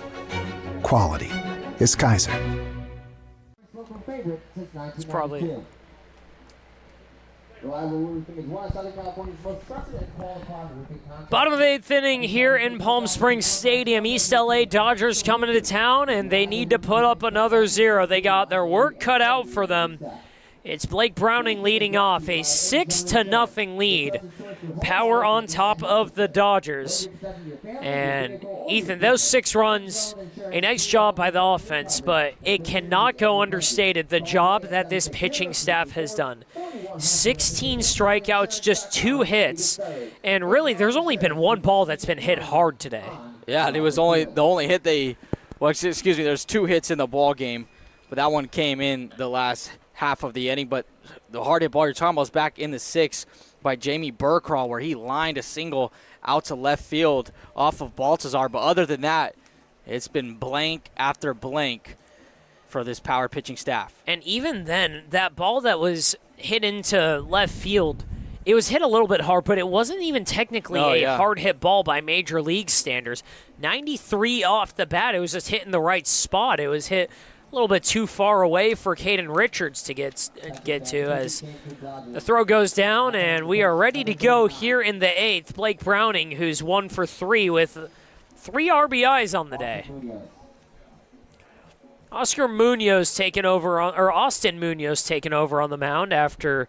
Quality is Kaiser. It's probably... Bottom of the 8th inning here in Palm Springs Stadium. East LA Dodgers coming to town, and they need to put up another 0. They got their work cut out for them. It's Blake Browning leading off, a 6-0 lead. Power on top of the Dodgers. And Ethan, those 6 runs, a nice job by the offense, but it cannot go understated the job that this pitching staff has done. 16 strikeouts, just 2 hits, and really there's only been 1 ball that's been hit hard today. Yeah, and it was only the only hit there's 2 hits in the ball game, but that one came in the last half of the inning. But the hard hit ball you're talking about was back in the 6th by Jamie Burkhaw, where he lined a single out to left field off of Baltazar. But other than that, it's been blank after blank for this Power pitching staff. And even then, that ball that was hit into left field, it was hit a little bit hard, but it wasn't even technically a hard hit ball by Major League standards. 93 off the bat, it was just hitting the right spot. It was hit a little bit too far away for Caden Richards to get to as the throw goes down, and we are ready to go here in the 8th. Blake Browning, who's 1 for 3 with 3 RBIs on the day. Austin Munoz taking over on the mound after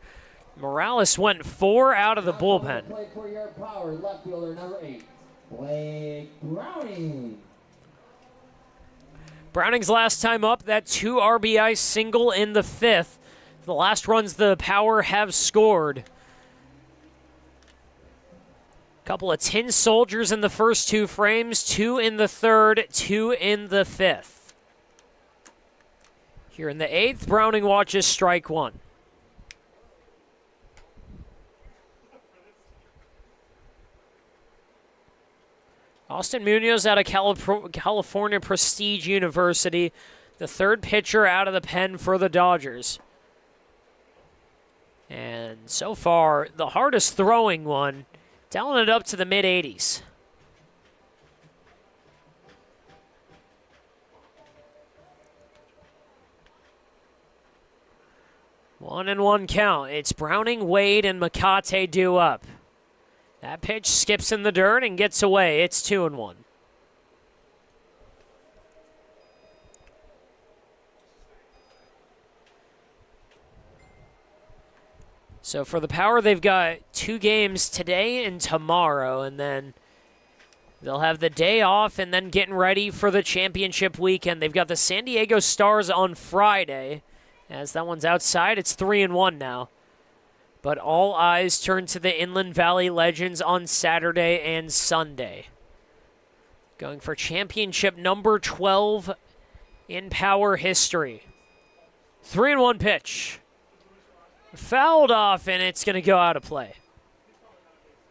Morales went 4 out of the bullpen. Play for your Power left fielder number 8, Blake Browning. Browning's last time up, that 2 RBI single in the 5th. The last runs the Power have scored. Couple of tin soldiers in the first 2 frames, 2 in the 3rd, 2 in the 5th. Here in the 8th, Browning watches strike 1. Austin Munoz out of California Prestige University, the 3rd pitcher out of the pen for the Dodgers. And so far, the hardest throwing one, dialing it up to the mid-80s. One and one count. It's Browning, Wade, and Makate due up. That pitch skips in the dirt and gets away. It's 2-1. So for the Power, they've got 2 games today and tomorrow, and then they'll have the day off and then getting ready for the championship weekend. They've got the San Diego Stars on Friday. As that one's outside, it's 3-1 now. But all eyes turn to the Inland Valley Legends on Saturday and Sunday. Going for championship number 12 in Power history. 3-1 pitch. Fouled off, and it's going to go out of play.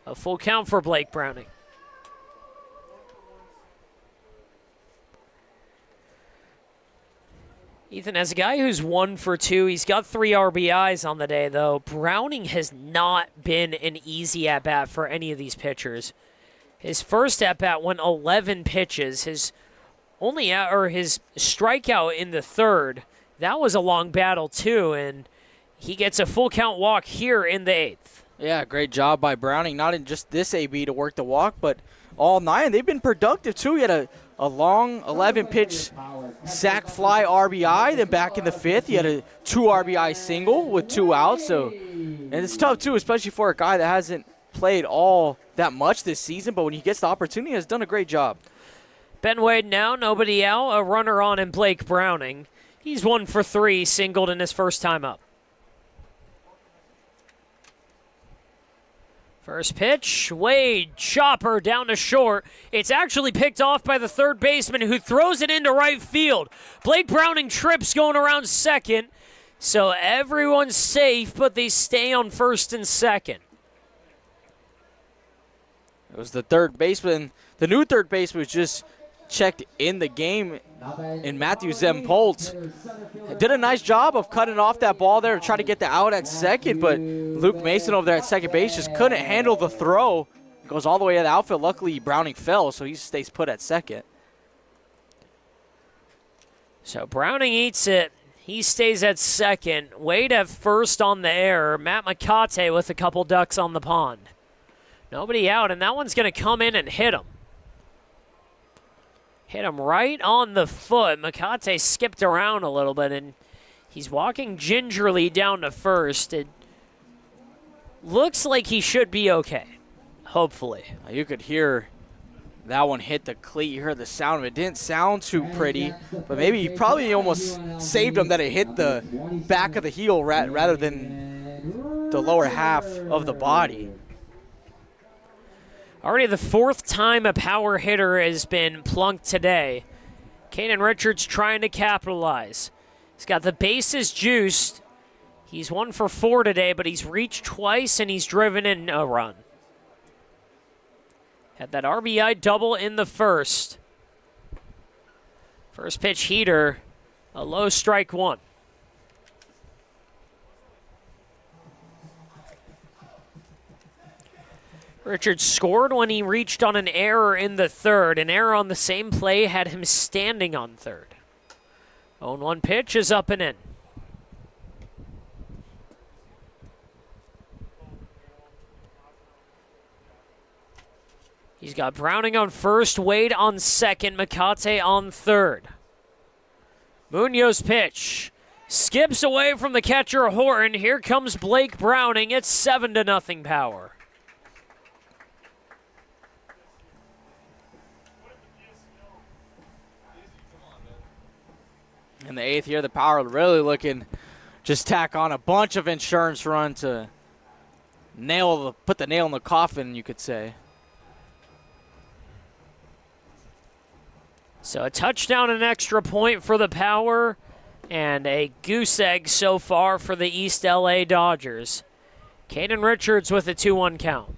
A full count for Blake Browning. Ethan, as a guy who's 1 for 2, he's got 3 RBIs on the day, though. Browning has not been an easy at-bat for any of these pitchers. His first at-bat went 11 pitches. His strikeout in the 3rd, that was a long battle, too, and he gets a full count walk here in the 8th. Yeah, great job by Browning, not in just this AB to work the walk, but all 9. They've been productive, too. He had a long 11-pitch sac fly RBI. Then back in the 5th, he had a 2 RBI single with 2 outs. And it's tough, too, especially for a guy that hasn't played all that much this season. But when he gets the opportunity, he has done a great job. Ben Wade now, nobody out. A runner on in Blake Browning. He's 1 for 3, singled in his first time up. First pitch, Wade, chopper down to short. It's actually picked off by the 3rd baseman who throws it into right field. Blake Browning trips going around second, so everyone's safe, but they stay on 1st and 2nd. It was the 3rd baseman. The new 3rd baseman was just checked in the game in Matthew Zempolt. Did a nice job of cutting off that ball there to try to get the out at second, but Luke Mason over there at second base just couldn't handle the throw. Goes all the way to the outfield. Luckily, Browning fell, so he stays put at second. So Browning eats it. He stays at second. Wade at first on the air. Matt Makate with a couple ducks on the pond. Nobody out, and that one's going to come in and hit him. Hit him right on the foot. Makate skipped around a little bit, and he's walking gingerly down to first. It looks like he should be okay, hopefully. You could hear that one hit the cleat. You heard the sound of it. Didn't sound too pretty, but maybe he probably almost saved him that it hit the back of the heel rather than the lower half of the body. Already the 4th time a power hitter has been plunked today. Caden Richards trying to capitalize. He's got the bases juiced. He's 1 for 4 today, but he's reached twice and he's driven in a run. Had that RBI double in the 1st. First pitch heater, a low strike 1. Richards scored when he reached on an error in the 3rd. An error on the same play had him standing on 3rd. 0-1 pitch is up and in. He's got Browning on first, Wade on second, Makate on third. Munoz pitch. Skips away from the catcher Horton. Here comes Blake Browning. It's 7-0 Power. In the 8th here, the Power really looking just tack on a bunch of insurance run to put the nail in the coffin, you could say. So a touchdown and extra point for the Power, and a goose egg so far for the East LA Dodgers. Caden Richards with a 2-1 count.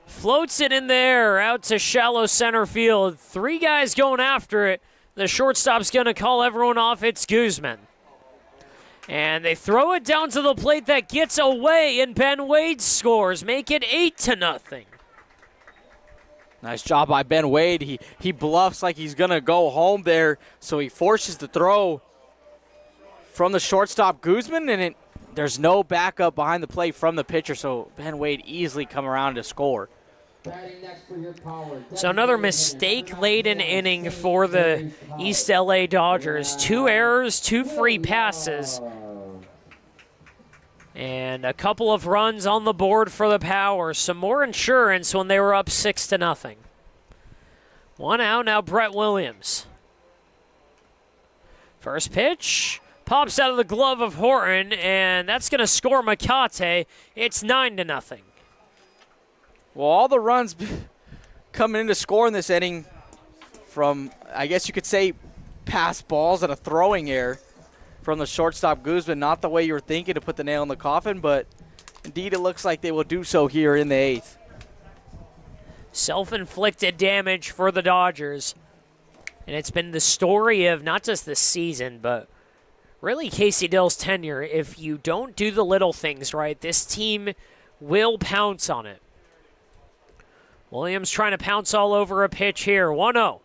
Floats it in there, out to shallow center field. 3 guys going after it. The shortstop's going to call everyone off. It's Guzman. And they throw it down to the plate. That gets away, and Ben Wade scores. Make it 8-0. Nice job by Ben Wade. He bluffs like he's going to go home there, so he forces the throw from the shortstop Guzman, and there's no backup behind the plate from the pitcher, so Ben Wade easily come around to score. So another mistake-laden inning for the East LA Dodgers. 2 errors, 2 free passes, and a couple of runs on the board for the Power. Some more insurance when they were up 6-0. 1 out now, Brett Williams. First pitch pops out of the glove of Horton, and that's going to score Makate. It's 9-0. Well, all the runs coming in to score in this inning from, I guess you could say, pass balls and a throwing error from the shortstop Guzman. Not the way you were thinking to put the nail in the coffin, but indeed it looks like they will do so here in the 8th. Self-inflicted damage for the Dodgers. And it's been the story of not just this season, but really Casey Dill's tenure. If you don't do the little things right, this team will pounce on it. Williams trying to pounce all over a pitch here. 1-0.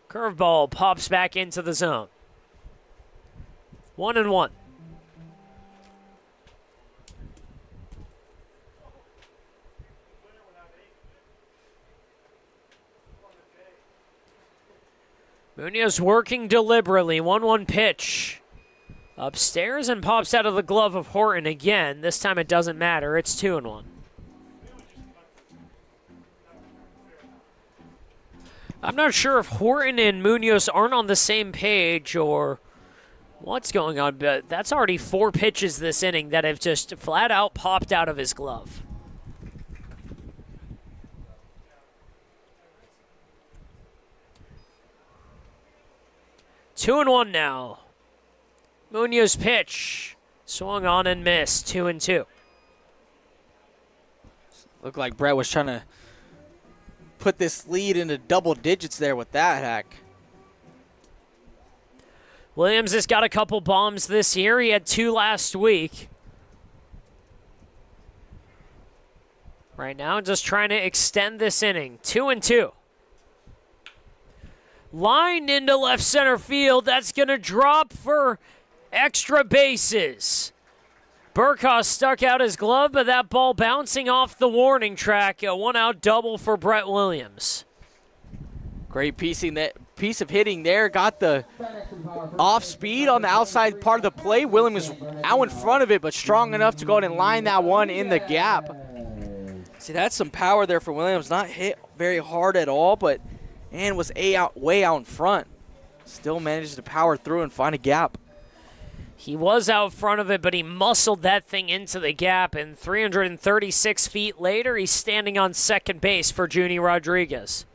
Curveball pops back into the zone. 1-1. Munoz working deliberately. 1-1 pitch. Upstairs and pops out of the glove of Horton again. This time it doesn't matter. It's 2-1. I'm not sure if Horton and Munoz aren't on the same page or what's going on, but that's already 4 pitches this inning that have just flat out popped out of his glove. Two and 1 now. Munoz pitch. Swung on and missed. 2-2. Looked like Brett was trying to put this lead into double digits there with that hack. Williams has got a couple bombs this year. He had 2 last week. Right now, just trying to extend this inning. 2-2. Lined into left center field. That's going to drop for extra bases. Burkhoff stuck out his glove, but that ball bouncing off the warning track. A 1-out double for Brett Williams. Great piece of hitting there. Got the off speed on the outside part of the plate. Williams was out in front of it, but strong enough to go ahead and line that one in the gap. See, that's some power there for Williams. Not hit very hard at all, but was way out in front. Still managed to power through and find a gap. He was out front of it, but he muscled that thing into the gap, and 336 feet later, he's standing on second base for Junie Rodriguez.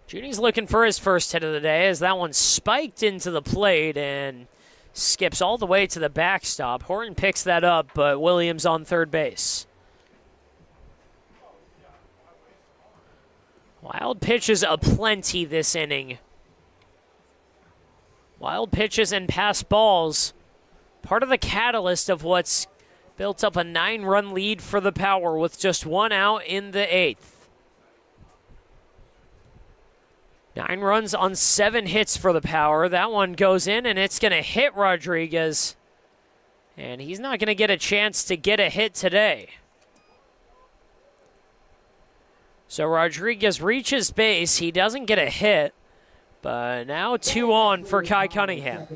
Junie's looking for his first hit of the day as that one spiked into the plate and skips all the way to the backstop. Horton picks that up, but Williams on third base. Wild pitches aplenty this inning. Wild pitches and pass balls, part of the catalyst of what's built up a 9-run lead for the Power with just 1 out in the 8th. 9 runs on 7 hits for the Power. That one goes in, and it's going to hit Rodriguez. And he's not going to get a chance to get a hit today. So Rodriguez reaches base. He doesn't get a hit. But now 2 on for Kai Cunningham.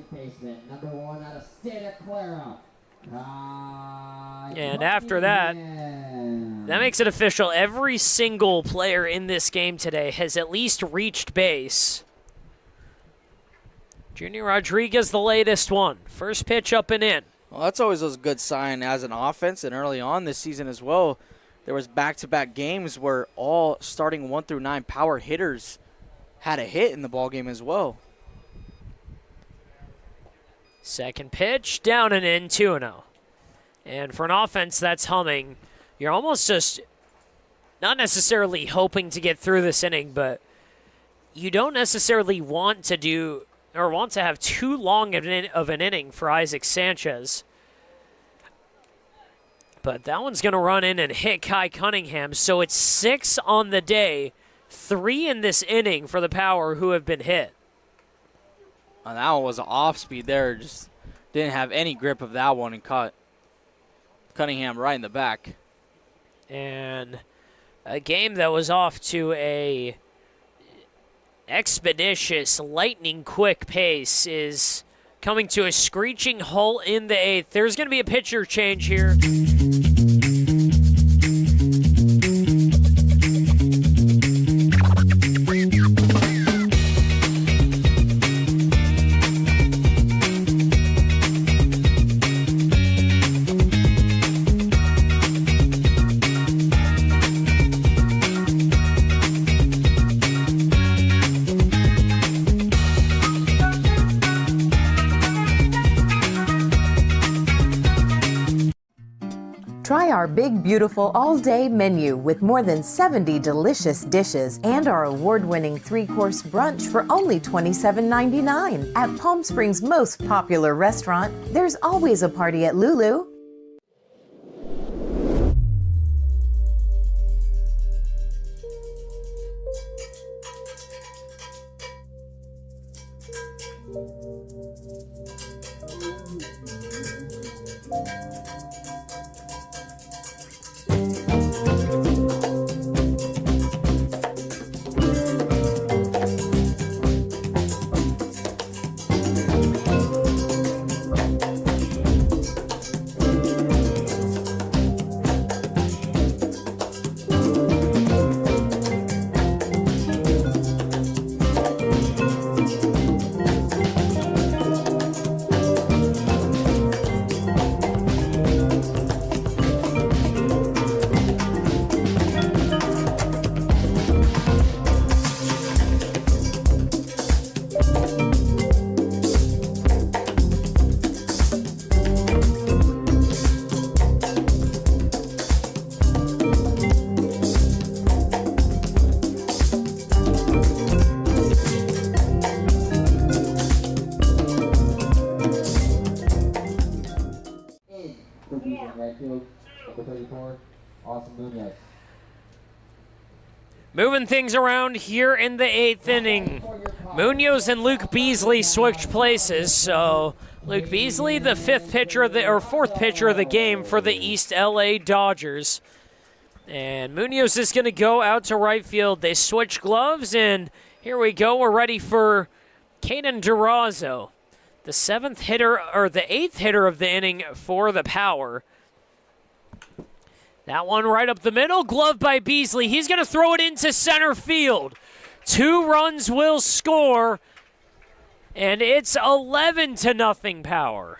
And after that, that makes it official. Every single player in this game today has at least reached base. Junior Rodriguez, the latest one. First pitch up and in. Well, that's always a good sign as an offense, and early on this season as well, there was back-to-back games where all starting 1 through 9 power hitters had a hit in the ball game as well. Second pitch, down and in, 2-0. And for an offense that's humming, you're almost just not necessarily hoping to get through this inning, but you don't necessarily want to have too long of an inning for Isaac Sanchez. But that one's going to run in and hit Kai Cunningham, so it's 6 on the day, 3 in this inning for the Power who have been hit. And that one was an off-speed there. Just didn't have any grip of that one and caught Cunningham right in the back. And a game that was off to a expeditious, lightning-quick pace is coming to a screeching halt in the 8th. There's going to be a pitcher change here. Try our big, beautiful all-day menu with more than 70 delicious dishes and our award-winning 3-course brunch for only $27.99. At Palm Springs' most popular restaurant, there's always a party at Lulu. Moving things around here in the 8th inning. Munoz and Luke Beasley switched places, so Luke Beasley, the fourth pitcher of the game for the East LA Dodgers. And Munoz is going to go out to right field. They switch gloves, and here we go. We're ready for Caden Durazo, the 8th hitter of the inning for the Power. That one right up the middle, gloved by Beasley. He's going to throw it into center field. 2 runs will score, and it's 11-0 Power.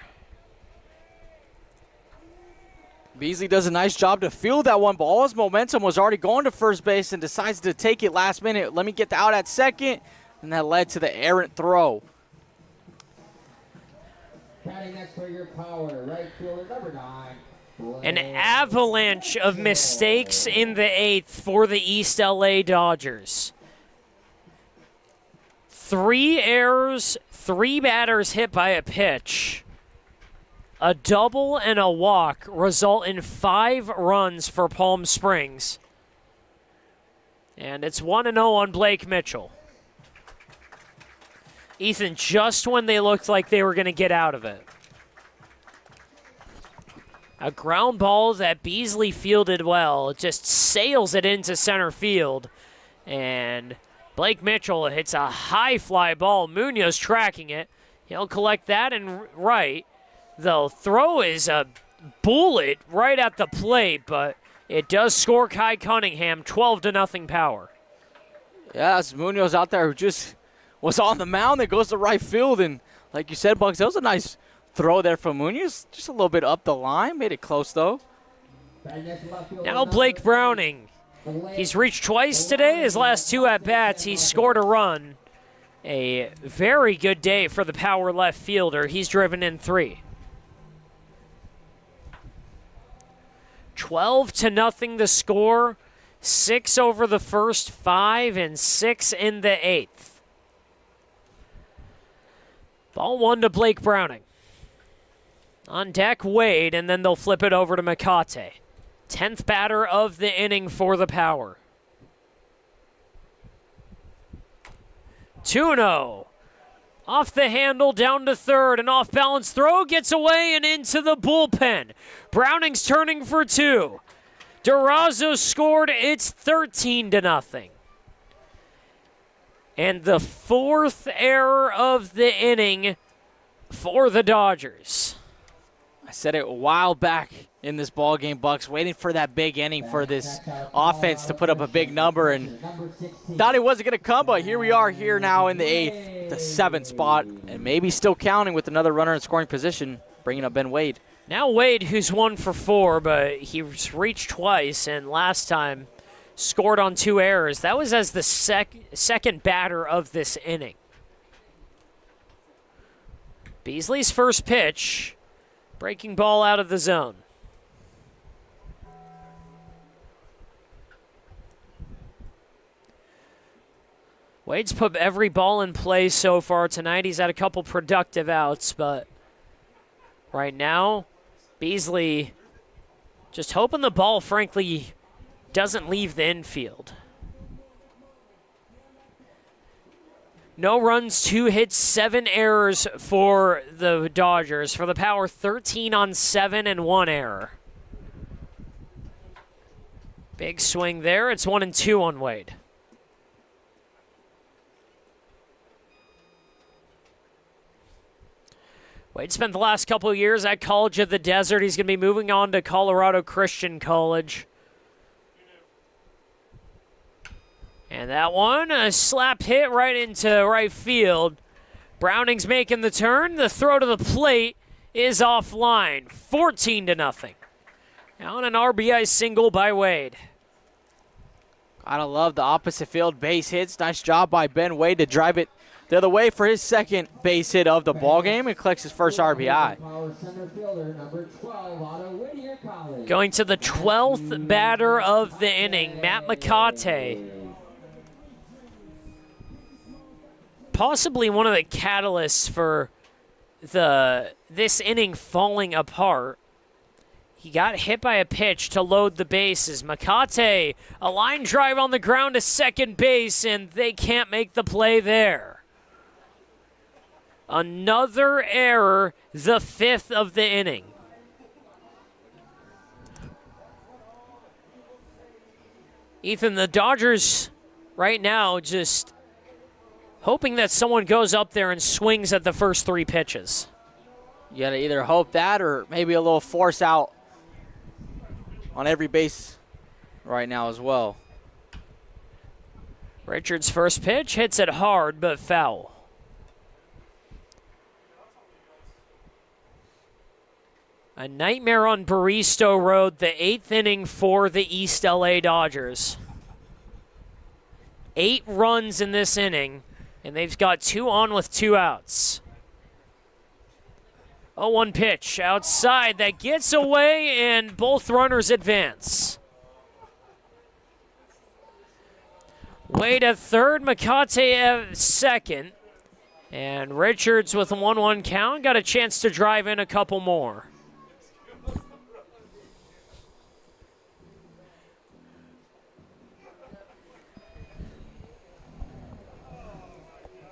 Beasley does a nice job to field that one, but all his momentum was already going to first base and decides to take it last minute. Let me get the out at second, and that led to the errant throw. Batting next for your Power, right fielder number 9. An avalanche of mistakes in the 8th for the East LA Dodgers. 3 errors, 3 batters hit by a pitch. A double and a walk result in 5 runs for Palm Springs. And it's 1-0 on Blake Mitchell. Ethan, just when they looked like they were going to get out of it. A ground ball that Beasley fielded well. It just sails it into center field. And Blake Mitchell hits a high fly ball. Munoz tracking it. He'll collect that and right. The throw is a bullet right at the plate, but it does score Kai Cunningham 12-0 Power. Yeah, it's Munoz out there who just was on the mound that goes to right field. And like you said, Bugs, that was a nice throw there from Munoz. Just a little bit up the line. Made it close, though. Now Blake Browning. He's reached twice today. His last 2 at-bats, he scored a run. A very good day for the power left fielder. He's driven in 3. 12-0 the score. 6 over the first 5 and 6 in the 8th. Ball 1 to Blake Browning. On deck, Wade, and then they'll flip it over to Makate. 10th batter of the inning for the Power. 2-0. Off the handle, down to third, an off-balance throw, gets away and into the bullpen. Browning's turning for 2. Durazo scored, it's 13-0. And the 4th error of the inning for the Dodgers. I said it a while back in this ball game, Bucks, waiting for that big inning for this offense to put up a big number, and thought it wasn't going to come, but here we are here now in the 8th, the 7th spot, and maybe still counting with another runner in scoring position, bringing up Ben Wade. Now Wade, who's 1 for 4, but he's reached twice, and last time scored on 2 errors. That was as the second batter of this inning. Beasley's first pitch, breaking ball out of the zone. Wade's put every ball in play so far tonight. He's had a couple productive outs, but right now, Beasley just hoping the ball, frankly, doesn't leave the infield. No runs, 2 hits, 7 errors for the Dodgers. For the Power, 13 on 7 and 1 error. Big swing there. It's 1-2 on Wade. Wade spent the last couple of years at College of the Desert. He's going to be moving on to Colorado Christian College. And that one, a slap hit right into right field. Browning's making the turn. The throw to the plate is offline. 14-0. On an RBI single by Wade. Gotta love the opposite field base hits. Nice job by Ben Wade to drive it the other way for his second base hit of the ball game and collects his first RBI. Going to the 12th batter of the inning, Matt Makate. Possibly one of the catalysts for this inning falling apart. He got hit by a pitch to load the bases. Makate, a line drive on the ground to second base, and they can't make the play there. Another error, the 5th of the inning. Ethan, the Dodgers right now just hoping that someone goes up there and swings at the first 3 pitches. You gotta either hope that or maybe a little force out on every base right now as well. Richards' first pitch hits it hard but foul. A nightmare on Barristo Road, the 8th inning for the East LA Dodgers. 8 runs in this inning, and they've got 2 on with 2 outs. 0-1 pitch outside that gets away, and both runners advance. Wade at third, Makate at second, and Richards with a 1-1 count got a chance to drive in a couple more.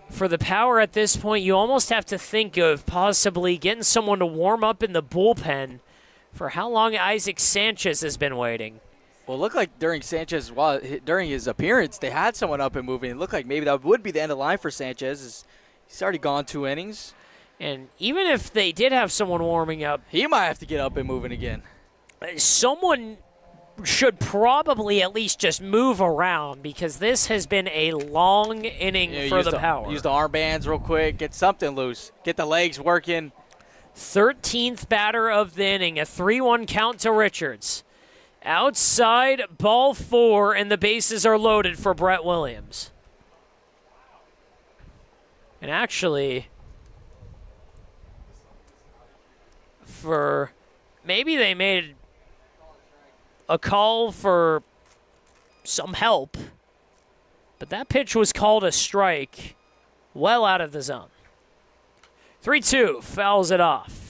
For the Power at this point, you almost have to think of possibly getting someone to warm up in the bullpen for how long Isaac Sanchez has been waiting. Well, it looked like during during his appearance, they had someone up and moving. It looked like maybe that would be the end of the line for Sanchez. He's already gone 2 innings. And even if they did have someone warming up, he might have to get up and moving again. Someone should probably at least just move around because this has been a long inning for the Power. Use the armbands real quick, get something loose, get the legs working. 13th batter of the inning, a 3-1 count to Richards. Outside, ball 4, and the bases are loaded for Brett Williams. And actually, maybe they made a call for some help, but that pitch was called a strike well out of the zone. 3-2, fouls it off.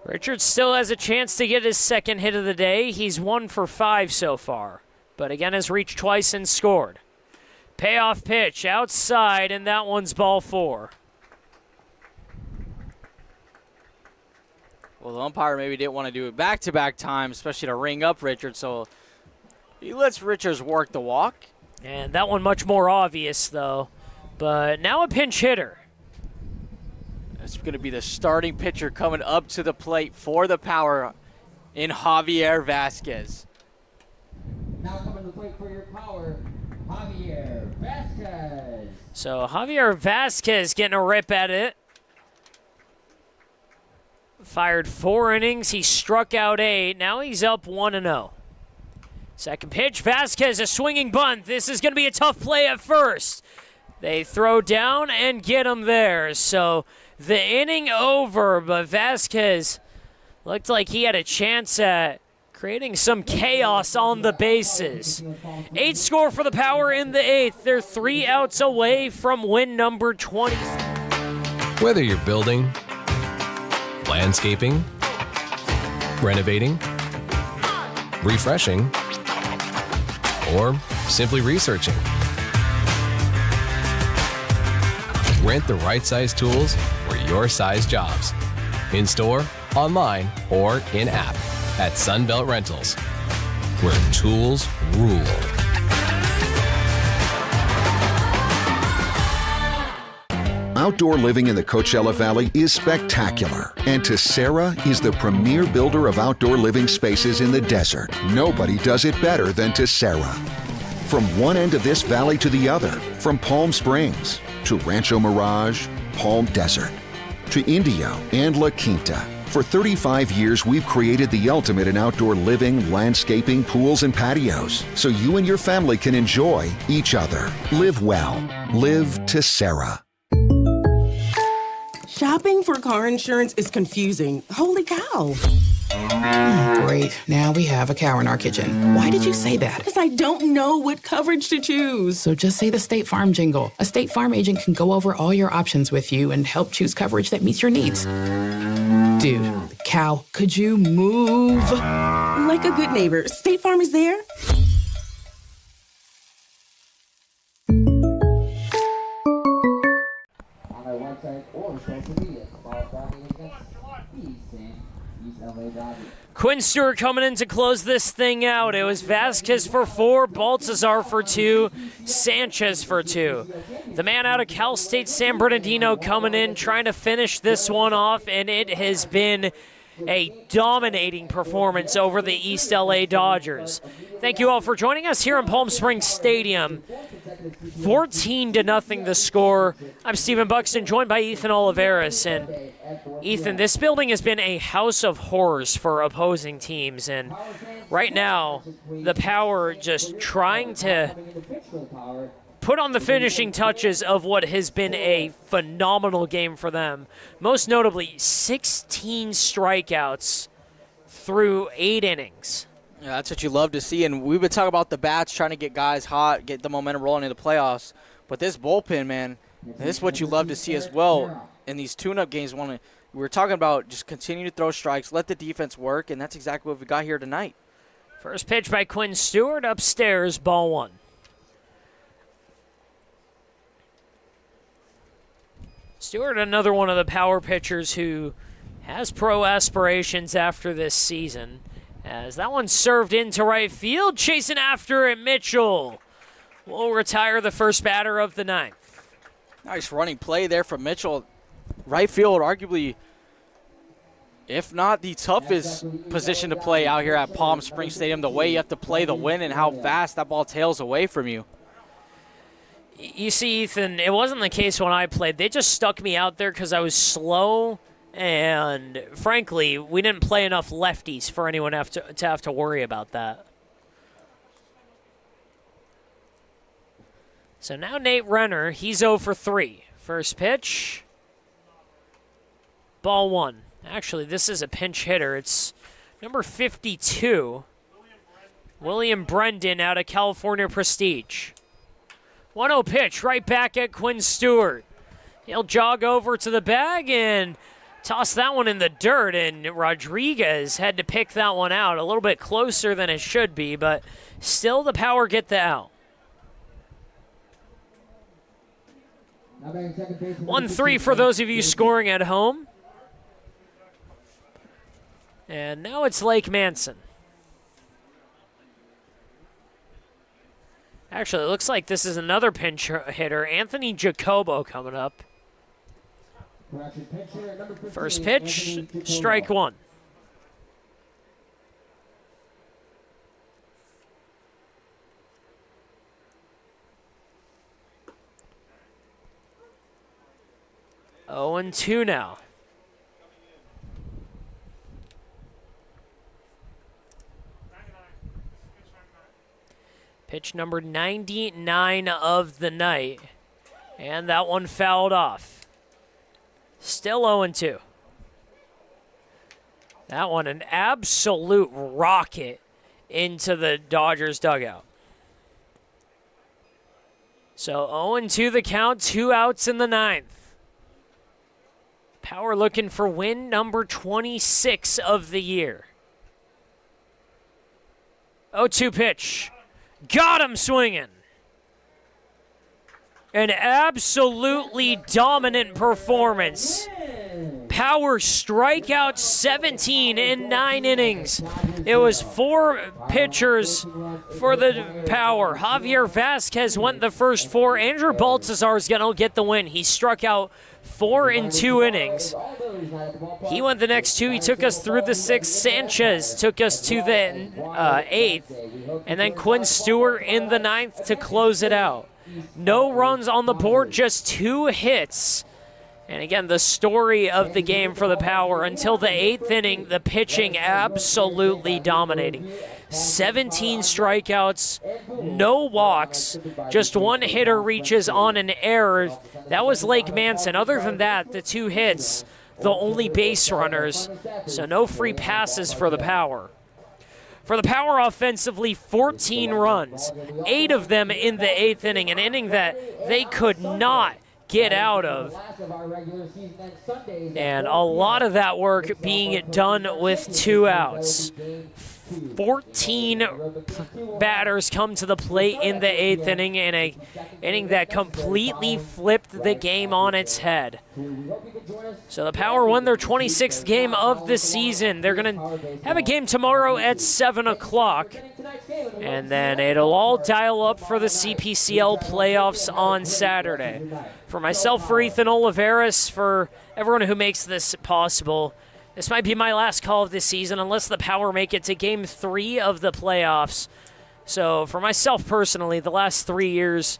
Richards still has a chance to get his second hit of the day. He's 1 for 5 so far, but again has reached twice and scored. Payoff pitch outside, and that one's ball 4. Well, the umpire maybe didn't want to do it back-to-back times, especially to ring up Richards, so he lets Richards work the walk. And that one much more obvious, though. But now a pinch hitter. That's going to be the starting pitcher coming up to the plate for the Power in Javier Vasquez. Now coming to the plate for your Power, Javier Vasquez. So Javier Vasquez getting a rip at it. Fired 4 innings. He struck out 8. Now he's up 1-0. Second pitch, Vasquez, a swinging bunt. This is going to be a tough play at first. They throw down and get him there. So the inning over, but Vasquez looked like he had a chance at creating some chaos on the bases. 8 score for the Power in the 8th. They're 3 outs away from win number 20. Whether you're building, landscaping, renovating, refreshing, or simply researching, rent the right size tools for your size jobs. In store, online, or in app at Sunbelt Rentals, where tools rule. Outdoor living in the Coachella Valley is spectacular, and Tessera is the premier builder of outdoor living spaces in the desert. Nobody does it better than Tessera. From one end of this valley to the other, from Palm Springs to Rancho Mirage, Palm Desert, to Indio and La Quinta. For 35 years, we've created the ultimate in outdoor living, landscaping, pools, and patios, so you and your family can enjoy each other. Live well. Live Tessera. Shopping for car insurance is confusing. Holy cow. Great. Now we have a cow in our kitchen. Why did you say that? Because I don't know what coverage to choose. So just say the State Farm jingle. A State Farm agent can go over all your options with you and help choose coverage that meets your needs. Dude, cow, could you move? Like a good neighbor, State Farm is there. On our website or social media, follow Friday against East LA Dodgers. Quinn Stewart coming in to close this thing out. It was Vasquez for 4, Baltazar for 2, Sanchez for 2. The man out of Cal State San Bernardino coming in, trying to finish this one off, and it has been a dominating performance over the East LA Dodgers. Thank you all for joining us here in Palm Springs Stadium. 14-0 the score. I'm Stephen Buxton, joined by Ethan Oliveris. And Ethan, this building has been a house of horrors for opposing teams. And right now, the Power just trying to put on the finishing touches of what has been a phenomenal game for them. Most notably, 16 strikeouts through 8 innings. Yeah, that's what you love to see. And we've been talking about the bats trying to get guys hot, get the momentum rolling into the playoffs. But this bullpen, man, this is what you love to see as well in these tune-up games. We were talking about just continue to throw strikes, let the defense work, and that's exactly what we got here tonight. First pitch by Quinn Stewart upstairs, ball 1. Stewart, another one of the power pitchers who has pro aspirations after this season. As that one served into right field, chasing after it, Mitchell will retire the first batter of the ninth. Nice running play there from Mitchell. Right field, arguably, if not the toughest position to play out here at Palm Springs Stadium, the way you have to play the wind and how fast that ball tails away from you. You see, Ethan, it wasn't the case when I played. They just stuck me out there because I was slow, and frankly, we didn't play enough lefties for anyone to have to worry about that. So now Nate Renner, he's 0 for 3. First pitch, ball 1. Actually, this is a pinch hitter. It's number 52, William Brendan out of California Prestige. 1-0 pitch right back at Quinn Stewart. He'll jog over to the bag and toss that one in the dirt, and Rodriguez had to pick that one out a little bit closer than it should be, but still the Power get the out. 1-3 for those of you scoring at home. And now it's Lake Manson. Actually, it looks like this is another pinch hitter, Anthony Jacobo, coming up. First pitch, strike 1. Oh, and 2 now. Pitch number 99 of the night. And that one fouled off. Still 0-2. That one an absolute rocket into the Dodgers dugout. So 0-2 the count, 2 outs in the ninth. Power looking for win number 26 of the year. 0-2 pitch. Got him swinging. An absolutely dominant performance. Power strikeout 17 in 9 innings. It was 4 pitchers for the Power. Javier Vasquez went the first 4. Andrew Baltazar is going to get the win. He struck out 4 in 2 innings. He went the next 2. He took us through the 6th. Sanchez took us to the 8th. And then Quinn Stewart in the 9th to close it out. No runs on the board, just 2 hits. And again, the story of the game for the Power until the 8th inning, the pitching absolutely dominating. 17 strikeouts, no walks, just 1 hitter reaches on an error. That was Lake Manson. Other than that, the 2 hits, the only base runners, so no free passes for the Power. For the Power offensively, 14 runs, 8 of them in the 8th inning, an inning that they could not get out of. And a lot of that work being done with 2 outs. 14 batters come to the plate in the 8th inning in an inning that completely flipped the game on its head. So the Power won their 26th game of the season. They're going to have a game tomorrow at 7 o'clock. And then it'll all dial up for the CPCL playoffs on Saturday. For myself, for Ethan Oliveris, for everyone who makes this possible, this might be my last call of this season unless the Power make it to Game 3 of the playoffs. So for myself personally, the last 3 years,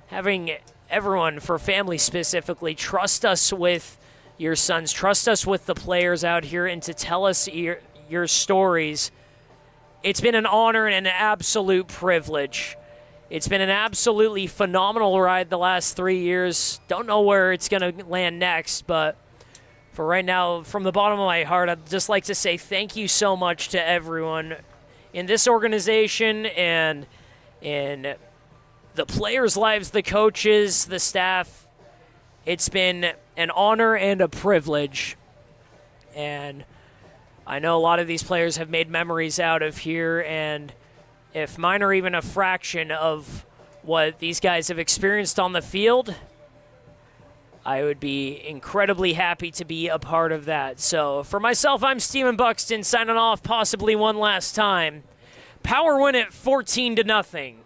having everyone, for family specifically, trust us with your sons, trust us with the players out here, and to tell us your stories, it's been an honor and an absolute privilege. It's been an absolutely phenomenal ride the last 3 years. Don't know where it's going to land next, but for right now, from the bottom of my heart, I'd just like to say thank you so much to everyone in this organization and in the players' lives, the coaches, the staff. It's been an honor and a privilege. And I know a lot of these players have made memories out of here, and if mine are even a fraction of what these guys have experienced on the field, I would be incredibly happy to be a part of that. So for myself, I'm Steven Buxton signing off possibly one last time. Power win it 14-0.